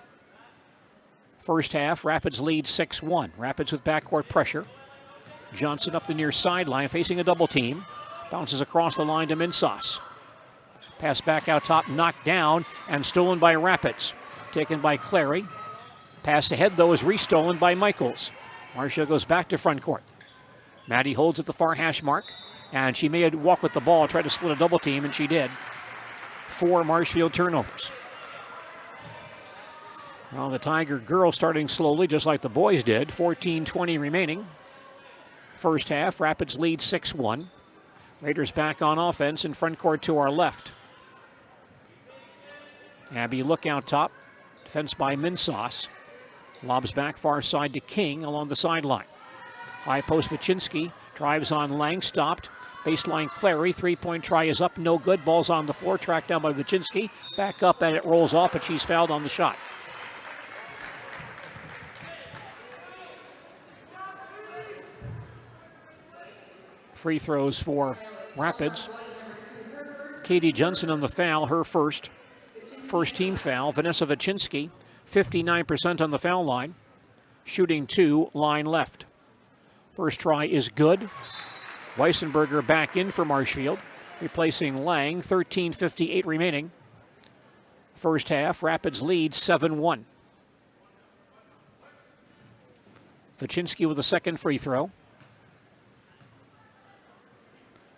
First half, Rapids lead 6-1. Rapids with backcourt pressure. Johnson up the near sideline, facing a double team. Bounces across the line to Minsas. Pass back out top, knocked down, and stolen by Rapids. Taken by Clary. Pass ahead, though, is restolen by Michaels. Marshall goes back to front court. Maddie holds at the far hash mark, and she may have walked with the ball, tried to split a double team, and she did. 4 Marshfield turnovers. Well, the Tiger girls starting slowly, just like the boys did. 14:20 remaining. First half, Rapids lead 6-1. Raiders back on offense in front court to our left. Abby Lookout top. Defense by Minsas. Lobs back far side to King along the sideline. High post Vichinsky. Drives on Lang. Stopped. Baseline Clary. 3-point try is up. No good. Ball's on the floor. Tracked down by Vichinsky. Back up and it rolls off, but she's fouled on the shot. Free throws for Rapids. Katie Johnson on the foul, her first team foul. Vanessa Vichinsky, 59% on the foul line. Shooting 2, line left. First try is good. Weissenberger back in for Marshfield, replacing Lang. 13:58 remaining. First half, Rapids lead 7-1. Vichinsky with a second free throw.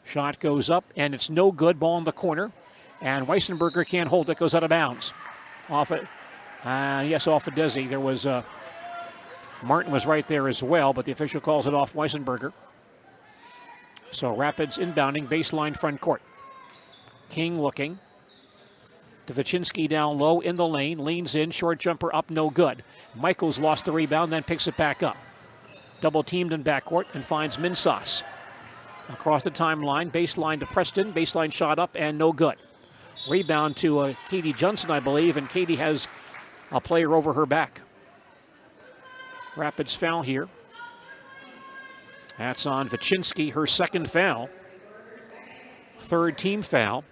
Shot goes up, and it's no good. Ball in the corner, and Weissenberger can't hold it. Goes out of bounds. Off it. Off of Desi. There was Martin was right there as well, but the official calls it off Weissenberger. So Rapids inbounding, baseline front court. King looking. To Vichinsky down low in the lane. Leans in, short jumper up, no good. Michaels lost the rebound, then picks it back up. Double teamed in backcourt and finds Minsas. Across the timeline, baseline to Preston. Baseline shot up and no good. Rebound to Katie Johnson, I believe, and Katie has a player over her back. Rapids foul here. That's on Vichinsky, her second foul. Third team foul.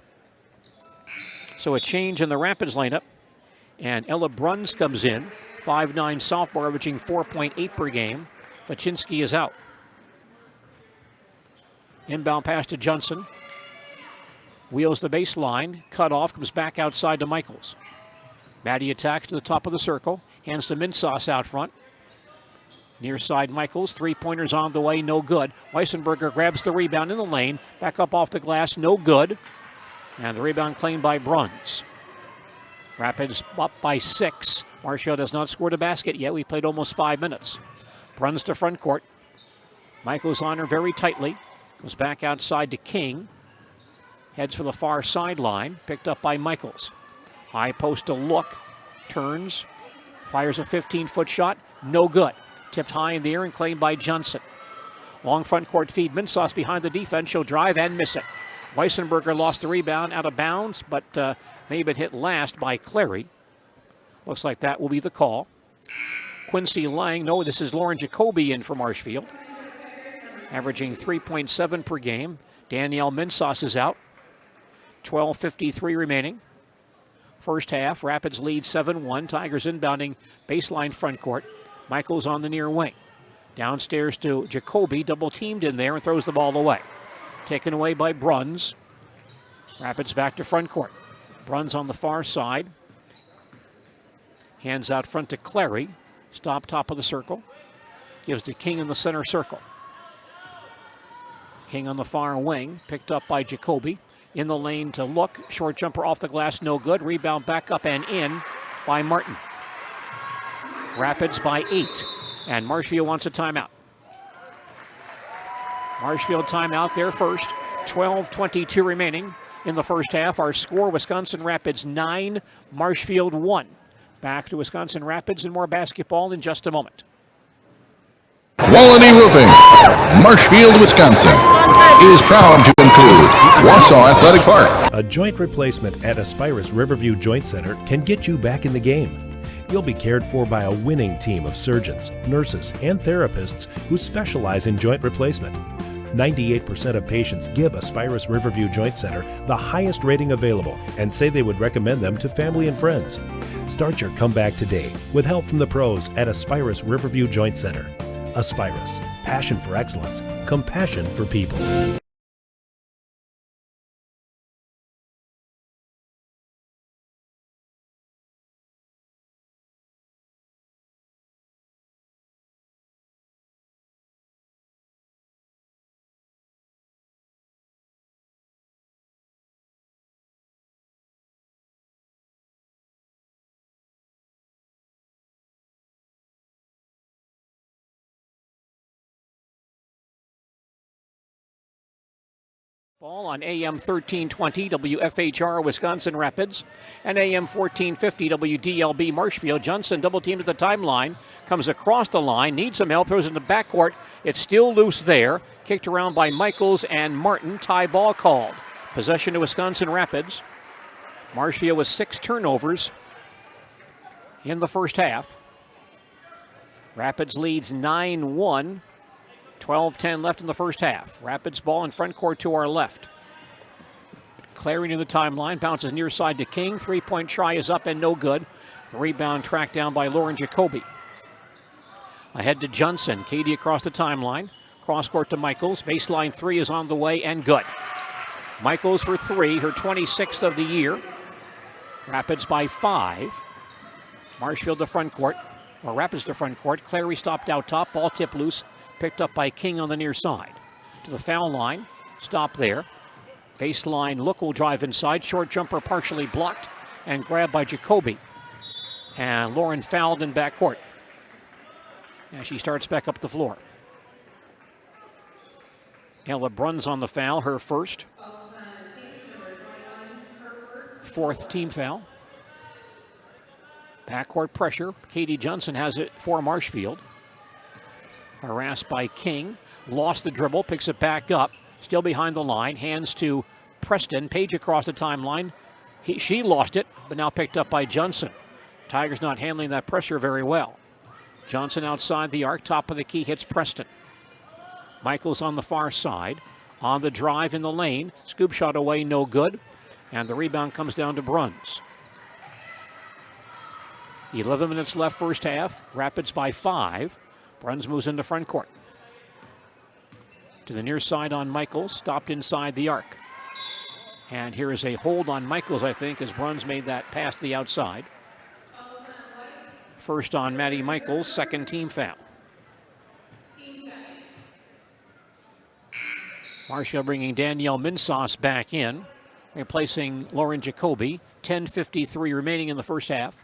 So a change in the Rapids lineup. And Ella Bruns comes in. 5'9" sophomore, averaging 4.8 per game. Vichinsky is out. Inbound pass to Johnson. Wheels the baseline. Cut off. Comes back outside to Michaels. Maddie attacks to the top of the circle. Hands to Minsas out front. Near side Michaels. 3-pointers on the way. No good. Weissenberger grabs the rebound in the lane. Back up off the glass. No good. And the rebound claimed by Bruns. Rapids up by 6. Marshfield has not scored a basket yet. We played almost 5 minutes. Bruns to front court. Michaels on her very tightly. Goes back outside to King. Heads for the far sideline. Picked up by Michaels. High post to Look. Turns. Fires a 15-foot shot. No good. Tipped high in the air and claimed by Johnson. Long front court feed. Minsas behind the defense. She'll drive and miss it. Weissenberger lost the rebound out of bounds, but may have been hit last by Clary. Looks like that will be the call. Quincy Lang. No, this is Lauren Jacoby in for Marshfield. Averaging 3.7 per game. Danielle Minsas is out. 12:53 remaining. First half, Rapids lead 7-1. Tigers inbounding baseline front court. Michaels on the near wing. Downstairs to Jacoby, double teamed in there and throws the ball away. Taken away by Bruns. Rapids back to front court. Bruns on the far side. Hands out front to Clary. Stop top of the circle. Gives to King in the center circle. King on the far wing. Picked up by Jacoby. In the lane to Look. Short jumper off the glass, no good. Rebound back up and in by Martin. Rapids by 8. And Marshfield wants a timeout. Marshfield timeout there first. 12:22 remaining in the first half. Our score, Wisconsin Rapids 9, Marshfield 1. Back to Wisconsin Rapids and more basketball in just a moment. Quality Roofing, Marshfield, Wisconsin, is proud to include Wausau Athletic Park. A joint replacement at Aspirus Riverview Joint Center can get you back in the game. You'll be cared for by a winning team of surgeons, nurses, and therapists who specialize in joint replacement. 98% of patients give Aspirus Riverview Joint Center the highest rating available and say they would recommend them to family and friends. Start your comeback today with help from the pros at Aspirus Riverview Joint Center. Aspirus, passion for excellence, compassion for people. Ball on AM 1320 WFHR Wisconsin Rapids and AM 1450 WDLB Marshfield. Johnson double teamed at the timeline, comes across the line, needs some help, throws in the backcourt. It's still loose there. Kicked around by Michaels and Martin. Tie ball called. Possession to Wisconsin Rapids. Marshfield with 6 turnovers in the first half. Rapids leads 9-1. 12-10 left in the first half. Rapids ball in front court to our left. Clary near the timeline, bounces near side to King. Three-point try is up and no good. The rebound tracked down by Lauren Jacoby. Ahead to Johnson. Katie across the timeline. Cross court to Michaels. Baseline 3 is on the way and good. Michaels for 3, her 26th of the year. Rapids by 5. Marshfield to front court. Or Rapids to front court. Clary stopped out top. Ball tipped loose. Picked up by King on the near side. To the foul line. Stop there. Baseline Look will drive inside. Short jumper partially blocked and grabbed by Jacoby. And Lauren fouled in backcourt as she starts back up the floor. Ella Bruns on the foul, her first. 4th team foul. Backcourt pressure. Katie Johnson has it for Marshfield. Harassed by King. Lost the dribble, picks it back up. Still behind the line. Hands to Preston. Page across the timeline. She lost it, but now picked up by Johnson. Tigers not handling that pressure very well. Johnson outside the arc. Top of the key hits Preston. Michaels on the far side. On the drive in the lane. Scoop shot away, no good. And the rebound comes down to Bruns. 11 minutes left first half. Rapids by 5. Bruns moves into front court. To the near side on Michaels. Stopped inside the arc. And here is a hold on Michaels, I think, as Bruns made that pass to the outside. First on Maddie Michaels, second team foul. Marshfield bringing Danielle Minsauce back in, replacing Lauren Jacoby. 10:53 remaining in the first half.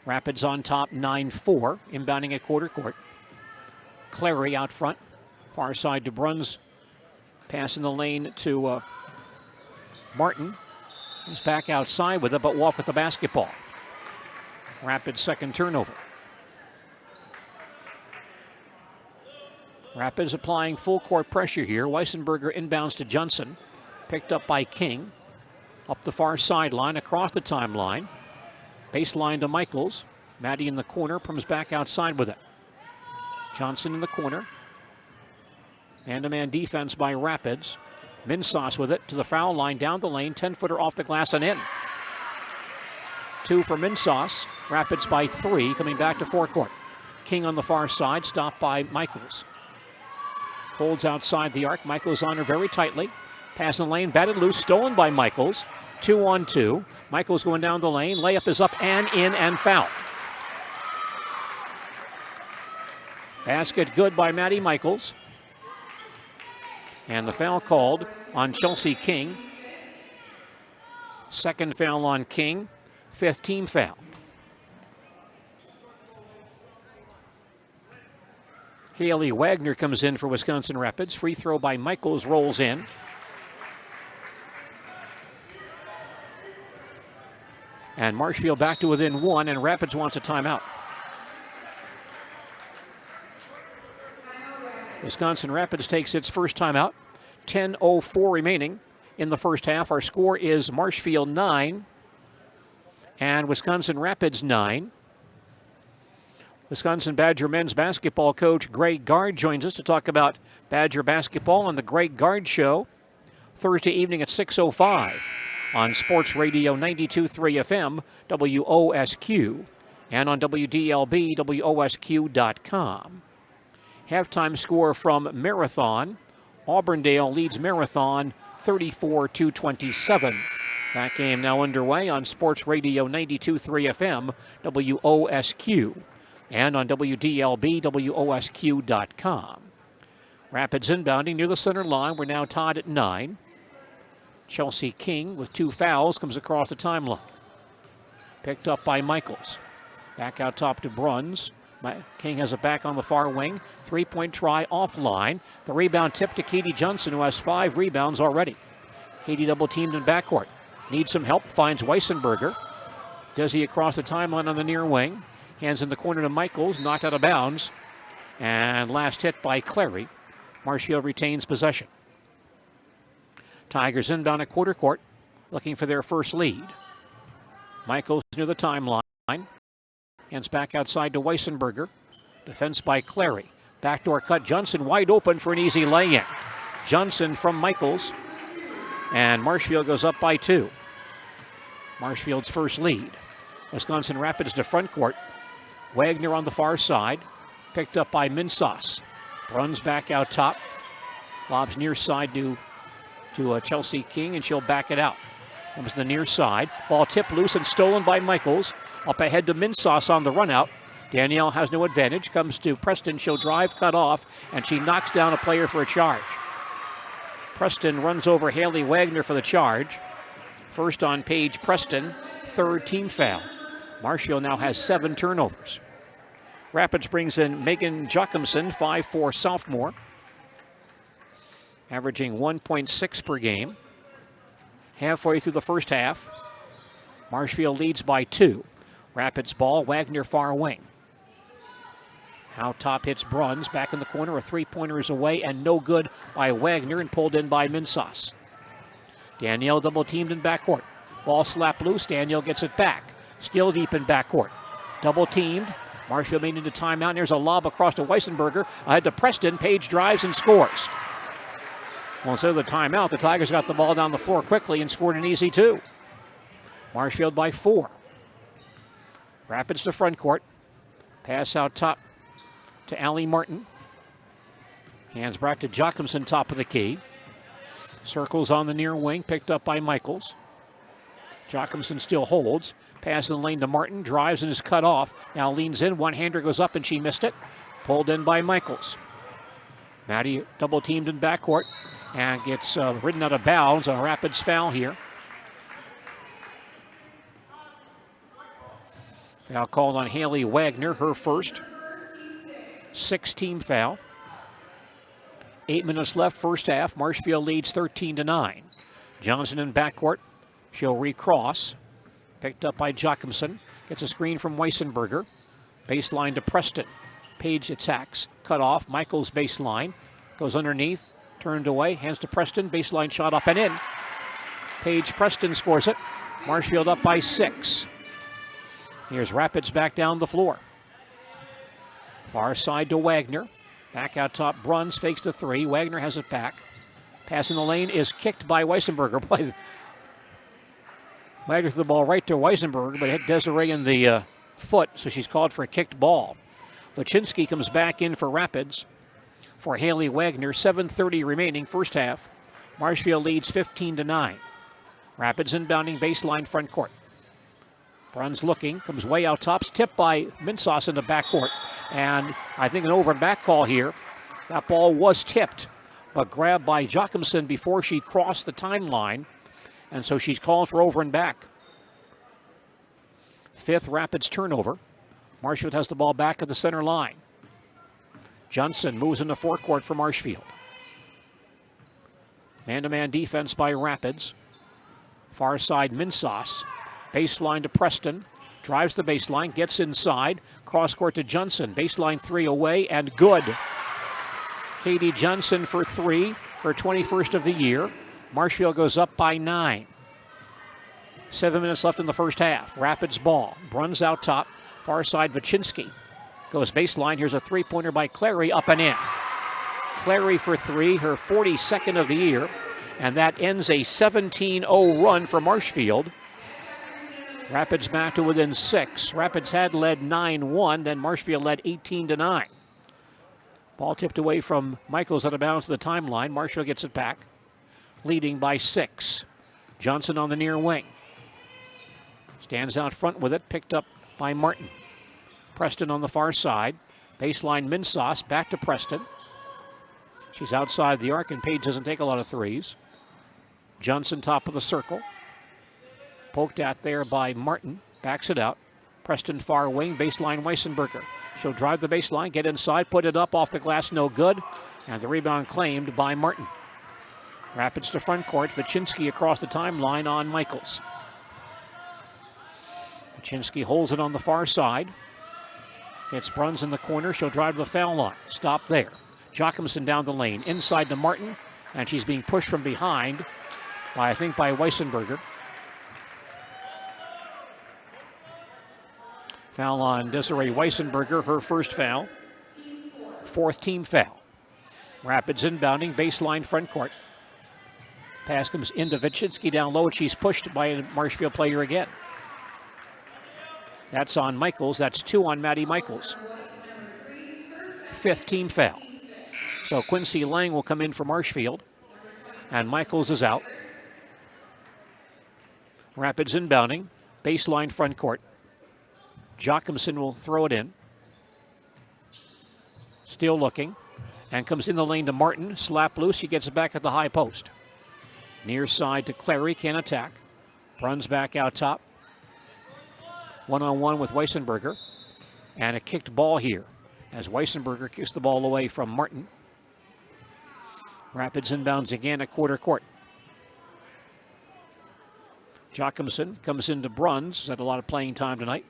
Rapids on top, 9-4, inbounding at quarter court. Clary out front, far side to Bruns. Pass in the lane to Martin. He's back outside with it, but walk with the basketball. Rapids second turnover. Rapids applying full court pressure here. Weissenberger inbounds to Johnson. Picked up by King. Up the far sideline, across the timeline. Baseline to Michaels. Maddie in the corner, comes back outside with it. Johnson in the corner. Man-to-man defense by Rapids. Minsauce with it to the foul line, down the lane, 10-footer off the glass and in. 2 for Minsauce. Rapids by 3, coming back to forecourt. King on the far side, stopped by Michaels. Holds outside the arc. Michaels on her very tightly. Pass in the lane, batted loose, stolen by Michaels. 2-on-2. Michaels going down the lane. Layup is up and in and foul. Basket good by Maddie Michaels. And the foul called on Chelsea King. Second foul on King. 5th team foul. Haley Wagner comes in for Wisconsin Rapids. Free throw by Michaels rolls in. And Marshfield back to within 1, and Rapids wants a timeout. Wisconsin Rapids takes its first timeout. 10:04 remaining in the first half. Our score is Marshfield 9 and Wisconsin Rapids 9. Wisconsin Badger men's basketball coach Greg Gard joins us to talk about Badger basketball on the Greg Gard Show Thursday evening at 6:05 on Sports Radio 92.3 FM, WOSQ, and on WDLB, WOSQ.com. Halftime score from Marathon. Auburndale leads Marathon 34-27. That game now underway on Sports Radio 92.3 FM, WOSQ, and on WDLB, WOSQ.com. Rapids inbounding near the center line. We're now tied at 9. Chelsea King with 2 fouls comes across the timeline. Picked up by Michaels. Back out top to Bruns. King has it back on the far wing. 3-point try offline. The rebound tip to Katie Johnson, who has 5 rebounds already. Katie double teamed in backcourt. Needs some help. Finds Weissenberger. Does he across the timeline on the near wing. Hands in the corner to Michaels. Knocked out of bounds. And last hit by Clary. Marshfield retains possession. Tigers inbound at quarter court. Looking for their first lead. Michaels near the timeline. Hands back outside to Weissenberger. Defense by Clary. Backdoor cut. Johnson wide open for an easy lay-in. Johnson from Michaels. And Marshfield goes up by 2. Marshfield's first lead. Wisconsin Rapids to front court. Wagner on the far side. Picked up by Minsas. Runs back out top. Lobs near side to Chelsea King, and she'll back it out. Comes to the near side. Ball tipped loose and stolen by Michaels. Up ahead to Minsas on the run out. Danielle has no advantage. Comes to Preston. She'll drive, cut off, and she knocks down a player for a charge. Preston runs over Haley Wagner for the charge. First on Paige Preston. 3rd team foul. Marshfield now has 7 turnovers. Rapids brings in Megan Jochimson, 5'4" sophomore. Averaging 1.6 per game. Halfway through the first half. Marshfield leads by 2. Rapids ball, Wagner far wing. Out top hits Bruns, back in the corner, a 3-pointer is away and no good by Wagner and pulled in by Minsas. Danielle double teamed in backcourt. Ball slapped loose, Danielle gets it back. Still deep in backcourt. Double teamed, Marshfield made into timeout, and there's a lob across to Weissenberger. Ahead to Preston, Page drives and scores. Well, instead of the timeout, the Tigers got the ball down the floor quickly and scored an easy 2. Marshfield by 4. Rapids to front court. Pass out top to Allie Martin. Hands back to Jochimson, top of the key. Circles on the near wing, picked up by Michaels. Jochimson still holds. Pass in the lane to Martin, drives and is cut off. Now leans in, one-hander goes up and she missed it. Pulled in by Michaels. Maddie double teamed in backcourt and gets ridden out of bounds. A Rapids foul here. Foul called on Haley Wagner, her first. 6th team foul. 8 minutes left, first half. Marshfield leads 13-9. Johnson in backcourt. She'll recross. Picked up by Jochimson. Gets a screen from Weissenberger. Baseline to Preston. Page attacks. Cut off. Michaels baseline. Goes underneath. Turned away. Hands to Preston. Baseline shot up and in. Page Preston scores it. Marshfield up by 6. Here's Rapids back down the floor. Far side to Wagner. Back out top. Bruns fakes the 3. Wagner has it back. Pass in the lane is kicked by Weissenberger. Wagner threw the ball right to Weissenberger, but hit Desiree in the foot, so she's called for a kicked ball. Vachinsky comes back in for Rapids for Haley Wagner. 7:30 remaining, first half. Marshfield leads 15-9. Rapids inbounding baseline front court. Bruns looking, comes way out top, tipped by Minsauce in the backcourt. And I think an over and back call here. That ball was tipped, but grabbed by Jacobson before she crossed the timeline. And so she's called for over and back. Fifth Rapids turnover. Marshfield has the ball back at the center line. Johnson moves into forecourt for Marshfield. Man-to-man defense by Rapids. Far side Minsauce. Baseline to Preston. Drives the baseline, gets inside. Cross court to Johnson. Baseline three away and good. Katie Johnson for three, her 21st of the year. Marshfield goes up by 9. 7 minutes left in the first half. Rapids ball. Bruns out top. Far side Vachinsky. Goes baseline. Here's a three-pointer by Clary, up and in. Clary for three, her 42nd of the year. And that ends a 17-0 run for Marshfield. Rapids back to within 6. Rapids had led 9-1, then Marshfield led 18-9. Ball tipped away from Michaels out of bounds to the timeline. Marshfield gets it back, leading by 6. Johnson on the near wing. Stands out front with it, picked up by Martin. Preston on the far side. Baseline Minsauce, back to Preston. She's outside the arc, and Page doesn't take a lot of threes. Johnson top of the circle. Poked at there by Martin. Backs it out. Preston far wing, baseline Weissenberger. She'll drive the baseline, get inside, put it up off the glass, no good. And the rebound claimed by Martin. Rapids to front court. Vachinsky across the timeline on Michaels. Vachinsky holds it on the far side. It's Bruns in the corner. She'll drive to the foul line. Stop there. Jacobson down the lane. Inside to Martin. And she's being pushed from behind by, I think, by Weissenberger. Foul on Desiree Weissenberger, her first foul. 4th team foul. Rapids inbounding, baseline front court. Pass comes into Vachinsky down low, and she's pushed by a Marshfield player again. That's on Michaels. That's 2 on Maddie Michaels. 5th team foul. So Quincy Lang will come in for Marshfield, and Michaels is out. Rapids inbounding, baseline front court. Jacobson will throw it in. Still looking, and comes in the lane to Martin. Slap loose, he gets it back at the high post. Near side to Clary, can attack. Bruns back out top. One-on-one with Weissenberger. And a kicked ball here as Weissenberger kicks the ball away from Martin. Rapids inbounds again at quarter court. Jacobson comes into Bruns. He's had a lot of playing time tonight.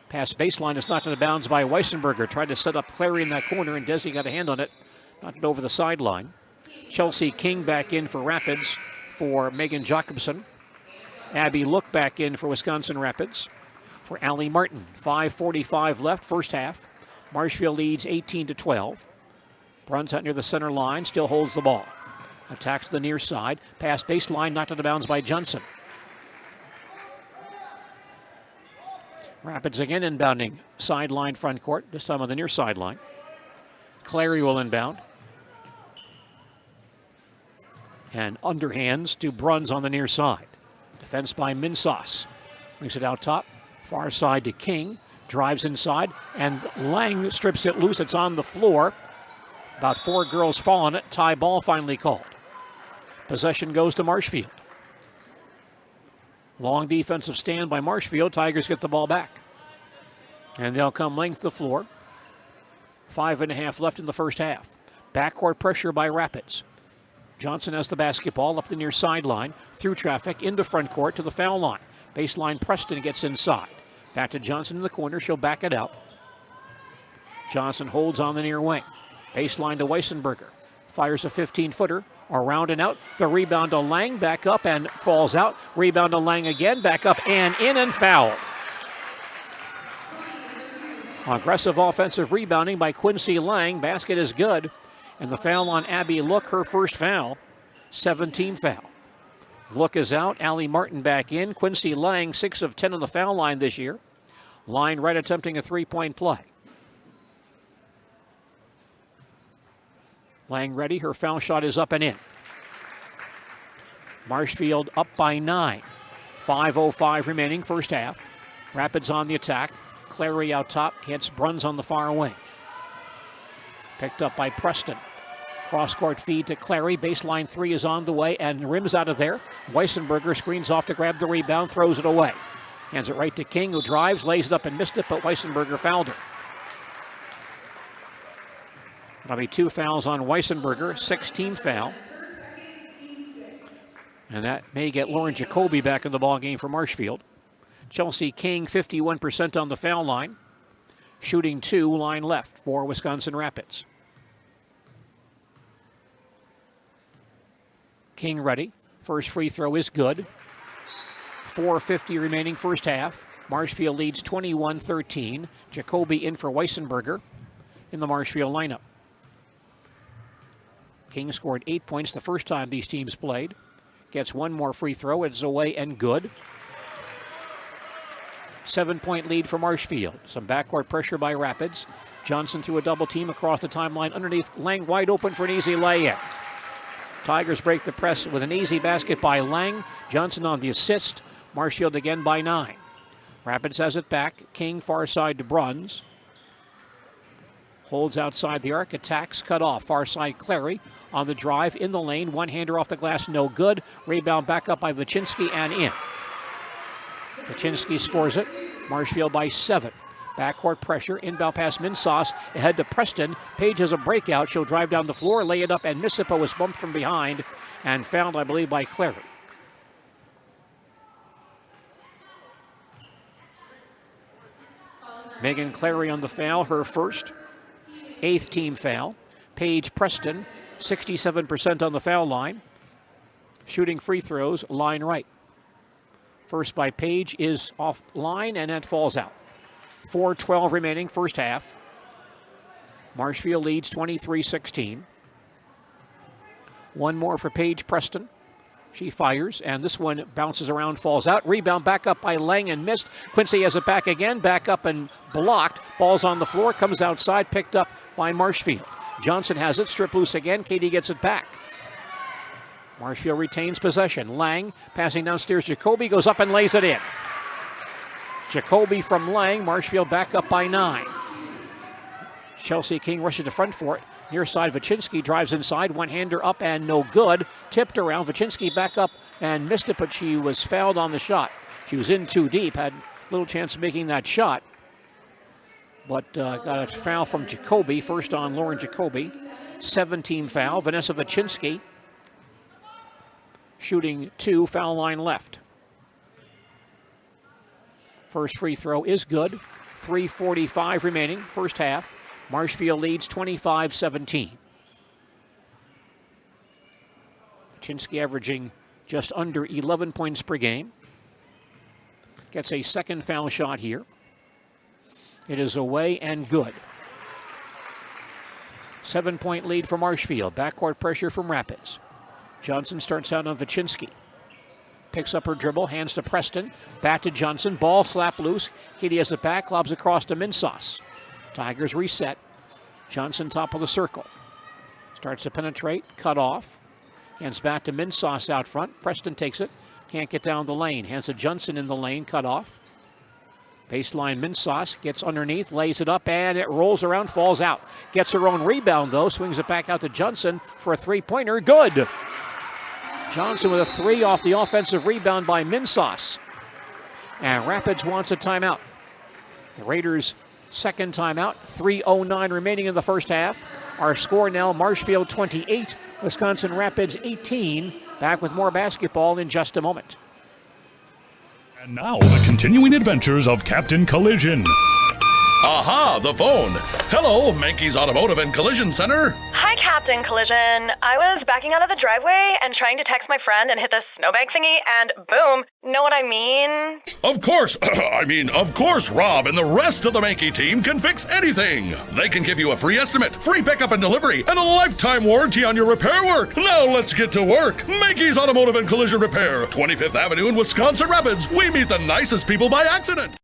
Pass baseline is knocked into bounds by Weissenberger. Tried to set up Clary in that corner, and Desi got a hand on it. Knocked it over the sideline. Chelsea King back in for Rapids for Megan Jacobson. Abby Look back in for Wisconsin Rapids for Allie Martin. 5:45 left, first half. Marshfield leads 18-12. Bruns out near the center line, still holds the ball. Attacks to the near side. Pass baseline, knocked out of bounds by Johnson. Rapids again inbounding sideline front court, this time on the near sideline. Clary will inbound. And underhands to Bruns on the near side. Defense by Minsauce. Brings it out top. Far side to King. Drives inside. And Lang strips it loose. It's on the floor. About 4 girls fall on it. Tie ball finally called. Possession goes to Marshfield. Long defensive stand by Marshfield. Tigers get the ball back. And they'll come length the floor. 5.5 left in the first half. Backcourt pressure by Rapids. Johnson has the basketball up the near sideline. Through traffic into front court to the foul line. Baseline Preston gets inside. Back to Johnson in the corner. She'll back it out. Johnson holds on the near wing. Baseline to Weissenberger. Fires a 15-footer. Around and out. The rebound to Lang. Back up and falls out. Rebound to Lang again. Back up and in and fouled. Aggressive offensive rebounding by Quincy Lang. Basket is good. And the foul on Abby Look, her first foul. 7-team foul. Look is out. Allie Martin back in. Quincy Lang, 6 of 10 on the foul line this year. Line right attempting a 3-point play. Lang ready. Her foul shot is up and in. Marshfield up by 9. 5:05 remaining, first half. Rapids on the attack. Clary out top, hits Bruns on the far wing. Picked up by Preston. Cross-court feed to Clary. Baseline 3 is on the way and rims out of there. Weissenberger screens off to grab the rebound, throws it away. Hands it right to King, who drives, lays it up and missed it, but Weissenberger fouled her. That'll be 2 fouls on Weissenberger, 16th foul. And that may get Lauren Jacoby back in the ballgame for Marshfield. Chelsea King, 51% on the foul line. Shooting 2, line left for Wisconsin Rapids. King ready. First free throw is good. 4:50 remaining, first half. Marshfield leads 21-13. Jacoby in for Weissenberger in the Marshfield lineup. King scored 8 points the first time these teams played. Gets one more free throw. It's away and good. 7-point lead for Marshfield. Some backcourt pressure by Rapids. Johnson threw a double team across the timeline underneath. Lang wide open for an easy lay-in. Tigers break the press with an easy basket by Lang. Johnson on the assist. Marshfield again by 9. Rapids has it back. King far side to Bruns. Holds outside the arc. Attacks cut off. Far side Clary on the drive in the lane. One-hander off the glass, no good. Rebound back up by Vachinsky and in. Vachinsky scores it. Marshfield by 7. Backcourt pressure. Inbound pass Minsauce. Ahead to Preston. Page has a breakout. She'll drive down the floor, lay it up, and Missippa was bumped from behind and fouled, I believe, by Clary. Megan Clary on the foul, her first. 8th team foul. Paige Preston, 67% on the foul line. Shooting free throws, line right. First by Page is off line, and that falls out. 4:12 remaining, first half. Marshfield leads 23-16. One more for Paige Preston. She fires, and this one bounces around, falls out. Rebound back up by Lang and missed. Quincy has it back again, back up and blocked. Ball's on the floor, comes outside, picked up by Marshfield. Johnson has it, strip loose again. Katie gets it back. Marshfield retains possession. Lang passing downstairs. Jacoby goes up and lays it in. Jacoby from Lang. Marshfield back up by 9. Chelsea King rushes to front for it. Near side, Vachinsky drives inside. One-hander up and no good. Tipped around. Vachinsky back up and missed it, but she was fouled on the shot. She was in too deep. Had little chance of making that shot. But got a foul from Jacoby. First on Lauren Jacoby. 17 foul. Vanessa Vachinsky. Shooting 2, foul line left. First free throw is good. 3:45 remaining, first half. Marshfield leads 25-17. Chinsky averaging just under 11 points per game. Gets a second foul shot here. It is away and good. 7-point lead for Marshfield. Backcourt pressure from Rapids. Johnson starts out on Vachinsky. Picks up her dribble, hands to Preston. Back to Johnson. Ball slap loose. Katie has it back, lobs across to Minsauce. Tigers reset. Johnson top of the circle. Starts to penetrate, cut off. Hands back to Minsauce out front. Preston takes it. Can't get down the lane. Hands to Johnson in the lane, cut off. Baseline Minsauce gets underneath, lays it up, and it rolls around, falls out. Gets her own rebound, though. Swings it back out to Johnson for a three-pointer. Good. Johnson with a 3 off the offensive rebound by Minsauce. And Rapids wants a timeout. The Raiders' second timeout. 3:09 remaining in the first half. Our score now, Marshfield 28, Wisconsin Rapids 18. Back with more basketball in just a moment. And now, the continuing adventures of Captain Collision. Aha, the phone. Hello, Mankey's Automotive and Collision Center. Hi, Captain Collision. I was backing out of the driveway and trying to text my friend and hit the snowbank thingy, and boom. Know what I mean? Of course. Of course, Rob and the rest of the Mankey team can fix anything. They can give you a free estimate, free pickup and delivery, and a lifetime warranty on your repair work. Now let's get to work. Mankey's Automotive and Collision Repair, 25th Avenue in Wisconsin Rapids. We meet the nicest people by accident.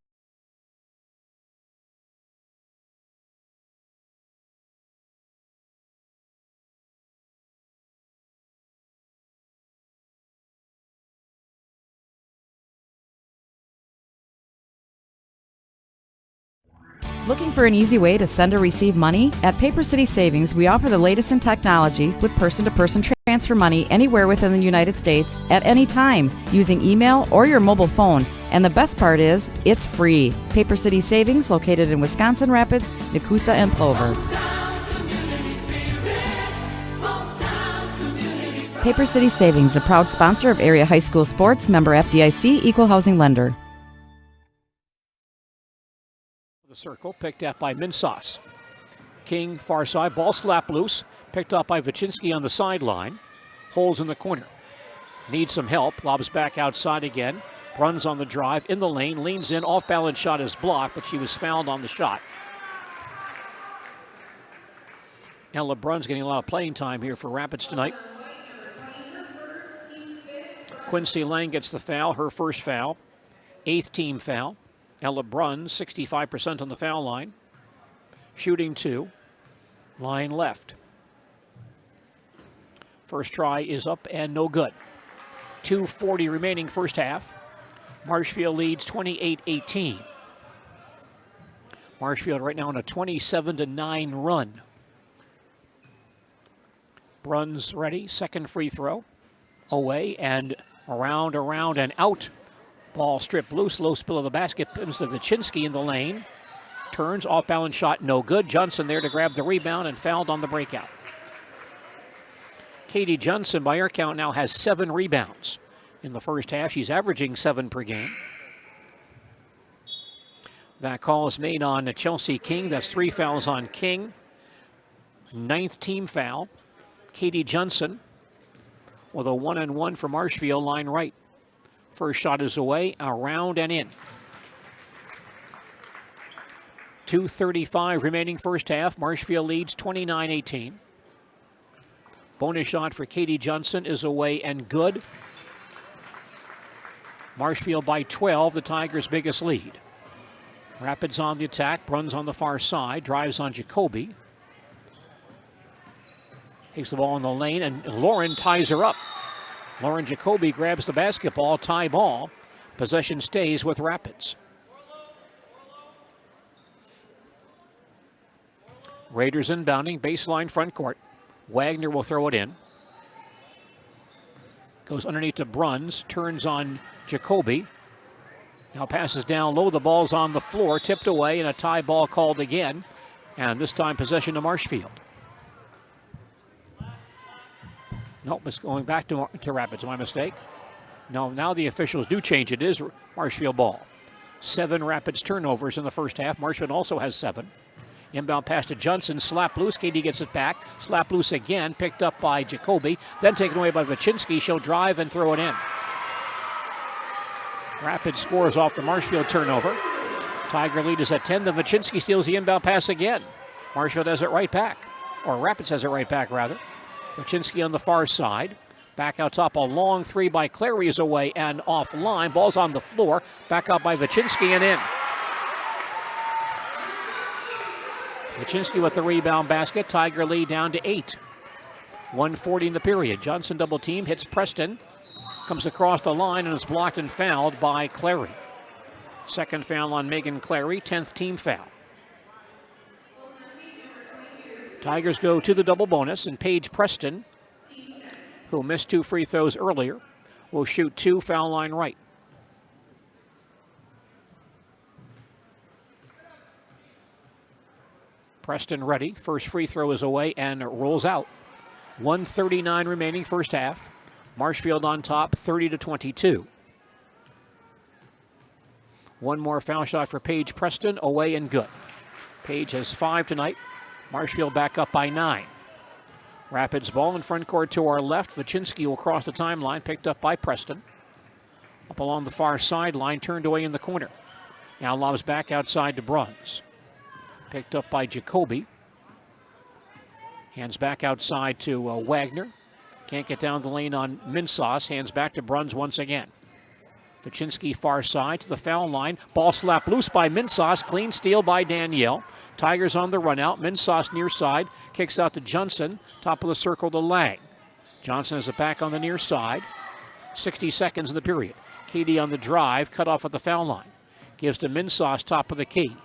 Looking for an easy way to send or receive money? At Paper City Savings, we offer the latest in technology with person-to-person transfer money anywhere within the United States at any time using email or your mobile phone. And the best part is, it's free. Paper City Savings, located in Wisconsin Rapids, Nakusa, and Plover. Paper City Savings, a proud sponsor of area high school sports, member FDIC, equal housing lender. The circle picked up by Minsas. King far side, ball slapped loose, picked up by Vachinsky on the sideline. Holds in the corner. Needs some help, lobs back outside again. Bruns on the drive, in the lane, leans in, off balance shot is blocked, but she was fouled on the shot. Ella Bruns getting a lot of playing time here for Rapids tonight. Quincy Lang gets the foul, her first foul. 8th team foul. Ella Bruns, 65% on the foul line. Shooting 2. Line left. First try is up and no good. 2:40 remaining first half. Marshfield leads 28-18. Marshfield right now on a 27-9 run. Bruns ready, second free throw. Away and around, and out. Ball stripped loose, low spill of the basket, comes to Vachinsky in the lane. Turns, off balance shot, no good. Johnson there to grab the rebound and fouled on the breakout. Katie Johnson, by our count, now has 7 rebounds in the first half. She's averaging 7 per game. That call is made on Chelsea King. That's 3 fouls on King. 9th team foul. Katie Johnson with a 1-and-1 for Marshfield, line right. First shot is away, around and in. 2:35 remaining first half. Marshfield leads 29-18. Bonus shot for Katie Johnson is away and good. Marshfield by 12, the Tigers' biggest lead. Rapids on the attack, Bruns on the far side, drives on Jacoby. Takes the ball in the lane, and Lauren ties her up. Lauren Jacoby grabs the basketball, tie ball. Possession stays with Rapids. Raiders inbounding, baseline front court. Wagner will throw it in. Goes underneath to Bruns, turns on Jacoby. Now passes down low, the ball's on the floor, tipped away, and a tie ball called again. And this time possession to Marshfield. Nope, it's going back to Rapids, my mistake. No, now the officials do change. It is Marshfield ball. 7 Rapids turnovers in the first half. Marshfield also has 7. Inbound pass to Johnson, slap loose. Katie gets it back. Slap loose again, picked up by Jacoby. Then taken away by Vachinsky. She'll drive and throw it in. Rapids scores off the Marshfield turnover. Tiger lead is at 10. Then Vachinsky steals the inbound pass again. Marshfield has it right back. Or Rapids has it right back, rather. Vachinsky on the far side. Back out top, a long 3 by Clary is away and offline. Ball's on the floor. Back out by Vachinsky and in. Vachinsky with the rebound basket. Tiger lead down to 8. 1:40 in the period. Johnson double team, hits Preston. Comes across the line and is blocked and fouled by Clary. Second foul on Megan Clary, 10th team foul. Tigers go to the double bonus, and Paige Preston, who missed 2 free throws earlier, will shoot 2, foul line right. Preston ready. First free throw is away and rolls out. 1:39 remaining first half. Marshfield on top, 30-22. One more foul shot for Paige Preston, away and good. Paige has 5 tonight. Marshfield back up by 9. Rapids ball in front court to our left. Vachinsky will cross the timeline, picked up by Preston. Up along the far sideline, turned away in the corner. Now lobs back outside to Bruns. Picked up by Jacoby. Hands back outside to Wagner. Can't get down the lane on Minsas. Hands back to Bruns once again. Vachinsky far side to the foul line. Ball slapped loose by Minsas. Clean steal by Danielle. Tigers on the run out. Minsas near side. Kicks out to Johnson. Top of the circle to Lang. Johnson has it back on the near side. 60 seconds in the period. Katie on the drive. Cut off at the foul line. Gives to Minsas top of the key.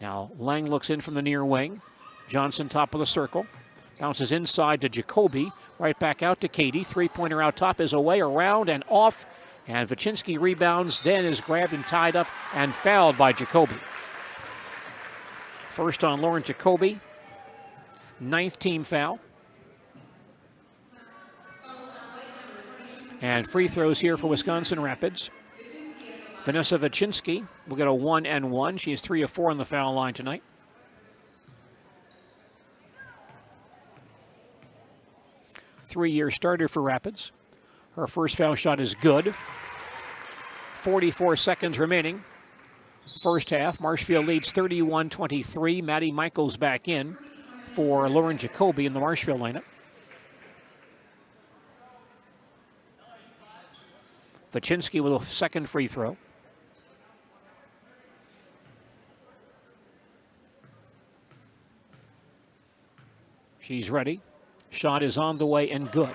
Now Lang looks in from the near wing. Johnson top of the circle. Bounces inside to Jacoby. Right back out to Katie. Three-pointer out top is away, around, and off. And Vachinsky rebounds, then is grabbed and tied up and fouled by Jacoby. First on Lauren Jacoby. 9th team foul. And free throws here for Wisconsin Rapids. Vanessa Vachinsky will get a 1-and-1. She is 3 of 4 on the foul line tonight. Three-year starter for Rapids. Her first foul shot is good. 44 seconds remaining. First half, Marshfield leads 31-23. Maddie Michaels back in for Lauren Jacoby in the Marshfield lineup. Vachinsky with a second free throw. She's ready. Shot is on the way and good.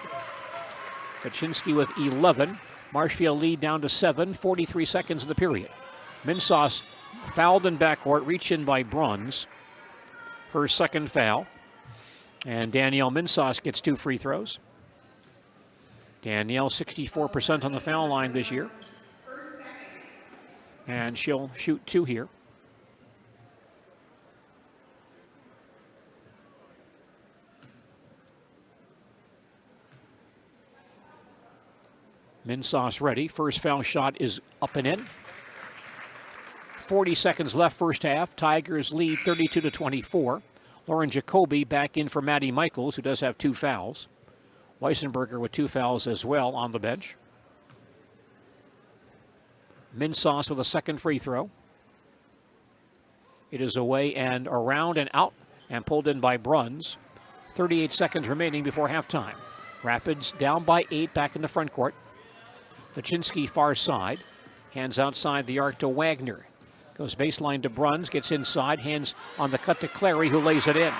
Vachinsky with 11. Marshfield lead down to 7. 43 seconds of the period. Minsauce fouled in backcourt, reached in by Bruns. Her second foul. And Danielle Minsauce gets 2 free throws. Danielle 64% on the foul line this year. And she'll shoot 2 here. Minsauce ready. First foul shot is up and in. 40 seconds left first half. Tigers lead 32-24. Lauren Jacoby back in for Maddie Michaels, who does have 2 fouls. Weissenberger with 2 fouls as well on the bench. Minsauce with a second free throw. It is away and around and out and pulled in by Bruns. 38 seconds remaining before halftime. Rapids down by 8 back in the front court. Vachinsky far side. Hands outside the arc to Wagner. Goes baseline to Bruns, gets inside, hands on the cut to Clary, who lays it in.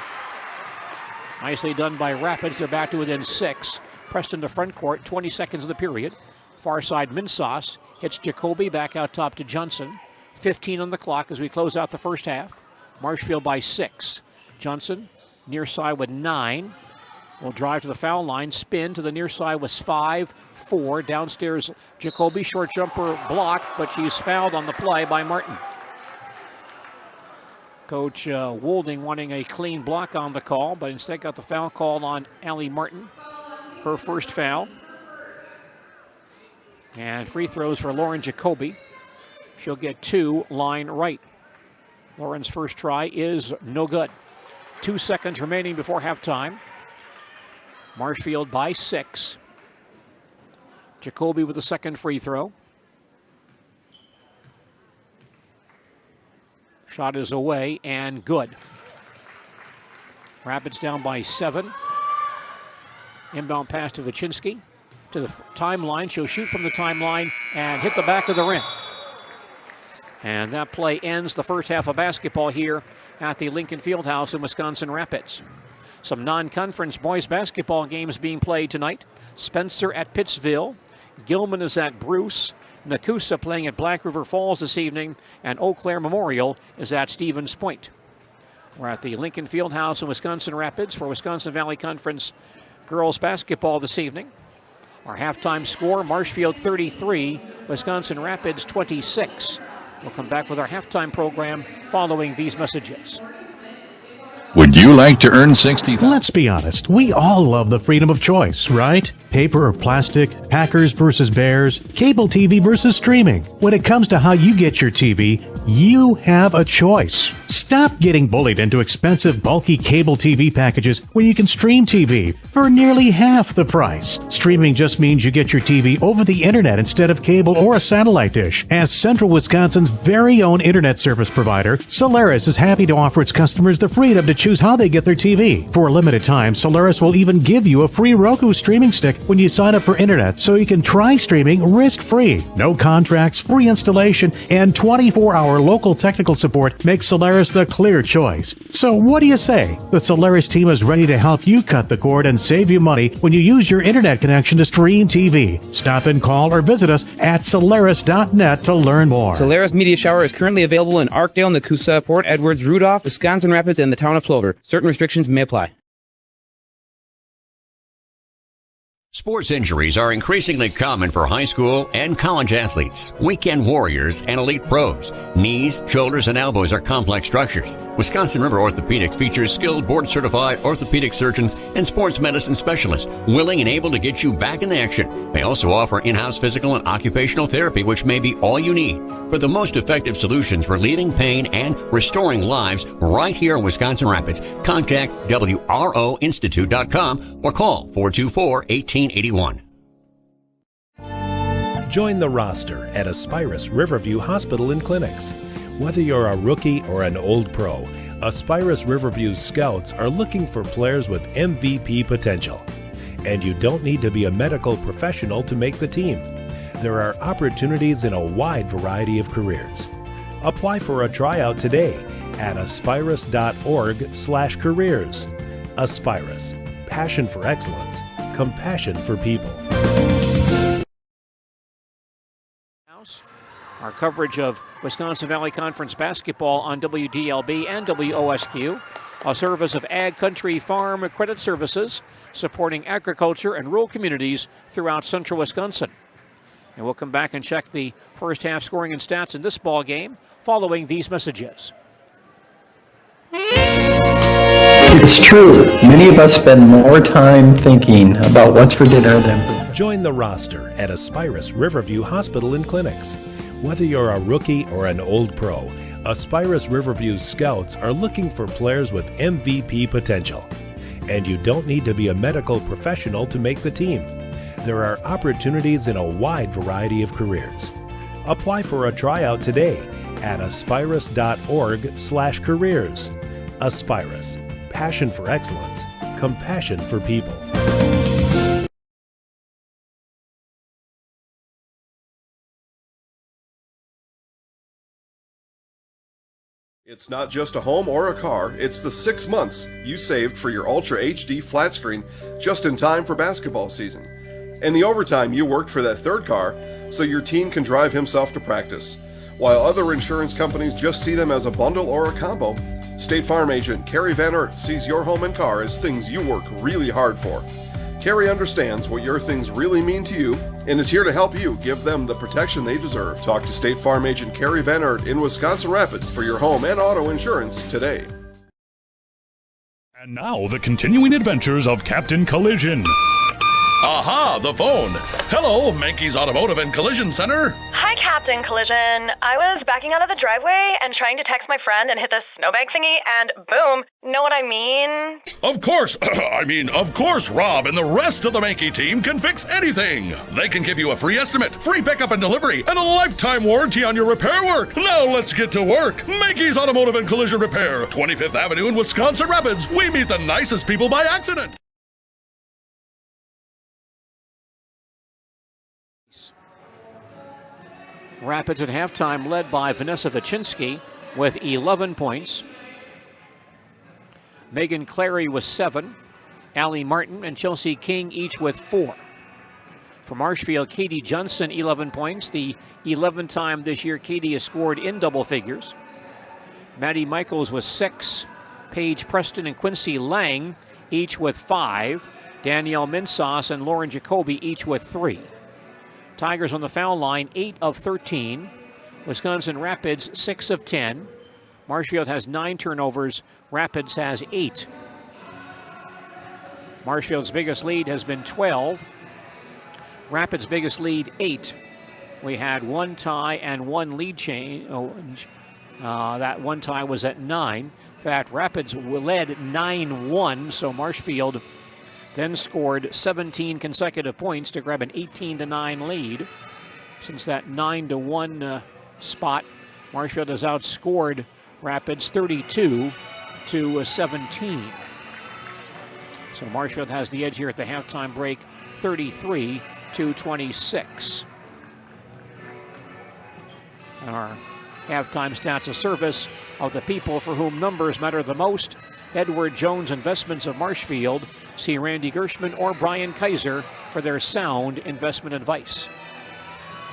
Nicely done by Rapids. They're back to within 6. Preston to front court, 20 seconds of the period. Far side Minsauce hits Jacoby, back out top to Johnson. 15 on the clock as we close out the first half. Marshfield by 6. Johnson near side with 9. Will drive to the foul line, spin to the near side was 5-4. Downstairs, Jacoby, short jumper blocked, but she's fouled on the play by Martin. Coach Woulding wanting a clean block on the call, but instead got the foul called on Allie Martin. Her first foul. And free throws for Lauren Jacoby. She'll get 2 line right. Lauren's first try is no good. 2 seconds remaining before halftime. Marshfield by 6. Jacoby with a second free throw. Shot is away and good. Rapids down by 7. Inbound pass to Vachinsky. To the timeline. She'll shoot from the timeline and hit the back of the rim. And that play ends the first half of basketball here at the Lincoln Fieldhouse in Wisconsin Rapids. Some non-conference boys basketball games being played tonight. Spencer at Pittsville. Gilman is at Bruce. Nakusa playing at Black River Falls this evening. And Eau Claire Memorial is at Stevens Point. We're at the Lincoln Fieldhouse in Wisconsin Rapids for Wisconsin Valley Conference girls basketball this evening. Our halftime score, Marshfield 33, Wisconsin Rapids 26. We'll come back with our halftime program following these messages. Would you like to earn $60,000? Let's be honest, we all love the freedom of choice, right? Paper or plastic, Packers versus Bears, cable TV versus streaming. When it comes to how you get your TV, you have a choice. Stop getting bullied into expensive, bulky cable TV packages when you can stream TV for nearly half the price. Streaming just means you get your TV over the internet instead of cable or a satellite dish. As Central Wisconsin's very own internet service provider, Solaris is happy to offer its customers the freedom to choose how they get their TV. For a limited time, Solaris will even give you a free Roku streaming stick when you sign up for internet, so you can try streaming risk-free. No contracts, free installation, and 24-hour local technical support makes Solaris the clear choice. So what do you say? The Solaris team is ready to help you cut the cord and save you money when you use your internet connection to stream TV. Stop and call or visit us at Solaris.net to learn more. Solaris Media Shower is currently available in Arkdale, Nakusa, Port Edwards, Rudolph, Wisconsin Rapids, and the town of Plover. Certain restrictions may apply. Sports injuries are increasingly common for high school and college athletes, weekend warriors, and elite pros. Knees, shoulders, and elbows are complex structures. Wisconsin River Orthopedics features skilled board-certified orthopedic surgeons and sports medicine specialists willing and able to get you back in the action. They also offer in-house physical and occupational therapy, which may be all you need for the most effective solutions relieving pain and restoring lives right here in Wisconsin Rapids. Contact WROinstitute.com or call 424-1881. Join the roster at Aspirus Riverview Hospital and Clinics. Whether you're a rookie or an old pro, Aspirus Riverview Scouts are looking for players with MVP potential. And you don't need to be a medical professional to make the team. There are opportunities in a wide variety of careers. Apply for a tryout today at aspirus.org/careers. Aspirus, passion for excellence, compassion for people. Our coverage of Wisconsin Valley Conference basketball on WDLB and WOSQ, a service of Ag Country Farm Credit Services, supporting agriculture and rural communities throughout central Wisconsin. And we'll come back and check the first half scoring and stats in this ball game following these messages. It's true. Many of us spend more time thinking about what's for dinner than... Join the roster at Aspirus Riverview Hospital and Clinics. Whether you're a rookie or an old pro, Aspirus Riverview Scouts are looking for players with MVP potential. And you don't need to be a medical professional to make the team. There are opportunities in a wide variety of careers. Apply for a tryout today at aspirus.org/careers. Aspirus, passion for excellence, compassion for people. It's not just a home or a car, it's the 6 months you saved for your Ultra HD flat screen just in time for basketball season. And the overtime you worked for that third car so your team can drive himself to practice. While other insurance companies just see them as a bundle or a combo, State Farm agent Carrie Van Oort sees your home and car as things you work really hard for. Carrie understands what your things really mean to you and is here to help you give them the protection they deserve. Talk to State Farm agent Carrie Van Oort in Wisconsin Rapids for your home and auto insurance today. And now, the continuing adventures of Captain Collision. Aha, the phone. Hello, Mankey's Automotive and Collision Center. Hi, Captain Collision. I was backing out of the driveway and trying to text my friend and hit the snowbank thingy, and boom. Know what I mean? Of course. Of course, Rob and the rest of the Mankey team can fix anything. They can give you a free estimate, free pickup and delivery, and a lifetime warranty on your repair work. Now let's get to work. Mankey's Automotive and Collision Repair, 25th Avenue in Wisconsin Rapids. We meet the nicest people by accident. Rapids at halftime led by Vanessa Vachinsky with 11 points. Megan Clary with 7. Allie Martin and Chelsea King each with 4. For Marshfield, Katie Johnson, 11 points. The 11th time this year Katie has scored in double figures. Maddie Michaels with 6. Paige Preston and Quincy Lang each with 5. Danielle Minsas and Lauren Jacoby each with 3. Tigers on the foul line, 8 of 13. Wisconsin Rapids, 6 of 10. Marshfield has 9 turnovers. Rapids has 8. Marshfield's biggest lead has been 12. Rapids' biggest lead, 8. We had 1 tie and 1 lead change. That 1 tie was at 9. In fact, Rapids led 9-1, so Marshfield then scored 17 consecutive points to grab an 18-9 lead. Since that 9-1 spot, Marshfield has outscored Rapids 32-27. to 17. So Marshfield has the edge here at the halftime break, 33-26. And our halftime stats of service of the people for whom numbers matter the most: Edward Jones Investments of Marshfield. See Randy Gershman or Brian Kaiser for their sound investment advice.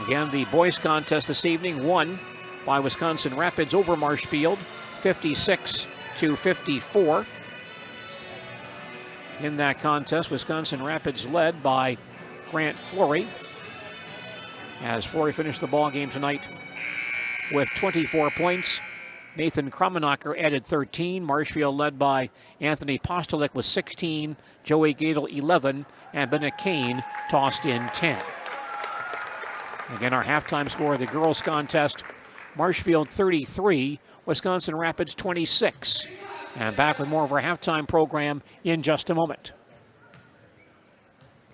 Again, the boys contest this evening won by Wisconsin Rapids over Marshfield, 56-54. In that contest, Wisconsin Rapids led by Grant Flory, as Flory finished the ball game tonight with 24 points. Nathan Kramenacher added 13. Marshfield led by Anthony Postolik with 16, Joey Gadel 11, and Bennett Kane tossed in 10. Again, our halftime score of the girls contest: Marshfield 33, Wisconsin Rapids 26. And back with more of our halftime program in just a moment.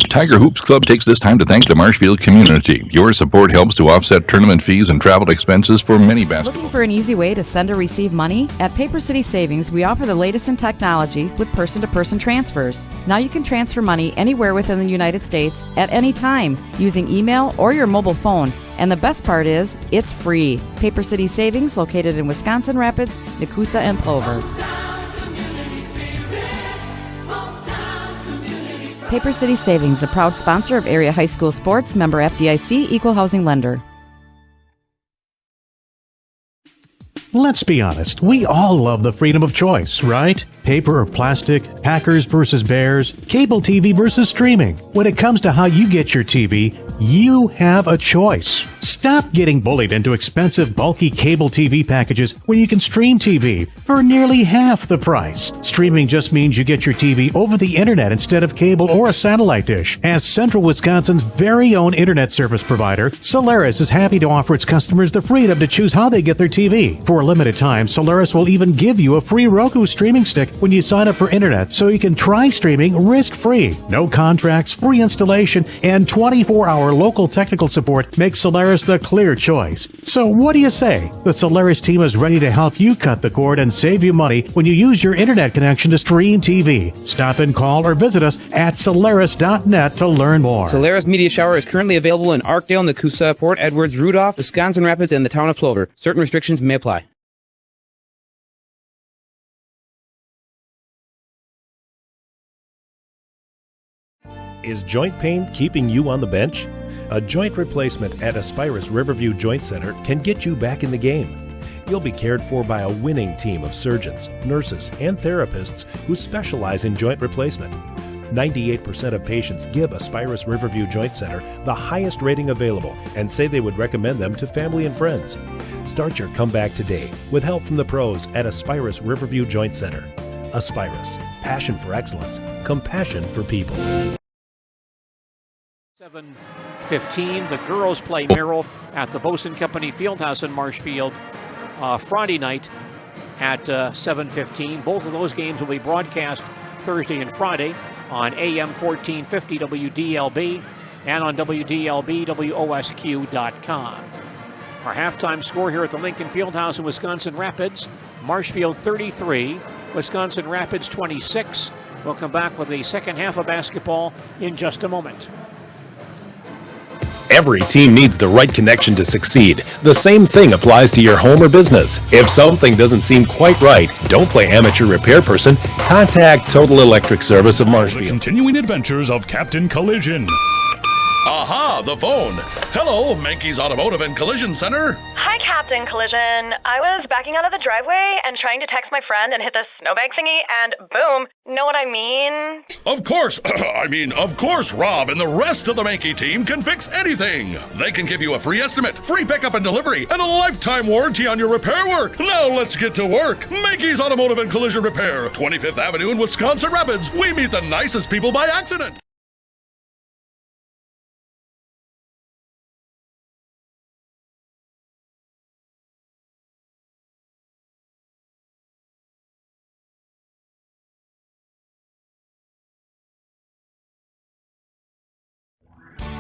Tiger Hoops Club takes this time to thank the Marshfield community. Your support helps to offset tournament fees and travel expenses for many basketball. Looking for an easy way to send or receive money? At Paper City Savings, we offer the latest in technology with person-to-person transfers. Now you can transfer money anywhere within the United States at any time using email or your mobile phone. And the best part is, it's free. Paper City Savings, located in Wisconsin Rapids, Nakusa, and Plover. Paper City Savings, a proud sponsor of area high school sports, member FDIC, equal housing lender. Let's be honest, we all love the freedom of choice, right? Paper or plastic, Packers versus Bears, cable TV versus streaming. When it comes to how you get your TV, you have a choice. Stop getting bullied into expensive, bulky cable TV packages when you can stream TV for nearly half the price. Streaming just means you get your TV over the internet instead of cable or a satellite dish. As Central Wisconsin's very own internet service provider, Solaris is happy to offer its customers the freedom to choose how they get their TV. For a limited time, Solaris will even give you a free Roku streaming stick when you sign up for internet, so you can try streaming risk-free. No contracts, free installation, and 24-hour local technical support makes Solaris the clear choice. So what do you say? The Solaris team is ready to help you cut the cord and save you money when you use your internet connection to stream TV. Stop and call or visit us at Solaris.net to learn more. Solaris Media Shower is currently available in Arkdale, Nakusa, Port Edwards, Rudolph, Wisconsin Rapids, and the town of Plover. Certain restrictions may apply. Is joint pain keeping you on the bench? A joint replacement at Aspirus Riverview Joint Center can get you back in the game. You'll be cared for by a winning team of surgeons, nurses, and therapists who specialize in joint replacement. 98% of patients give Aspirus Riverview Joint Center the highest rating available and say they would recommend them to family and friends. Start your comeback today with help from the pros at Aspirus Riverview Joint Center. Aspirus, passion for excellence, compassion for people. 7:15, the girls play Merrill at the Bosun Company Fieldhouse in Marshfield Friday night at 7:15. Both of those games will be broadcast Thursday and Friday on AM 1450 WDLB and on WDLB-WOSQ.com. Our halftime score here at the Lincoln Fieldhouse in Wisconsin Rapids: Marshfield 33, Wisconsin Rapids 26. We'll come back with the second half of basketball in just a moment. Every team needs the right connection to succeed. The same thing applies to your home or business. If something doesn't seem quite right, don't play amateur repair person. Contact Total Electric Service of Marshfield. The continuing adventures of Captain Collision. Aha, the phone. Hello, Mankey's Automotive and Collision Center. Hi, Captain Collision. I was backing out of the driveway and trying to text my friend and hit the snowbank thingy, and boom. Know what I mean? Of course. Of course, Rob and the rest of the Mankey team can fix anything. They can give you a free estimate, free pickup and delivery, and a lifetime warranty on your repair work. Now let's get to work. Mankey's Automotive and Collision Repair, 25th Avenue in Wisconsin Rapids. We meet the nicest people by accident.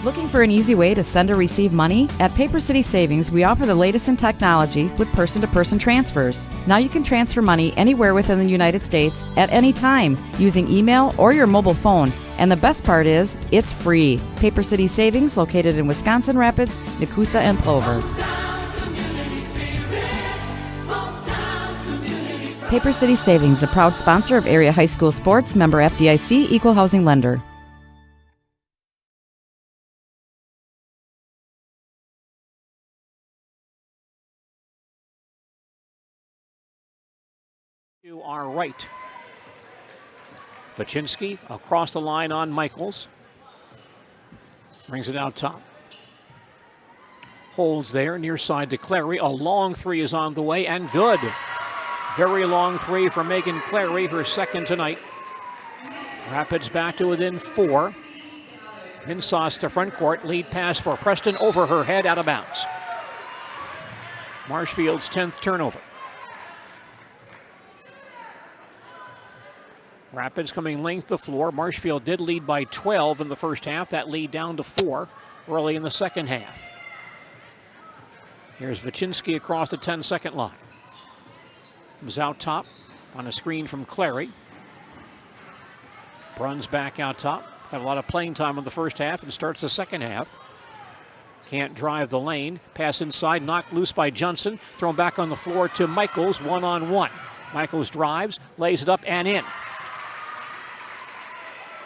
Looking for an easy way to send or receive money? At Paper City Savings, we offer the latest in technology with person-to-person transfers. Now you can transfer money anywhere within the United States at any time using email or your mobile phone. And the best part is, it's free. Paper City Savings, located in Wisconsin Rapids, Nakusa, and Plover. Paper City Savings, a proud sponsor of area high school sports, member FDIC, equal housing lender. To our right. Vachinsky across the line on Michaels. Brings it out top. Holds there, near side to Clary. A long three is on the way and good. Very long three for Megan Clary, her second tonight. Rapids back to within 4. Minsauce to front court. Lead pass for Preston over her head, out of bounds. Marshfield's 10th turnover. Rapids coming length the floor. Marshfield did lead by 12 in the first half. That lead down to 4 early in the second half. Here's Vachinsky across the 10-second line. Comes out top on a screen from Clary. Bruns back out top. Had a lot of playing time in the first half and starts the second half. Can't drive the lane. Pass inside, knocked loose by Johnson. Thrown back on the floor to Michaels, one-on-one. Michaels drives, lays it up and in.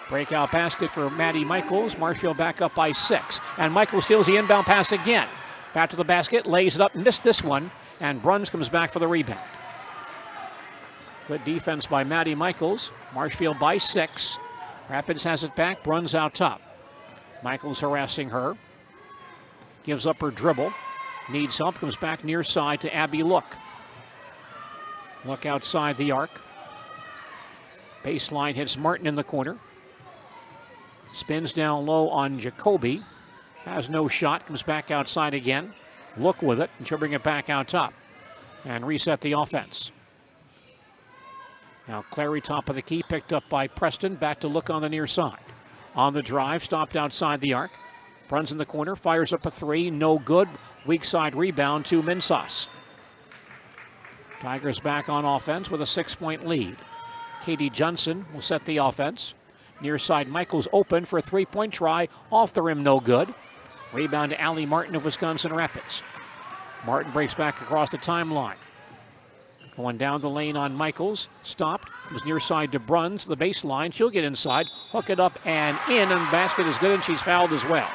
Breakout basket for Maddie Michaels. Marshfield back up by 6. And Michaels steals the inbound pass again. Back to the basket, lays it up, missed this one. And Bruns comes back for the rebound. Good defense by Maddie Michaels. Marshfield by 6. Rapids has it back. Bruns out top. Michaels harassing her. Gives up her dribble. Needs help. Comes back near side to Abby Look. Look outside the arc. Baseline hits Martin in the corner. Spins down low on Jacoby. Has no shot. Comes back outside again. Look with it. And she'll bring it back out top. And reset the offense. Now Clary top of the key. Picked up by Preston. Back to Look on the near side. On the drive. Stopped outside the arc. Bruns in the corner. Fires up a 3. No good. Weak side rebound to Minsauce. Tigers back on offense with a 6-point lead. Katie Johnson will set the offense. Near side Michaels open for a 3-point try. Off the rim, no good. Rebound to Allie Martin of Wisconsin Rapids. Martin breaks back across the timeline. Going down the lane on Michaels. Stopped. Was near side to Bruns. The baseline. She'll get inside. Hook it up and in. And the basket is good, and she's fouled as well.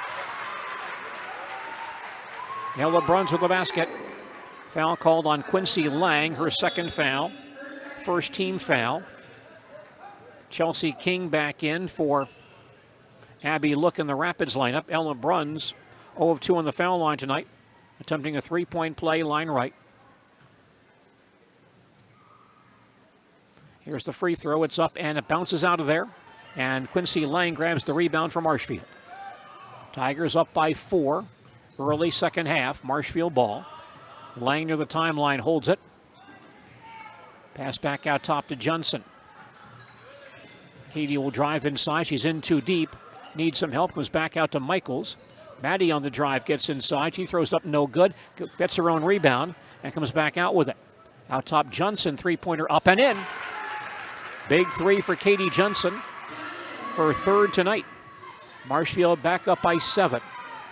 Ella Bruns with the basket. Foul called on Quincy Lang. Her second foul. First team foul. Chelsea King back in for Abby Look in the Rapids lineup. Ella Bruns 0 of 2 on the foul line tonight. Attempting a 3-point play, line right. Here's the free throw. It's up and it bounces out of there. And Quincy Lang grabs the rebound from Marshfield. Tigers up by 4. Early second half. Marshfield ball. Lang near the timeline holds it. Pass back out top to Johnson. Katie will drive inside. She's in too deep. Needs some help. Goes back out to Michaels. Maddie on the drive gets inside. She throws up no good. Gets her own rebound and comes back out with it. Out top Johnson. 3-pointer up and in. Big 3 for Katie Johnson. Her third tonight. Marshfield back up by 7.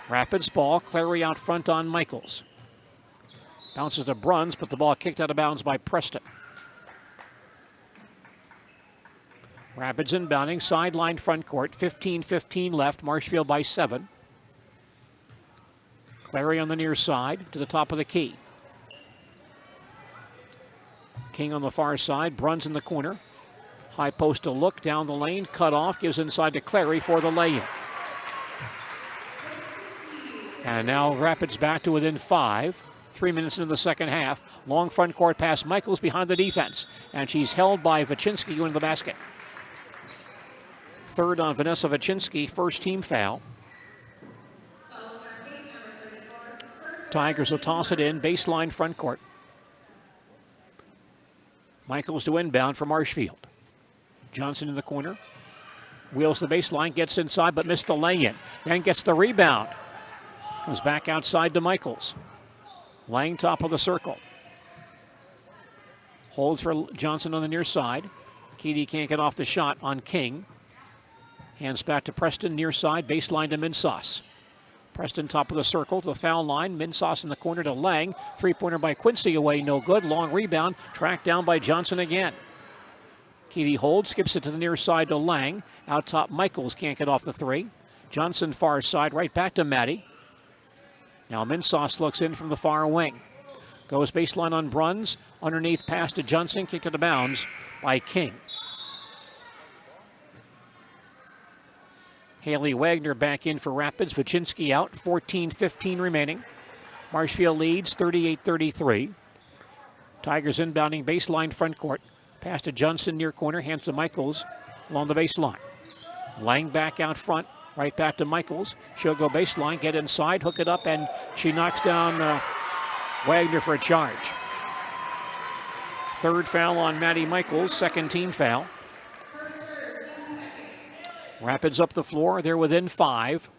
Rapids ball. Clary out front on Michaels. Bounces to Bruns, but the ball kicked out of bounds by Preston. Rapids inbounding, sideline front court, 15-15 left, Marshfield by 7. Clary on the near side to the top of the key. King on the far side, Bruns in the corner. High post to Look, down the lane, cut off, gives inside to Clary for the lay-in. And now Rapids back to within 5. 3 minutes into the second half. Long front court pass, Michaels behind the defense. And she's held by Vachinsky going to the basket. Third on Vanessa Vachinsky, first team foul. Tigers will toss it in, baseline front court. Michaels to inbound for Marshfield. Johnson in the corner. Wheels the baseline, gets inside, but missed the lay-in. Then gets the rebound. Comes back outside to Michaels. Lang top of the circle. Holds for Johnson on the near side. Keedy can't get off the shot on King. Hands back to Preston, near side, baseline to Minsauce. Preston top of the circle to the foul line. Minsauce in the corner to Lang. Three-pointer by Quincy away, no good. Long rebound, tracked down by Johnson again. Keedy holds, skips it to the near side to Lang. Out top, Michaels can't get off the three. Johnson far side, right back to Matty. Now Minsauce looks in from the far wing. Goes baseline on Bruns. Underneath pass to Johnson, kicked out of bounds by King. Haley Wagner back in for Rapids. Vachinsky out, 14-15 remaining. Marshfield leads 38-33. Tigers inbounding baseline front court. Pass to Johnson near corner, hands to Michaels along the baseline. Lang back out front, right back to Michaels. She'll go baseline, get inside, hook it up, and she knocks down Wagner for a charge. Third foul on Maddie Michaels, second team foul. Rapids up the floor, they're within 5.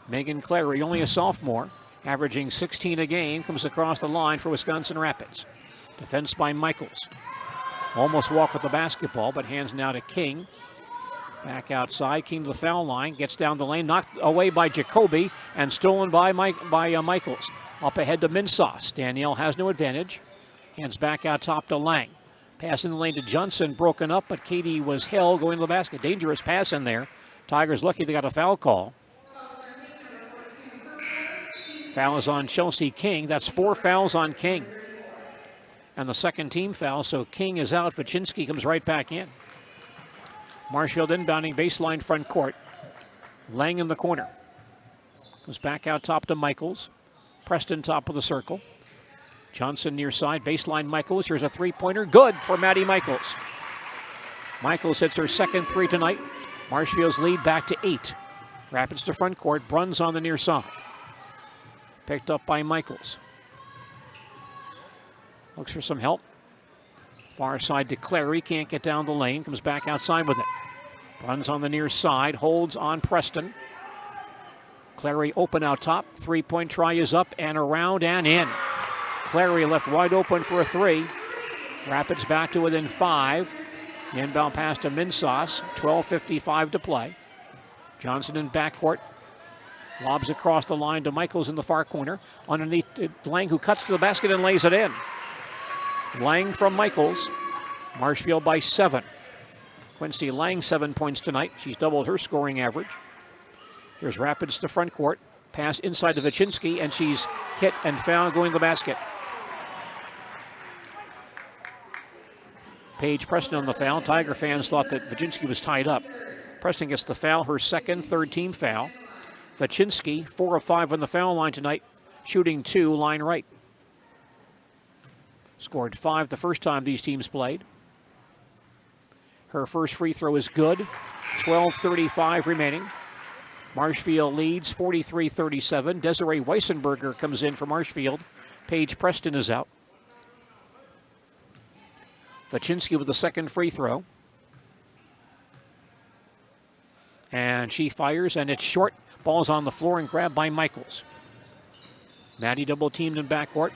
Megan Clary, only a sophomore, averaging 16 a game, comes across the line for Wisconsin Rapids. Defense by Michaels. Almost walk with the basketball, but hands now to King. Back outside, King to the foul line, gets down the lane, knocked away by Jacoby, and stolen by Michaels. Up ahead to Minsauce. Danielle has no advantage. Hands back out top to Lang. Pass in the lane to Johnson, broken up, but Keedy was held going to the basket. Dangerous pass in there. Tigers lucky they got a foul call. Foul is on Chelsea King. That's 4 fouls on King. And the second team foul, so King is out. Vachinsky comes right back in. Marshfield inbounding baseline front court. Lang in the corner. Goes back out top to Michaels. Preston top of the circle. Johnson near side, baseline Michaels. Here's a three-pointer, good for Maddie Michaels. Michaels hits her second three tonight. Marshfield's lead back to 8. Rapids to front court, Bruns on the near side. Picked up by Michaels. Looks for some help. Far side to Clary, can't get down the lane, comes back outside with it. Bruns on the near side, holds on Preston. Clary open out top, three-point try is up and around and in. Clary left wide open for a 3. Rapids back to within 5. The inbound pass to Minsauce, 12:55 to play. Johnson in backcourt. Lobs across the line to Michaels in the far corner. Underneath Lang, who cuts to the basket and lays it in. Lang from Michaels. Marshfield by 7. Quincy Lang 7 points tonight. She's doubled her scoring average. Here's Rapids to front court. Pass inside to Vachinsky, and she's hit and fouled going to the basket. Paige Preston on the foul. Tiger fans thought that Vachinsky was tied up. Preston gets the foul, her second, third team foul. Vachinsky, 4 of 5 on the foul line tonight, shooting 2, line right. Scored 5 the first time these teams played. Her first free throw is good. 12:35 remaining. Marshfield leads 43-37. Desiree Weissenberger comes in for Marshfield. Paige Preston is out. Vachinsky with the second free throw. And she fires, and it's short. Ball's on the floor and grabbed by Michaels. Maddie double teamed in backcourt.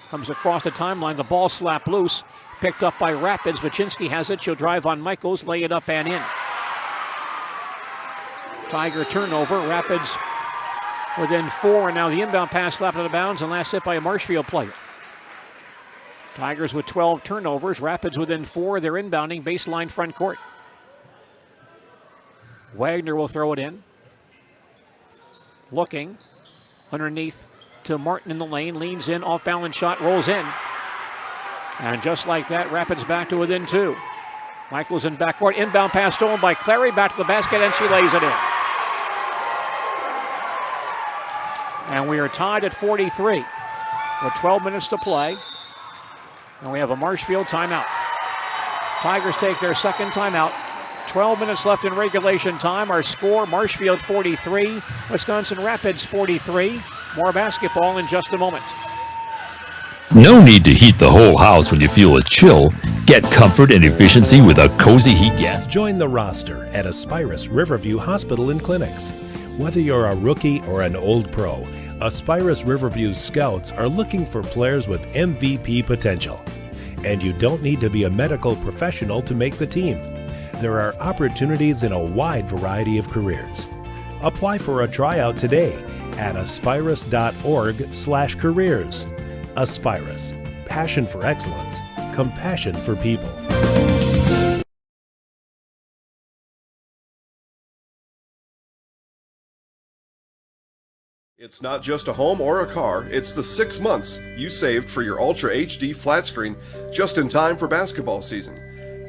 Comes across the timeline. The ball slapped loose. Picked up by Rapids. Vachinsky has it. She'll drive on Michaels, lay it up and in. Tiger turnover. Rapids within 4. And now the inbound pass slapped out of bounds and last hit by a Marshfield player. Tigers with 12 turnovers. Rapids within 4. They're inbounding baseline front court. Wagner will throw it in. Looking underneath to Martin in the lane. Leans in, off balance shot, rolls in. And just like that, Rapids back to within 2. Michaels in backcourt. Inbound pass stolen by Clary. Back to the basket, and she lays it in. And we are tied at 43 with 12 minutes to play. And we have a Marshfield timeout. Tigers take their second timeout. 12 minutes left in regulation time. Our score, Marshfield 43, Wisconsin Rapids 43. More basketball in just a moment. No need to heat the whole house when you feel a chill. Get comfort and efficiency with a cozy heat gas. Join the roster at Aspirus Riverview Hospital and Clinics. Whether you're a rookie or an old pro, Aspirus Riverview Scouts are looking for players with MVP potential. And you don't need to be a medical professional to make the team. There are opportunities in a wide variety of careers. Apply for a tryout today at aspirus.org/careers. Aspirus, passion for excellence, compassion for people. It's not just a home or a car, it's the 6 months you saved for your Ultra HD flat screen just in time for basketball season.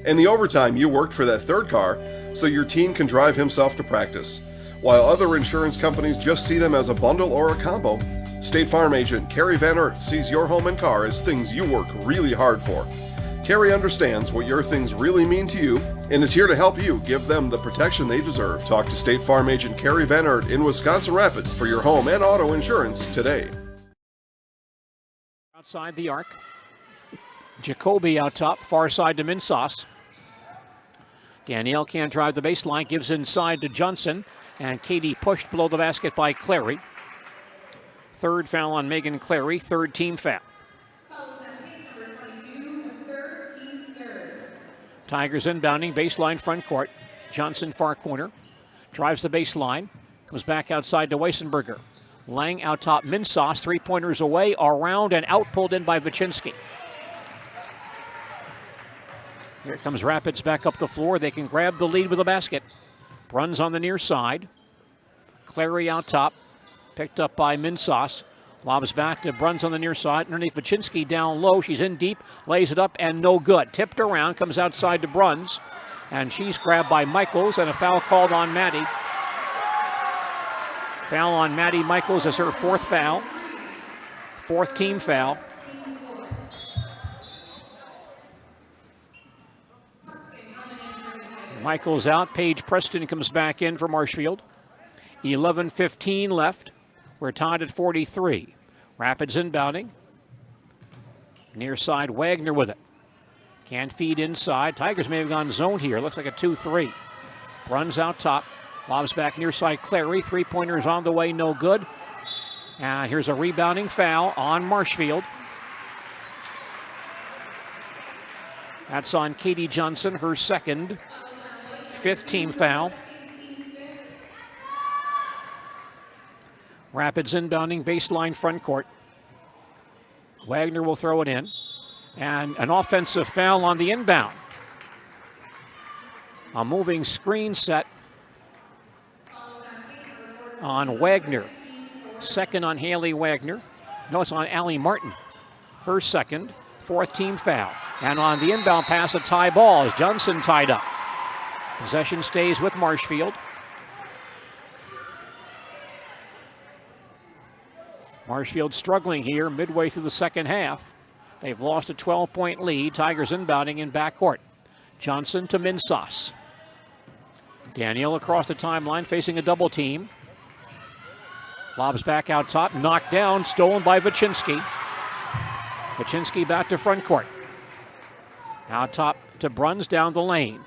And the overtime you worked for that third car so your teen can drive himself to practice. While other insurance companies just see them as a bundle or a combo, State Farm agent Carrie Van Ert sees your home and car as things you work really hard for. Carrie understands what your things really mean to you and is here to help you give them the protection they deserve. Talk to State Farm agent Carrie Van Ert in Wisconsin Rapids for your home and auto insurance today. Outside the arc. Jacoby out top, far side to Minsauce. Danielle can't drive the baseline, gives inside to Johnson, and Katie pushed below the basket by Clary. Third foul on Megan Clary, third team foul. Tigers inbounding, baseline front court. Johnson far corner, drives the baseline, comes back outside to Weissenberger. Lang out top, Minsauce, three-pointers away, around and out, pulled in by Vachinsky. Here comes Rapids back up the floor. They can grab the lead with a basket. Bruns on the near side. Clary out top, picked up by Minsauce. Lobs back to Bruns on the near side. Underneath Vachinsky down low. She's in deep, lays it up, and no good. Tipped around, comes outside to Bruns, and she's grabbed by Michaels, and a foul called on Maddie. Foul on Maddie Michaels as her fourth foul. Fourth team foul. Michaels out. Paige Preston comes back in for Marshfield. 11:15 left. We're tied at 43. Rapids inbounding. Near side, Wagner with it. Can't feed inside. Tigers may have gone zone here. Looks like a 2-3. Runs out top. Lobs back near side, Clary. Three-pointers on the way, no good. And here's a rebounding foul on Marshfield. That's on Katie Johnson, her second. Fifth team foul. Rapids inbounding, baseline front court. Wagner will throw it in. And an offensive foul on the inbound. A moving screen set on Wagner. Second on Haley Wagner. No, it's on Allie Martin. Her second. Fourth team foul. And on the inbound pass, a tie ball as Johnson tied up. Possession stays with Marshfield. Marshfield struggling here midway through the second half. They've lost a 12-point lead. Tigers inbounding in backcourt. Johnson to Minsauce. Daniel across the timeline facing a double team. Lobs back out top, knocked down, stolen by Vachinsky. Vachinsky back to front court. Out top to Bruns down the lane.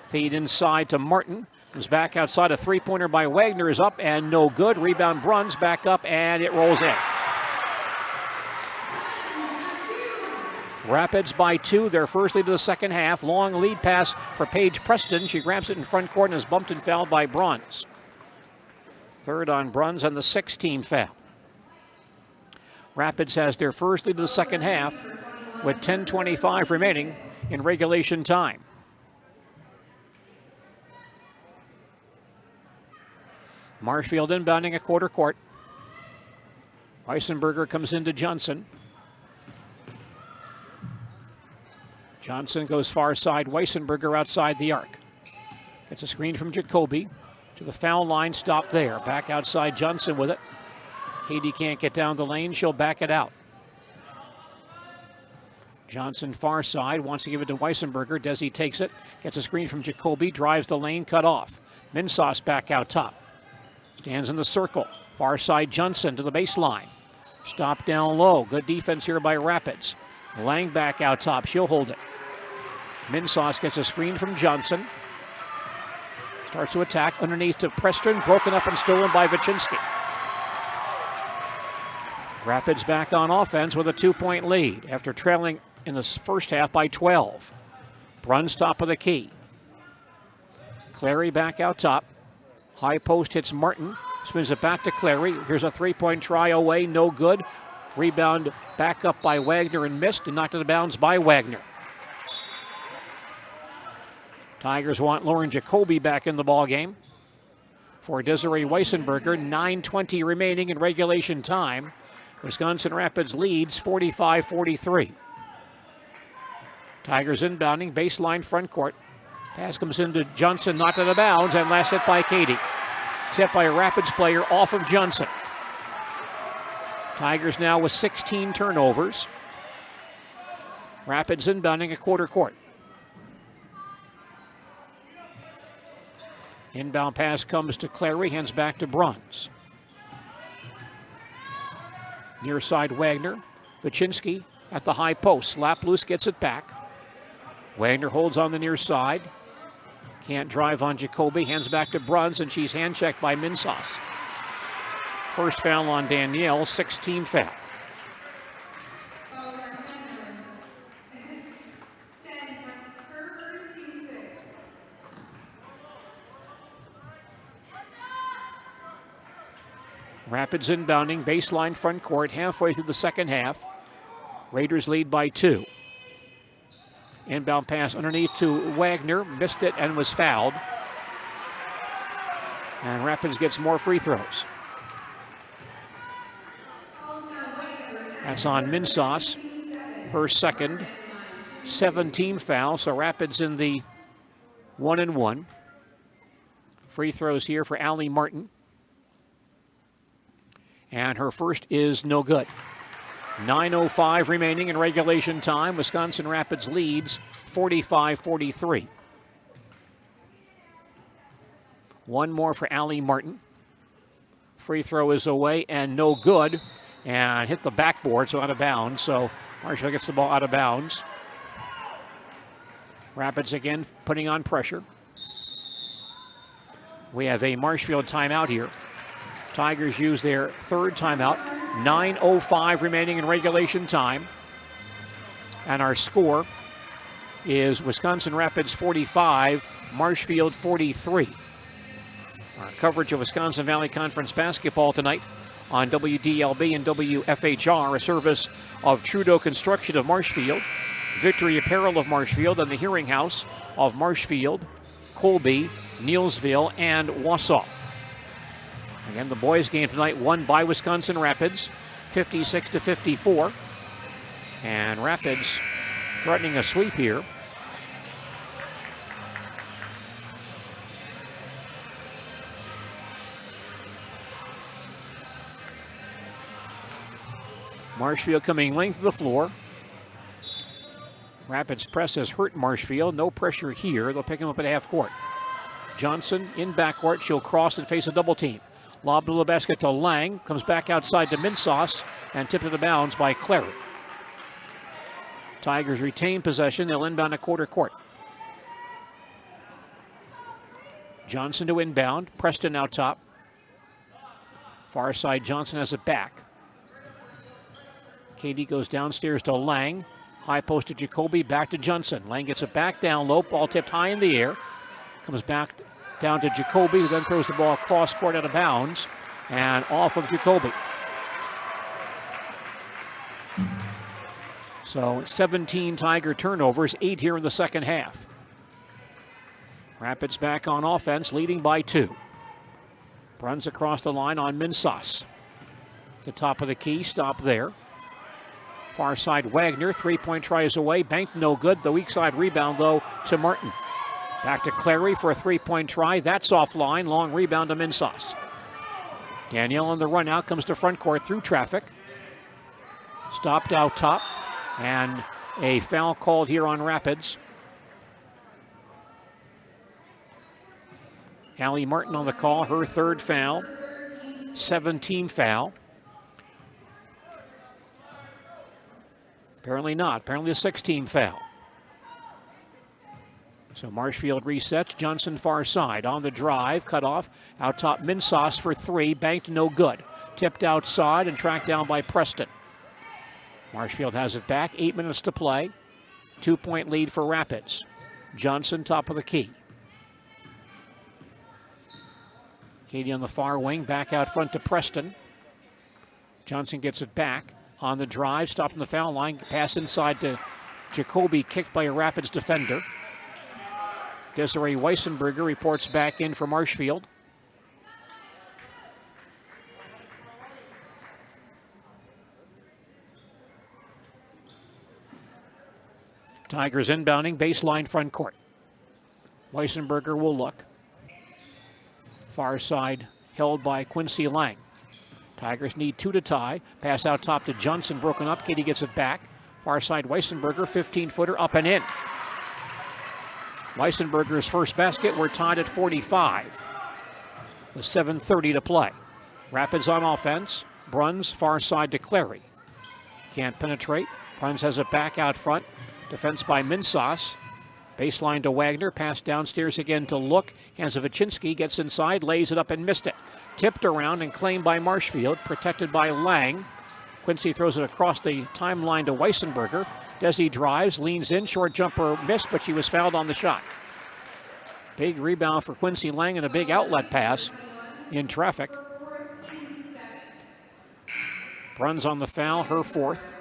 Feed inside to Martin. Comes back outside. A three-pointer by Wagner is up and no good. Rebound Bruns back up and it rolls in. Rapids by 2, their first lead of the second half. Long lead pass for Paige Preston. She grabs it in front court and is bumped and fouled by Bruns. Third on Bruns and the sixth team foul. Rapids has their first lead of the second half with 10:25 remaining in regulation time. Marshfield inbounding a quarter court. Weissenberger comes into Johnson. Johnson goes far side. Weissenberger outside the arc. Gets a screen from Jacoby to the foul line. Stop there. Back outside Johnson with it. Katie can't get down the lane. She'll back it out. Johnson far side. Wants to give it to Weissenberger. Desi takes it. Gets a screen from Jacoby. Drives the lane. Cut off. Minsauce back out top. Stands in the circle. Far side Johnson to the baseline. Stop down low. Good defense here by Rapids. Lang back out top. She'll hold it. Minsauce gets a screen from Johnson. Starts to attack underneath to Preston. Broken up and stolen by Vichinsky. Rapids back on offense with a 2-point lead after trailing in the first half by 12. Bruns top of the key. Clary back out top. High post hits Martin. Spins it back to Clary. Here's a 3-point try away. No good. Rebound back up by Wagner and missed and knocked out of bounds by Wagner. Tigers want Lauren Jacoby back in the ballgame. For Desiree Weissenberger, 9:20 remaining in regulation time. Wisconsin Rapids leads 45-43. Tigers inbounding, baseline front court. Pass comes into Johnson, knocked out of bounds, and last hit by Katie. Tip by a Rapids player off of Johnson. Tigers now with 16 turnovers. Rapids inbounding a quarter court. Inbound pass comes to Clary, hands back to Bruns. Near side Wagner. Vichinsky at the high post. Slap loose, gets it back. Wagner holds on the near side. Can't drive on Jacoby. Hands back to Bruns, and she's hand checked by Minsauce. First foul on Danielle, 16 foul. Rapids inbounding, baseline front court, halfway through the second half. Raiders lead by 2. Inbound pass underneath to Wagner, missed it and was fouled. And Rapids gets more free throws. That's on Minsauce, her second, 17 foul, so Rapids in the 1-1. Free throws here for Allie Martin. And her first is no good. 9:05 remaining in regulation time. Wisconsin Rapids leads 45-43. One more for Allie Martin. Free throw is away and no good. And hit the backboard, so out of bounds. So Marshall gets the ball out of bounds. Rapids again putting on pressure. We have a Marshfield timeout here. Tigers use their third timeout. 9:05 remaining in regulation time. And our score is Wisconsin Rapids 45, Marshfield 43. Our coverage of Wisconsin Valley Conference basketball tonight on WDLB and WFHR, a service of Trudeau Construction of Marshfield, Victory Apparel of Marshfield, and the Hearing House of Marshfield, Colby, Neelsville, and Wausau. Again, the boys' game tonight won by Wisconsin Rapids, 56-54. And Rapids threatening a sweep here. Marshfield coming length of the floor. Rapids press has hurt Marshfield. No pressure here. They'll pick him up at half court. Johnson in backcourt. She'll cross and face a double team. Lob to the basket to Lang. Comes back outside to Minsauce and tipped out of bounds by Clary. Tigers retain possession. They'll inbound a quarter court. Johnson to inbound. Preston out top. Far side, Johnson has it back. Katie goes downstairs to Lang. High post to Jacoby, back to Johnson. Lang gets it back down low. Ball tipped high in the air. Comes back down to Jacoby, who then throws the ball cross court out of bounds and off of Jacoby. So 17 Tiger turnovers, 8 here in the second half. Rapids back on offense, leading by 2. Runs across the line on Minsauce. The top of the key, stop there. Far side Wagner, 3-point try is away, banked no good. The weak side rebound though to Martin. Back to Clary for a 3-point try. That's offline. Long rebound to Minsauce. Danielle on the run out, comes to front court through traffic. Stopped out top. And a foul called here on Rapids. Allie Martin on the call, her third foul. 17 foul. Apparently not. Apparently a 6-team foul. So Marshfield resets. Johnson far side on the drive. Cut off. Out top Minsauce for 3. Banked no good. Tipped outside and tracked down by Preston. Marshfield has it back. 8 minutes to play. 2-point lead for Rapids. Johnson top of the key. Katie on the far wing. Back out front to Preston. Johnson gets it back. On the drive, stopped in the foul line. Pass inside to Jacoby, kicked by a Rapids defender. Desiree Weissenberger reports back in for Marshfield. Tigers inbounding, baseline front court. Weissenberger will look. Far side held by Quincy Lang. Tigers need 2 to tie. Pass out top to Johnson, broken up. Katie gets it back. Far side Weissenberger, 15-footer up and in. Weissenberger's first basket. We're tied at 45 with 7:30 to play. Rapids on offense. Bruns far side to Clary. Can't penetrate. Bruns has it back out front. Defense by Minsauce. Baseline to Wagner. Pass downstairs again to Look. Hands to Vachinsky. Gets inside. Lays it up and missed it. Tipped around and claimed by Marshfield. Protected by Lang. Quincy throws it across the timeline to Weissenberger. Desi drives. Leans in. Short jumper missed, but she was fouled on the shot. Big rebound for Quincy Lang and a big outlet pass in traffic. Bruns on the foul. Her 4th.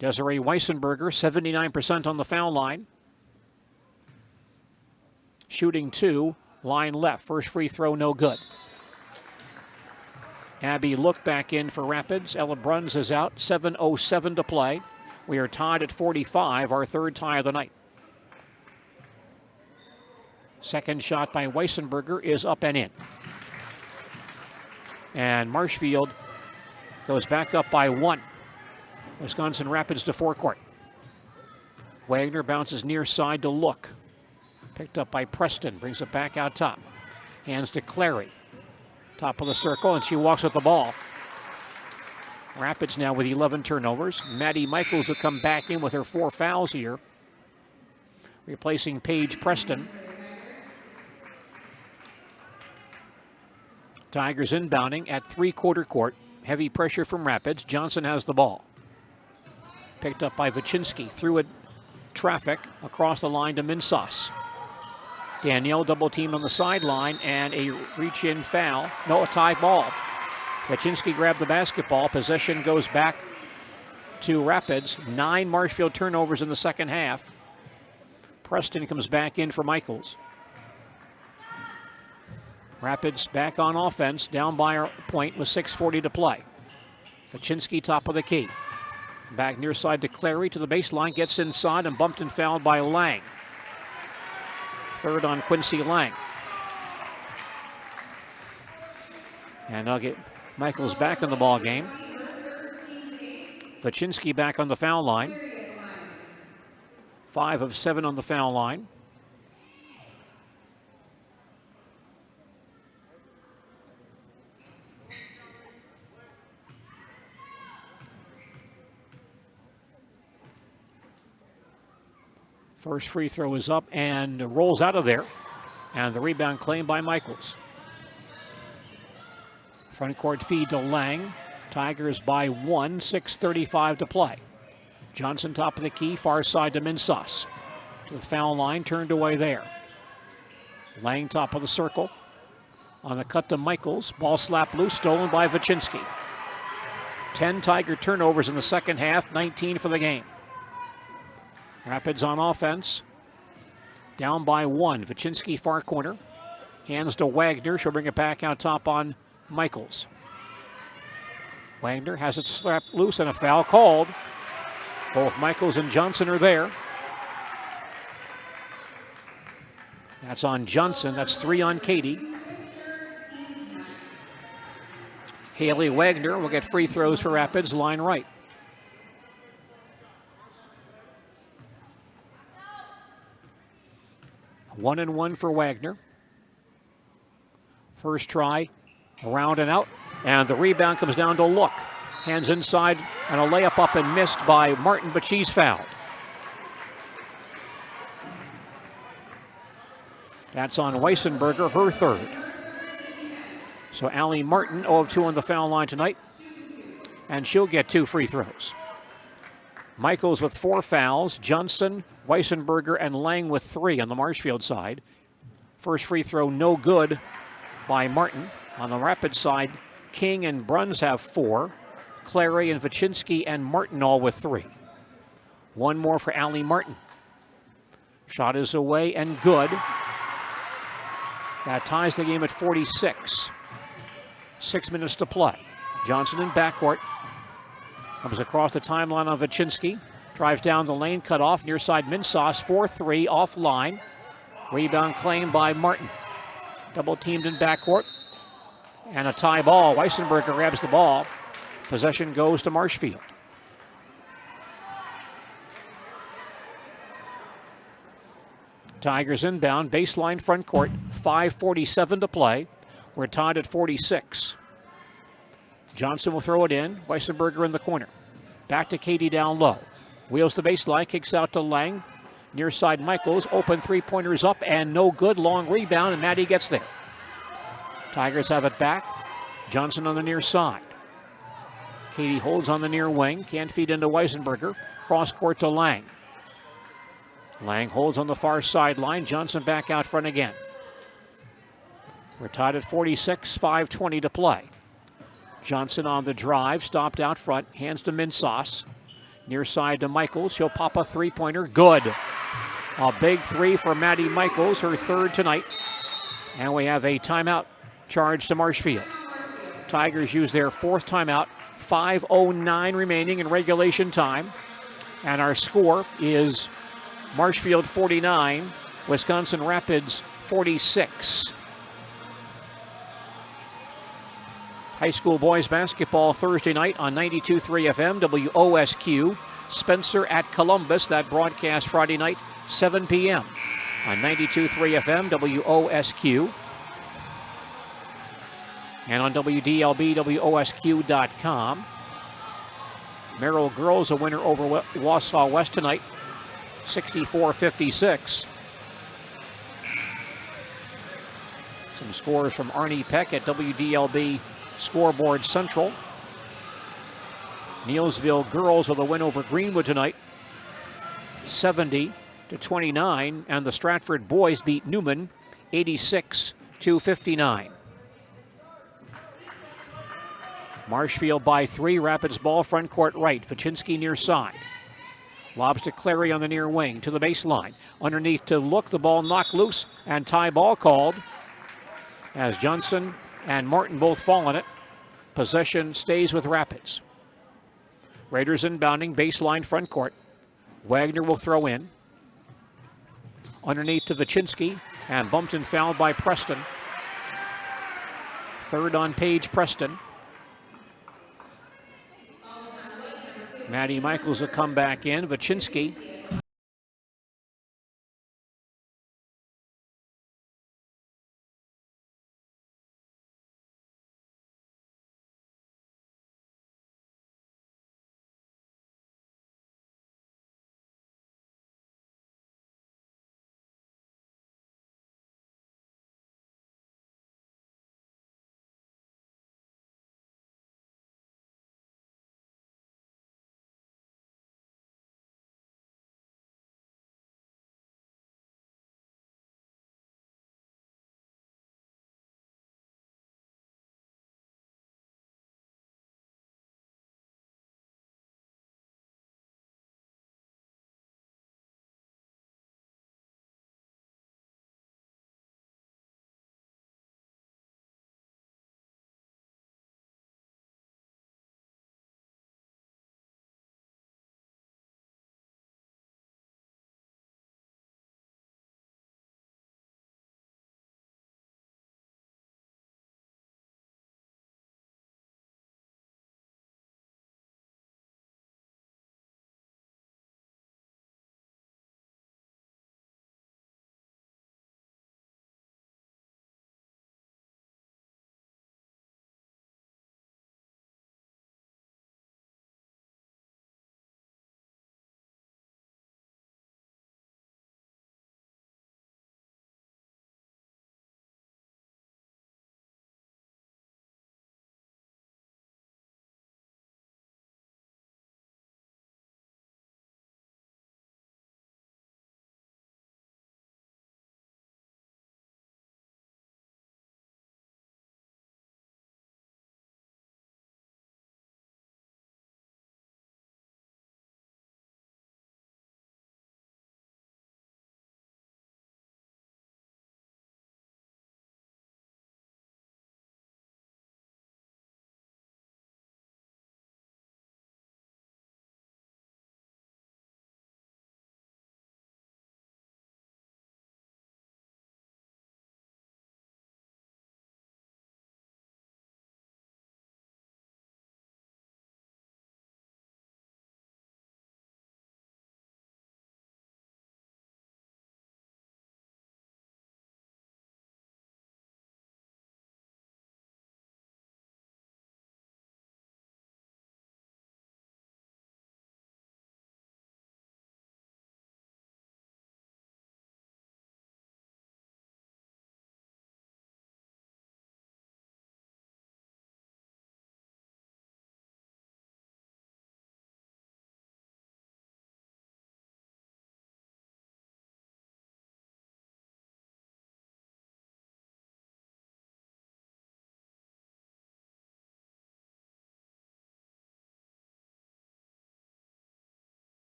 Desiree Weissenberger, 79% on the foul line. Shooting 2, line left. First free throw, no good. Abby Look back in for Rapids. Ella Bruns is out, 7:07 to play. We are tied at 45, our 3rd tie of the night. Second shot by Weissenberger is up and in. And Marshfield goes back up by 1. Wisconsin Rapids to forecourt. Wagner bounces near side to Look. Picked up by Preston. Brings it back out top. Hands to Clary. Top of the circle, and she walks with the ball. Rapids now with 11 turnovers. Maddie Michaels will come back in with her 4 fouls here. Replacing Paige Preston. Tigers inbounding at 3-quarter court. Heavy pressure from Rapids. Johnson has the ball. Picked up by Vachinsky. Through it, traffic across the line to Minsauce. Danielle double teamed on the sideline and a reach-in foul. No, a tie ball. Vachinsky grabbed the basketball. Possession goes back to Rapids. 9 Marshfield turnovers in the second half. Preston comes back in for Michaels. Rapids back on offense, down by a point with 6:40 to play. Vachinsky top of the key. Back near side to Clary to the baseline, gets inside and bumped and fouled by Lang. 3rd on Quincy Lang. And I'll get Michaels back in the ball game. Vachinsky back on the foul line. 5 of 7 on the foul line. First free throw is up and rolls out of there. And the rebound claimed by Michaels. Front court feed to Lang. Tigers by 1, 6:35 to play. Johnson top of the key, far side to Minsauce. To the foul line, turned away there. Lang top of the circle. On the cut to Michaels. Ball slapped loose, stolen by Vachinsky. 10 Tiger turnovers in the second half, 19 for the game. Rapids on offense. Down by 1. Vachinsky far corner. Hands to Wagner. She'll bring it back out top on Michaels. Wagner has it slapped loose and a foul called. Both Michaels and Johnson are there. That's on Johnson. That's 3 on Katie. Haley Wagner will get free throws for Rapids, line right. One and one for Wagner. First try, around and out, and the rebound comes down to Look. Hands inside and a layup up and missed by Martin, but she's fouled. That's on Weissenberger, her third. So Allie Martin, 0 of 2 on the foul line tonight, and she'll get 2 free throws. Michaels with 4 fouls, Johnson, Weissenberger, and Lang with 3 on the Marshfield side. First free throw no good by Martin. On the Rapid side, King and Bruns have 4. Clary and Vachinsky and Martin all with 3. One more for Allie Martin. Shot is away and good. That ties the game at 46. 6 minutes to play. Johnson in backcourt. Comes across the timeline on Vachinsky. Drives down the lane, cut off. Near side Minsauce, 4-3, offline. Rebound claimed by Martin. Double teamed in backcourt. And a tie ball. Weissenberger grabs the ball. Possession goes to Marshfield. Tigers inbound, baseline front court, 5:47 to play. We're tied at 46. Johnson will throw it in. Weissenberger in the corner. Back to Katie down low. Wheels the baseline, kicks out to Lang. Near side Michaels, open three-pointers up and no good. Long rebound and Maddie gets there. Tigers have it back. Johnson on the near side. Katie holds on the near wing, can't feed into Weissenberger. Cross court to Lang. Lang holds on the far sideline. Johnson back out front again. We're tied at 46, 5:20 to play. Johnson on the drive, stopped out front, hands to Minsauce. Near side to Michaels, she'll pop a three-pointer, good. A big 3 for Maddie Michaels, her third tonight. And we have a timeout charged to Marshfield. Tigers use their 4th timeout, 5:09 remaining in regulation time. And our score is Marshfield 49, Wisconsin Rapids 46. High school boys basketball Thursday night on 92.3 FM, WOSQ. Spencer at Columbus, that broadcast Friday night, 7 p.m. on 92.3 FM, WOSQ. And on WDLB, WOSQ.com. Merrill girls a winner over Wausau West tonight, 64-56. Some scores from Arnie Peck at WDLB Scoreboard Central. Neilsville girls with a win over Greenwood tonight, 70-29, and the Stratford boys beat Newman 86-59. Marshfield by 3, Rapids ball front court right. Vachinsky near side. Lobs to Clary on the near wing to the baseline. Underneath to Look, the ball knocked loose and tie ball called as Johnson and Martin both fall on it. Possession stays with Rapids. Raiders inbounding, baseline front court. Wagner will throw in. Underneath to Vachinsky and bumped and fouled by Preston. Third on Paige Preston. Maddie Michaels will come back in. Vachinsky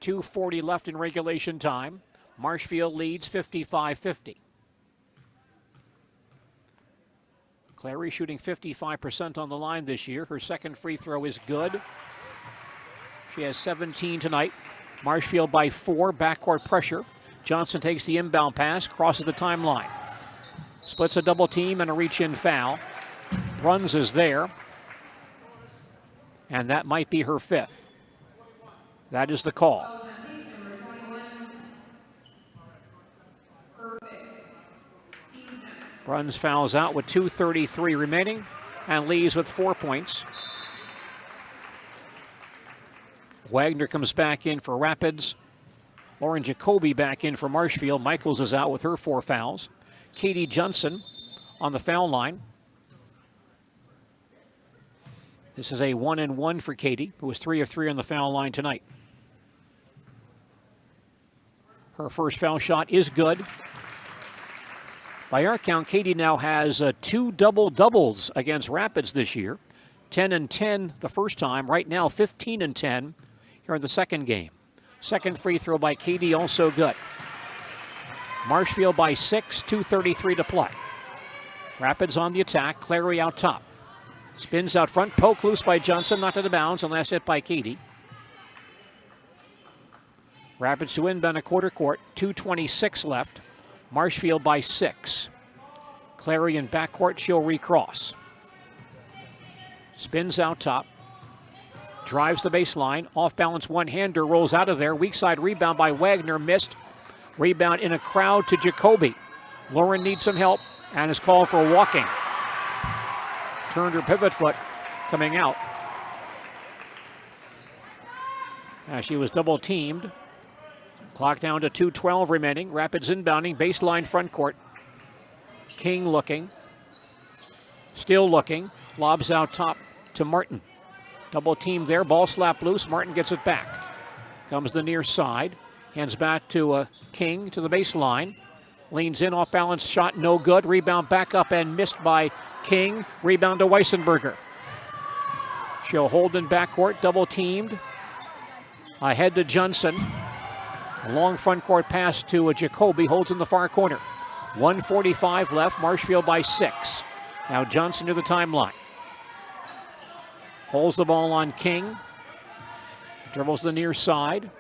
2:40 left in regulation time. Marshfield leads 55-50. Clary shooting 55% on the line this year. Her second free throw is good. She has 17 tonight. Marshfield by 4, backcourt pressure. Johnson takes the inbound pass, crosses the timeline. Splits a double team and a reach-in foul. Bruns is there. And that might be her 5th. That is the call. Bruns fouls out with 2:33 remaining and leaves with 4 points. Wagner comes back in for Rapids. Lauren Jacoby back in for Marshfield. Michaels is out with her 4 fouls. Katie Johnson on the foul line. This is a 1-and-1 for Katie, who was 3 of 3 on the foul line tonight. Her first foul shot is good. By our count, Katie now has 2 double-doubles against Rapids this year. 10-10 the first time. Right now, 15-10 here in the second game. Second free throw by Katie, also good. Marshfield by 6, 2:33 to play. Rapids on the attack, Clary out top. Spins out front, poke loose by Johnson, knocked out of bounds, and last hit by Katie. Rapids to inbound a quarter court, 2:26 left. Marshfield by 6. Clary in backcourt, she'll recross. Spins out top. Drives the baseline. Off balance one-hander, rolls out of there. Weak side rebound by Wagner, missed. Rebound in a crowd to Jacoby. Lauren needs some help and is called for walking. Turned her pivot foot coming out. As she was double teamed. Clock down to 2:12 remaining. Rapids inbounding, baseline front court. King looking. Still looking. Lobs out top to Martin. Double team there, ball slapped loose. Martin gets it back. Comes the near side. Hands back to King to the baseline. Leans in, off balance shot, no good. Rebound back up and missed by King. Rebound to Weissenberger. She'll hold in backcourt, double teamed. Ahead to Johnson. A long front court pass to Jacoby, holds in the far corner. 1:45 left, Marshfield by 6. Now Johnson to the timeline. Holds the ball on King. Dribbles the near side.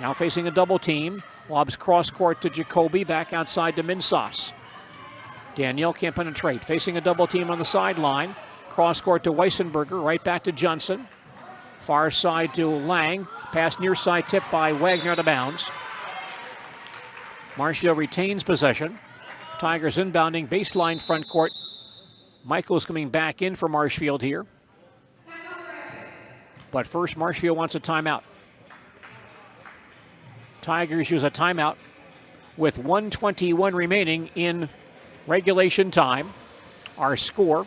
Now facing a double team. Lobs cross court to Jacoby, back outside to Minsas. Danielle can't penetrate. Facing a double team on the sideline. Cross court to Weissenberger, right back to Johnson. Far side to Lang. Pass near side tip by Wagner out of bounds. Marshfield retains possession. Tigers inbounding baseline front court. Michael's coming back in for Marshfield here. But first, Marshfield wants a timeout. Tigers use a timeout with 1:21 remaining in regulation time. Our score,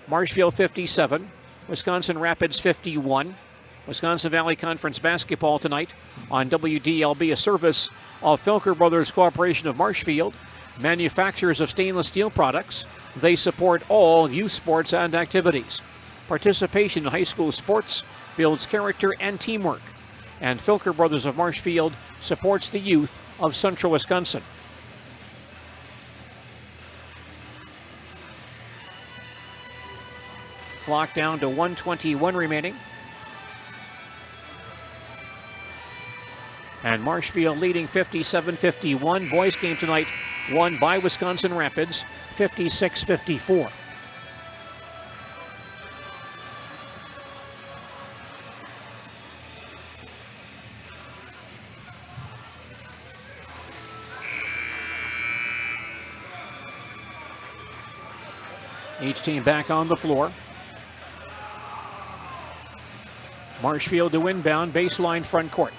Marshfield 57, Wisconsin Rapids 51. Wisconsin Valley Conference basketball tonight on WDLB, a service of Filker Brothers Corporation of Marshfield, manufacturers of stainless steel products. They support all youth sports and activities. Participation in high school sports builds character and teamwork. And Filker Brothers of Marshfield supports the youth of Central Wisconsin. Clock down to 1:21 remaining. And Marshfield leading 57-51. Boys game tonight won by Wisconsin Rapids 56-54. Each team back on the floor. Marshfield to inbound, baseline front court.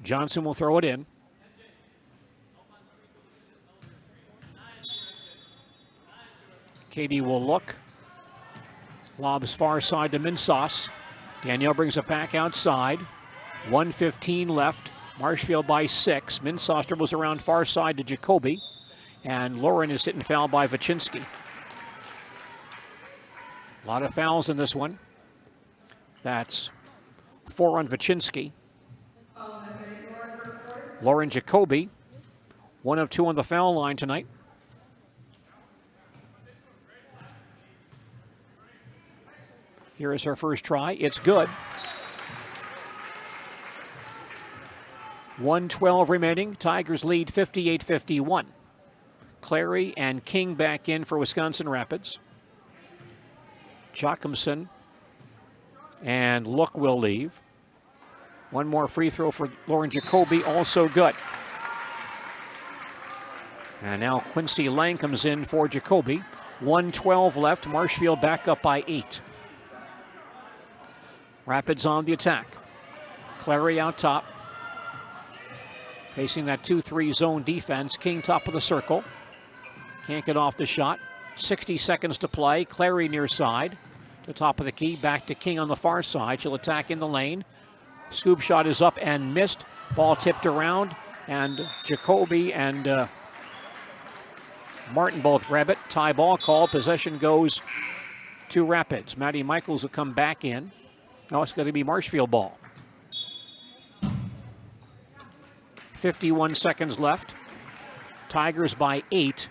Johnson will throw it in. Katie will look. Lobs far side to Minsas. Danielle brings it back outside. 1:15 left. Marshfield by 6. Minsas dribbles around far side to Jacoby. And Lauren is hitting foul by Vachinsky. A lot of fouls in this one. That's 4 on Vachinsky. Lauren Jacoby, 1 of 2 on the foul line tonight. Here is her first try. It's good. 1:12 remaining. Tigers lead 58-51. Clary and King back in for Wisconsin Rapids. Jochimson and Look will leave. One more free throw for Lauren Jacoby, also good. And now Quincy Lang comes in for Jacoby. 1:12 left. Marshfield back up by 8. Rapids on the attack. Clary out top. Facing that 2-3 zone defense. King top of the circle. Can't get off the shot. 60 seconds to play. Clary near side. To top of the key. Back to King on the far side. She'll attack in the lane. Scoop shot is up and missed. Ball tipped around. And Jacoby and Martin both grab it. Tie ball call. Possession goes to Rapids. Maddie Michaels will come back in. Now it's going to be Marshfield ball. 51 seconds left. Tigers by 8.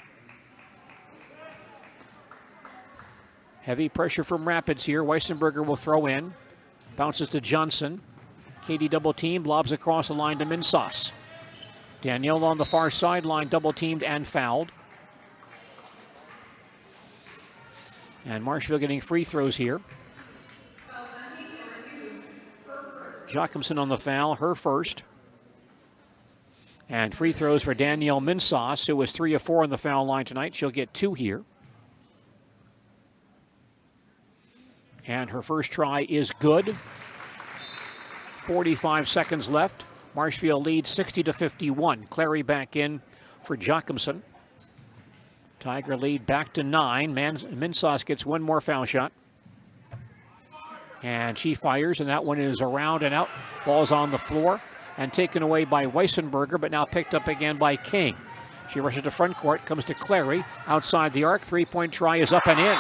Heavy pressure from Rapids here. Weissenberger will throw in. Bounces to Johnson. Katie double teamed, lobs across the line to Minsas. Danielle on the far sideline, double teamed and fouled. And Marshfield getting free throws here. Jochimson on the foul, her first. And free throws for Danielle Minsas, who was 3 of 4 on the foul line tonight. She'll get 2 here. And her first try is good. 45 seconds left. Marshfield leads 60-51. Clary back in for Jochimson. Tiger lead back to 9. Minsas gets one more foul shot. And she fires, and that one is around and out. Ball's on the floor and taken away by Weissenberger, but now picked up again by King. She rushes to front court, comes to Clary. Outside the arc, three-point try is up and in.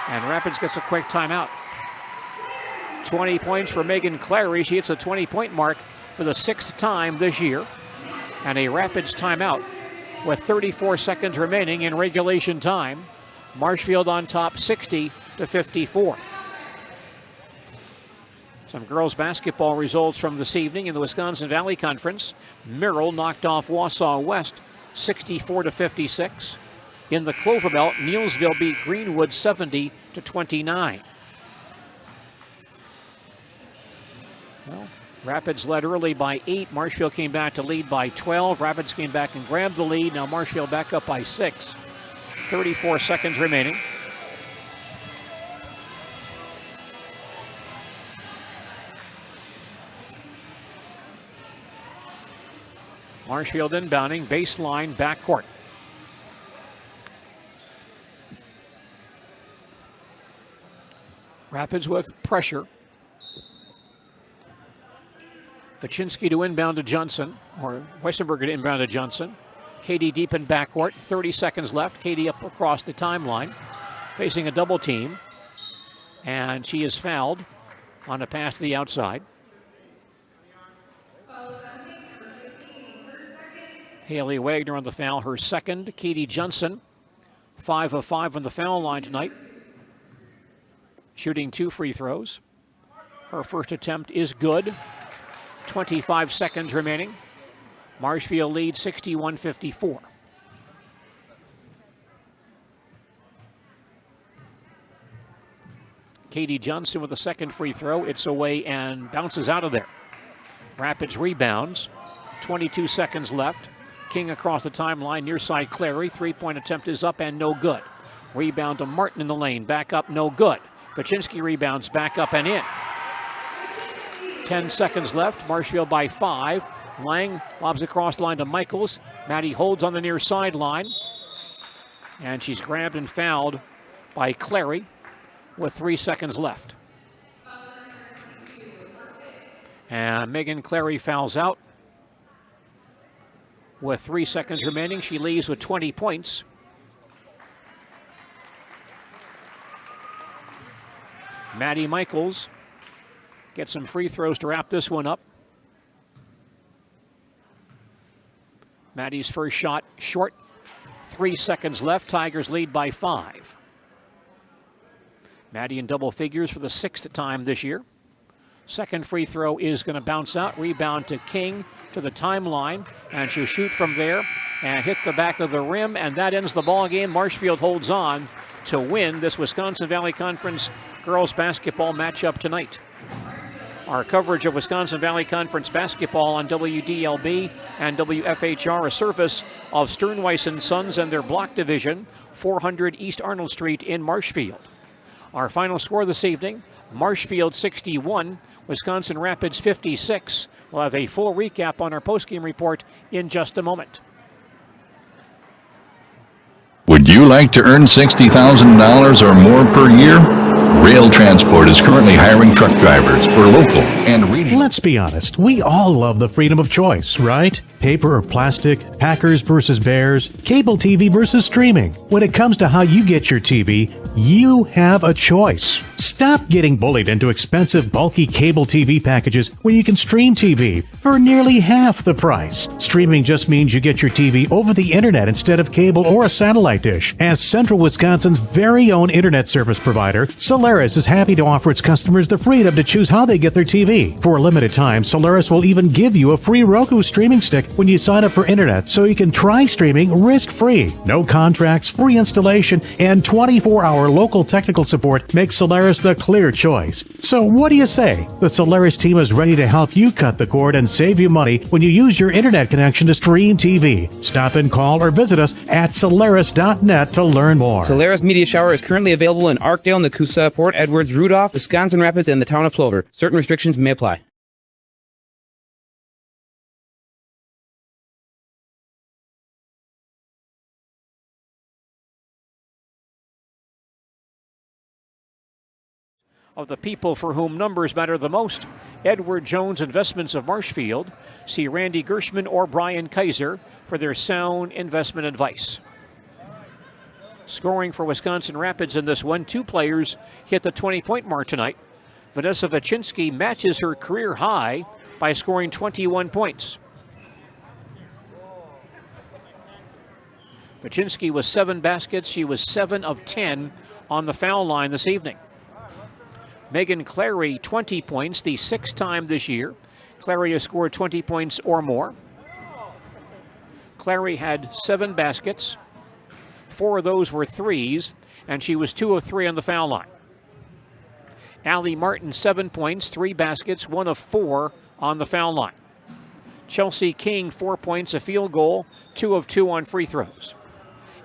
And Rapids gets a quick timeout. 20 points for Megan Clary. She hits a 20-point mark for the 6th time this year. And a Rapids timeout with 34 seconds remaining in regulation time. Marshfield on top 60-54. Some girls basketball results from this evening in the Wisconsin Valley Conference. Merrill knocked off Wausau West 64-56. In the Clover Belt, Neilsville beat Greenwood 70-29. Well, Rapids led early by 8. Marshfield came back to lead by 12. Rapids came back and grabbed the lead. Now Marshfield back up by 6. 34 seconds remaining. Marshfield inbounding, baseline, backcourt. Rapids with pressure. Vachinsky to inbound to Johnson, or Weissenberger to inbound to Johnson. Katie deep in backcourt, 30 seconds left. Katie up across the timeline, facing a double team. And she is fouled on a pass to the outside. Haley Wagner on the foul, her second. Katie Johnson, 5 of 5 on the foul line tonight. Shooting 2 free throws. Her first attempt is good. 25 seconds remaining. Marshfield leads 61-54. Katie Johnson with the second free throw. It's away and bounces out of there. Rapids rebounds. 22 seconds left. King across the timeline, near side Clary. Three-point attempt is up and no good. Rebound to Martin in the lane. Back up, no good. Vachinsky rebounds, back up and in. 10 seconds left. Marshfield by 5. Lang lobs across the line to Michaels. Maddie holds on the near sideline. And she's grabbed and fouled by Clary with 3 seconds left. And Megan Clary fouls out. With 3 seconds remaining, she leads with 20 points. Maddie Michaels gets some free throws to wrap this one up. Maddie's first shot short. 3 seconds left. Tigers lead by 5. Maddie in double figures for the 6th time this year. Second free throw is going to bounce out. Rebound to King to the timeline, and she'll shoot from there and hit the back of the rim, and that ends the ball game. Marshfield holds on to win this Wisconsin Valley Conference girls basketball matchup tonight. Our coverage of Wisconsin Valley Conference basketball on WDLB and WFHR, a service of Sternweiss & Sons and their block division, 400 East Arnold Street in Marshfield. Our final score this evening, Marshfield 61, Wisconsin Rapids 56. We'll have a full recap on our postgame report in just a moment. Would you like to earn $60,000 or more per year? Rail Transport is currently hiring truck drivers for local and regional. Let's be honest, we all love the freedom of choice, right? Paper or plastic, Packers versus Bears, cable TV versus streaming. When it comes to how you get your TV, you have a choice. Stop getting bullied into expensive, bulky cable TV packages when you can stream TV for nearly half the price. Streaming just means you get your TV over the internet instead of cable or a satellite dish. As Central Wisconsin's very own internet service provider, Solaris is happy to offer its customers the freedom to choose how they get their TV. For a limited time, Solaris will even give you a free Roku streaming stick when you sign up for internet, so you can try streaming risk-free. No contracts, free installation, and 24-hour local technical support makes Solaris the clear choice. So what do you say? The Solaris team is ready to help you cut the cord and save you money when you use your internet connection to stream TV. Stop and call or visit us at Solaris.net to learn more. Solaris Media Shower is currently available in Arkdale, Nakusa, Port Edwards, Rudolph, Wisconsin Rapids, and the town of Plover. Certain restrictions may apply. Of the people for whom numbers matter the most, Edward Jones Investments of Marshfield. See Randy Gershman or Brian Kaiser for their sound investment advice. Scoring for Wisconsin Rapids in this one, 2 players hit the 20-point mark tonight. Vanessa Vachinsky matches her career high by scoring 21 points. Vachinsky was 7 baskets. She was 7 of 10 on the foul line this evening. Megan Clary, 20 points, the 6th time this year. Clary has scored 20 points or more. Clary had 7 baskets. 4 of those were threes, and she was 2 of 3 on the foul line. Allie Martin, 7 points, 3 baskets, 1 of 4 on the foul line. Chelsea King, 4 points, a field goal, 2 of 2 on free throws.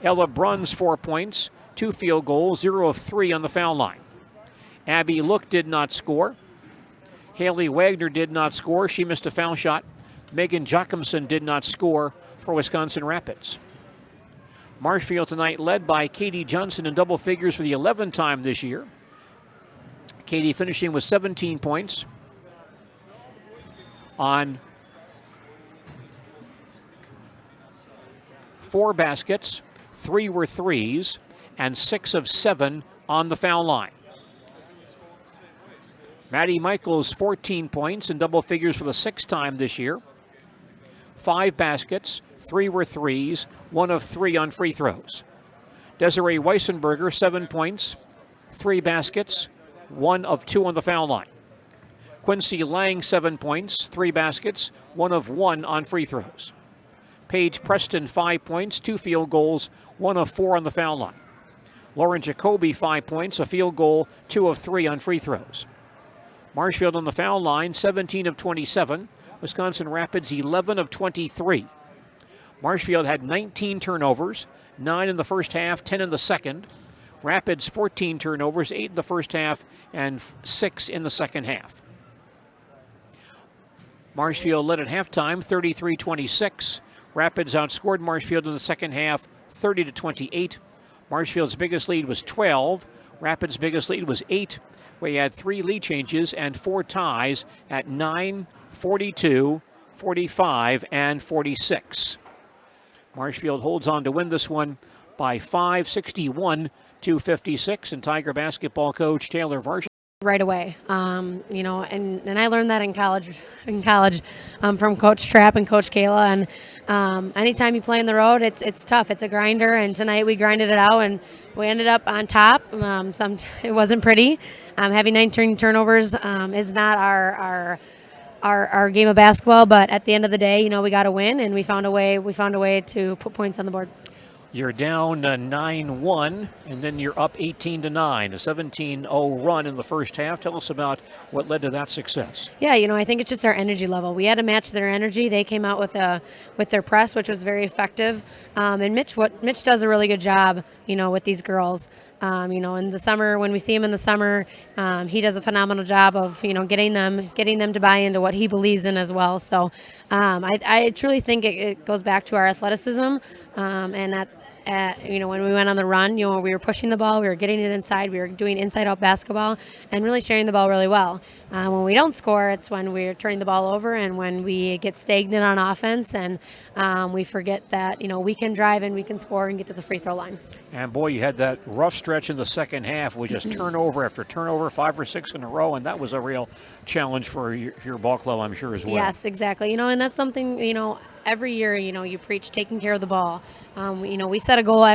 Ella Bruns, 4 points, 2 field goals, 0 of 3 on the foul line. Abby Look did not score. Haley Wagner did not score. She missed a foul shot. Megan Jochimson did not score for Wisconsin Rapids. Marshfield tonight led by Katie Johnson in double figures for the 11th time this year. Katie finishing with 17 points on 4 baskets, 3 were threes, and 6 of 7 on the foul line. Maddie Michaels, 14 points in double figures for the 6th time this year. 5 baskets, 3 were threes, 1 of 3 on free throws. Desiree Weissenberger, 7 points, 3 baskets, 1 of 2 on the foul line. Quincy Lang, 7 points, 3 baskets, 1 of 1 on free throws. Paige Preston, 5 points, 2 field goals, 1 of 4 on the foul line. Lauren Jacoby, 5 points, a field goal, 2 of 3 on free throws. Marshfield on the foul line, 17 of 27. Wisconsin Rapids, 11 of 23. Marshfield had 19 turnovers, 9 in the first half, 10 in the second. Rapids, 14 turnovers, 8 in the first half, and 6 in the second half. Marshfield led at halftime, 33-26. Rapids outscored Marshfield in the second half, 30-28. Marshfield's biggest lead was 12. Rapids' biggest lead was 8. We had 3 lead changes and 4 ties at 9, 42, 45, and 46. Marshfield holds on to win this one by 5, 61-56, and Tiger basketball coach Taylor Varsha right away. You know, and I learned that in college from Coach Trapp and Coach Kayla. And anytime you play on the road, it's tough. It's a grinder. And tonight we grinded it out, and we ended up on top. It wasn't pretty. Having 19 turnovers is not our game of basketball. But at the end of the day, you know, we got to win, and we found a way. We found a way to put points on the board. You're down 9-1, and then you're up 18-9, a 17-0 run in the first half. Tell us about what led to that success. Yeah, you know, I think it's just our energy level. We had to match their energy. They came out with their press, which was very effective. And Mitch does a really good job, you know, with these girls. You know, in the summer, when we see him in the summer, he does a phenomenal job of, you know, getting them to buy into what he believes in as well. So I truly think it goes back to our athleticism, and you know, when we went on the run, you know, we were pushing the ball, we were getting it inside, we were doing inside-out basketball, and really sharing the ball really well. When we don't score, it's when we're turning the ball over and when we get stagnant on offense, and we forget that, you know, we can drive and we can score and get to the free throw line. And boy, you had that rough stretch in the second half with just turnover after turnover, 5 or 6 in a row, and that was a real challenge for your ball club, I'm sure, as well. Yes, exactly. You know, and that's something, you know, every year, you know, you preach taking care of the ball. You know, we set a goal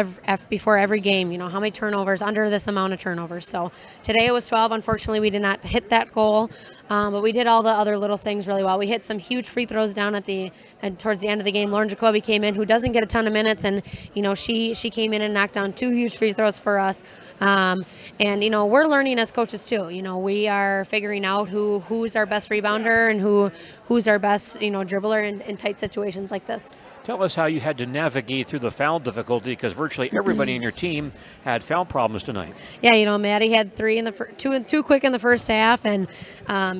before every game, you know, how many turnovers, under this amount of turnovers. So today it was 12. Unfortunately, we did not hit that goal, but we did all the other little things really well. We hit some huge free throws down towards the end of the game. Lauren Jacoby came in, who doesn't get a ton of minutes, and, you know, she came in and knocked down 2 huge free throws for us. And, you know, we're learning as coaches too. You know, we are figuring out who's our best rebounder and who's our best, you know, dribbler in tight situations like this. Tell us how you had to navigate through the foul difficulty, because virtually everybody in your team had foul problems tonight. Yeah, you know, Maddie had 3 in the two quick in the first half, and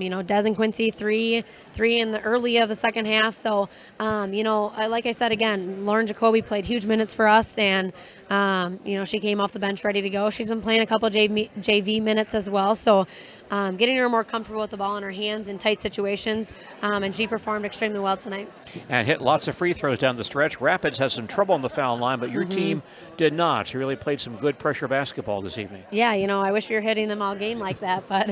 you know, Des and Quincy three in the early of the second half. So, you know, like I said again, Lauren Jacoby played huge minutes for us, and you know, she came off the bench ready to go. She's been playing a couple JV minutes as well. So, getting her more comfortable with the ball in her hands in tight situations, and she performed extremely well tonight. And hit lots of free throws down the stretch. Rapids has some trouble on the foul line, but your team did not. She really played some good pressure basketball this evening. Yeah, you know, I wish we were hitting them all game like that, but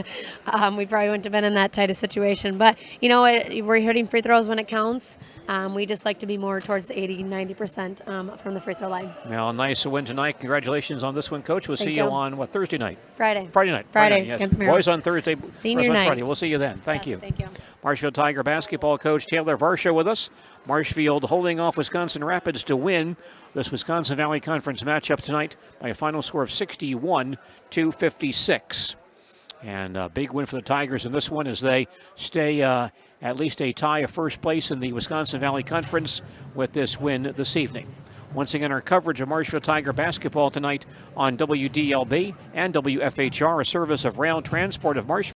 we probably wouldn't have been in that tight a situation. But, you know, we're hitting free throws when it counts. We just like to be more towards the 80-90% from the free throw line. Well, a nice win tonight. Congratulations on this one, Coach. We'll see you on, Thursday night? Friday night, yes. against Boys on Thursday, Senior girls on night. Friday. We'll see you then. Thank you. Thank you. Marshfield Tiger basketball coach Taylor Varsha with us. Marshfield holding off Wisconsin Rapids to win this Wisconsin Valley Conference matchup tonight by a final score of 61-56. And a big win for the Tigers in this one as they stay at least a tie of first place in the Wisconsin Valley Conference with this win this evening. Once again, our coverage of Marshfield Tiger basketball tonight on WDLB and WFHR, a service of Rail Transport of Marshfield.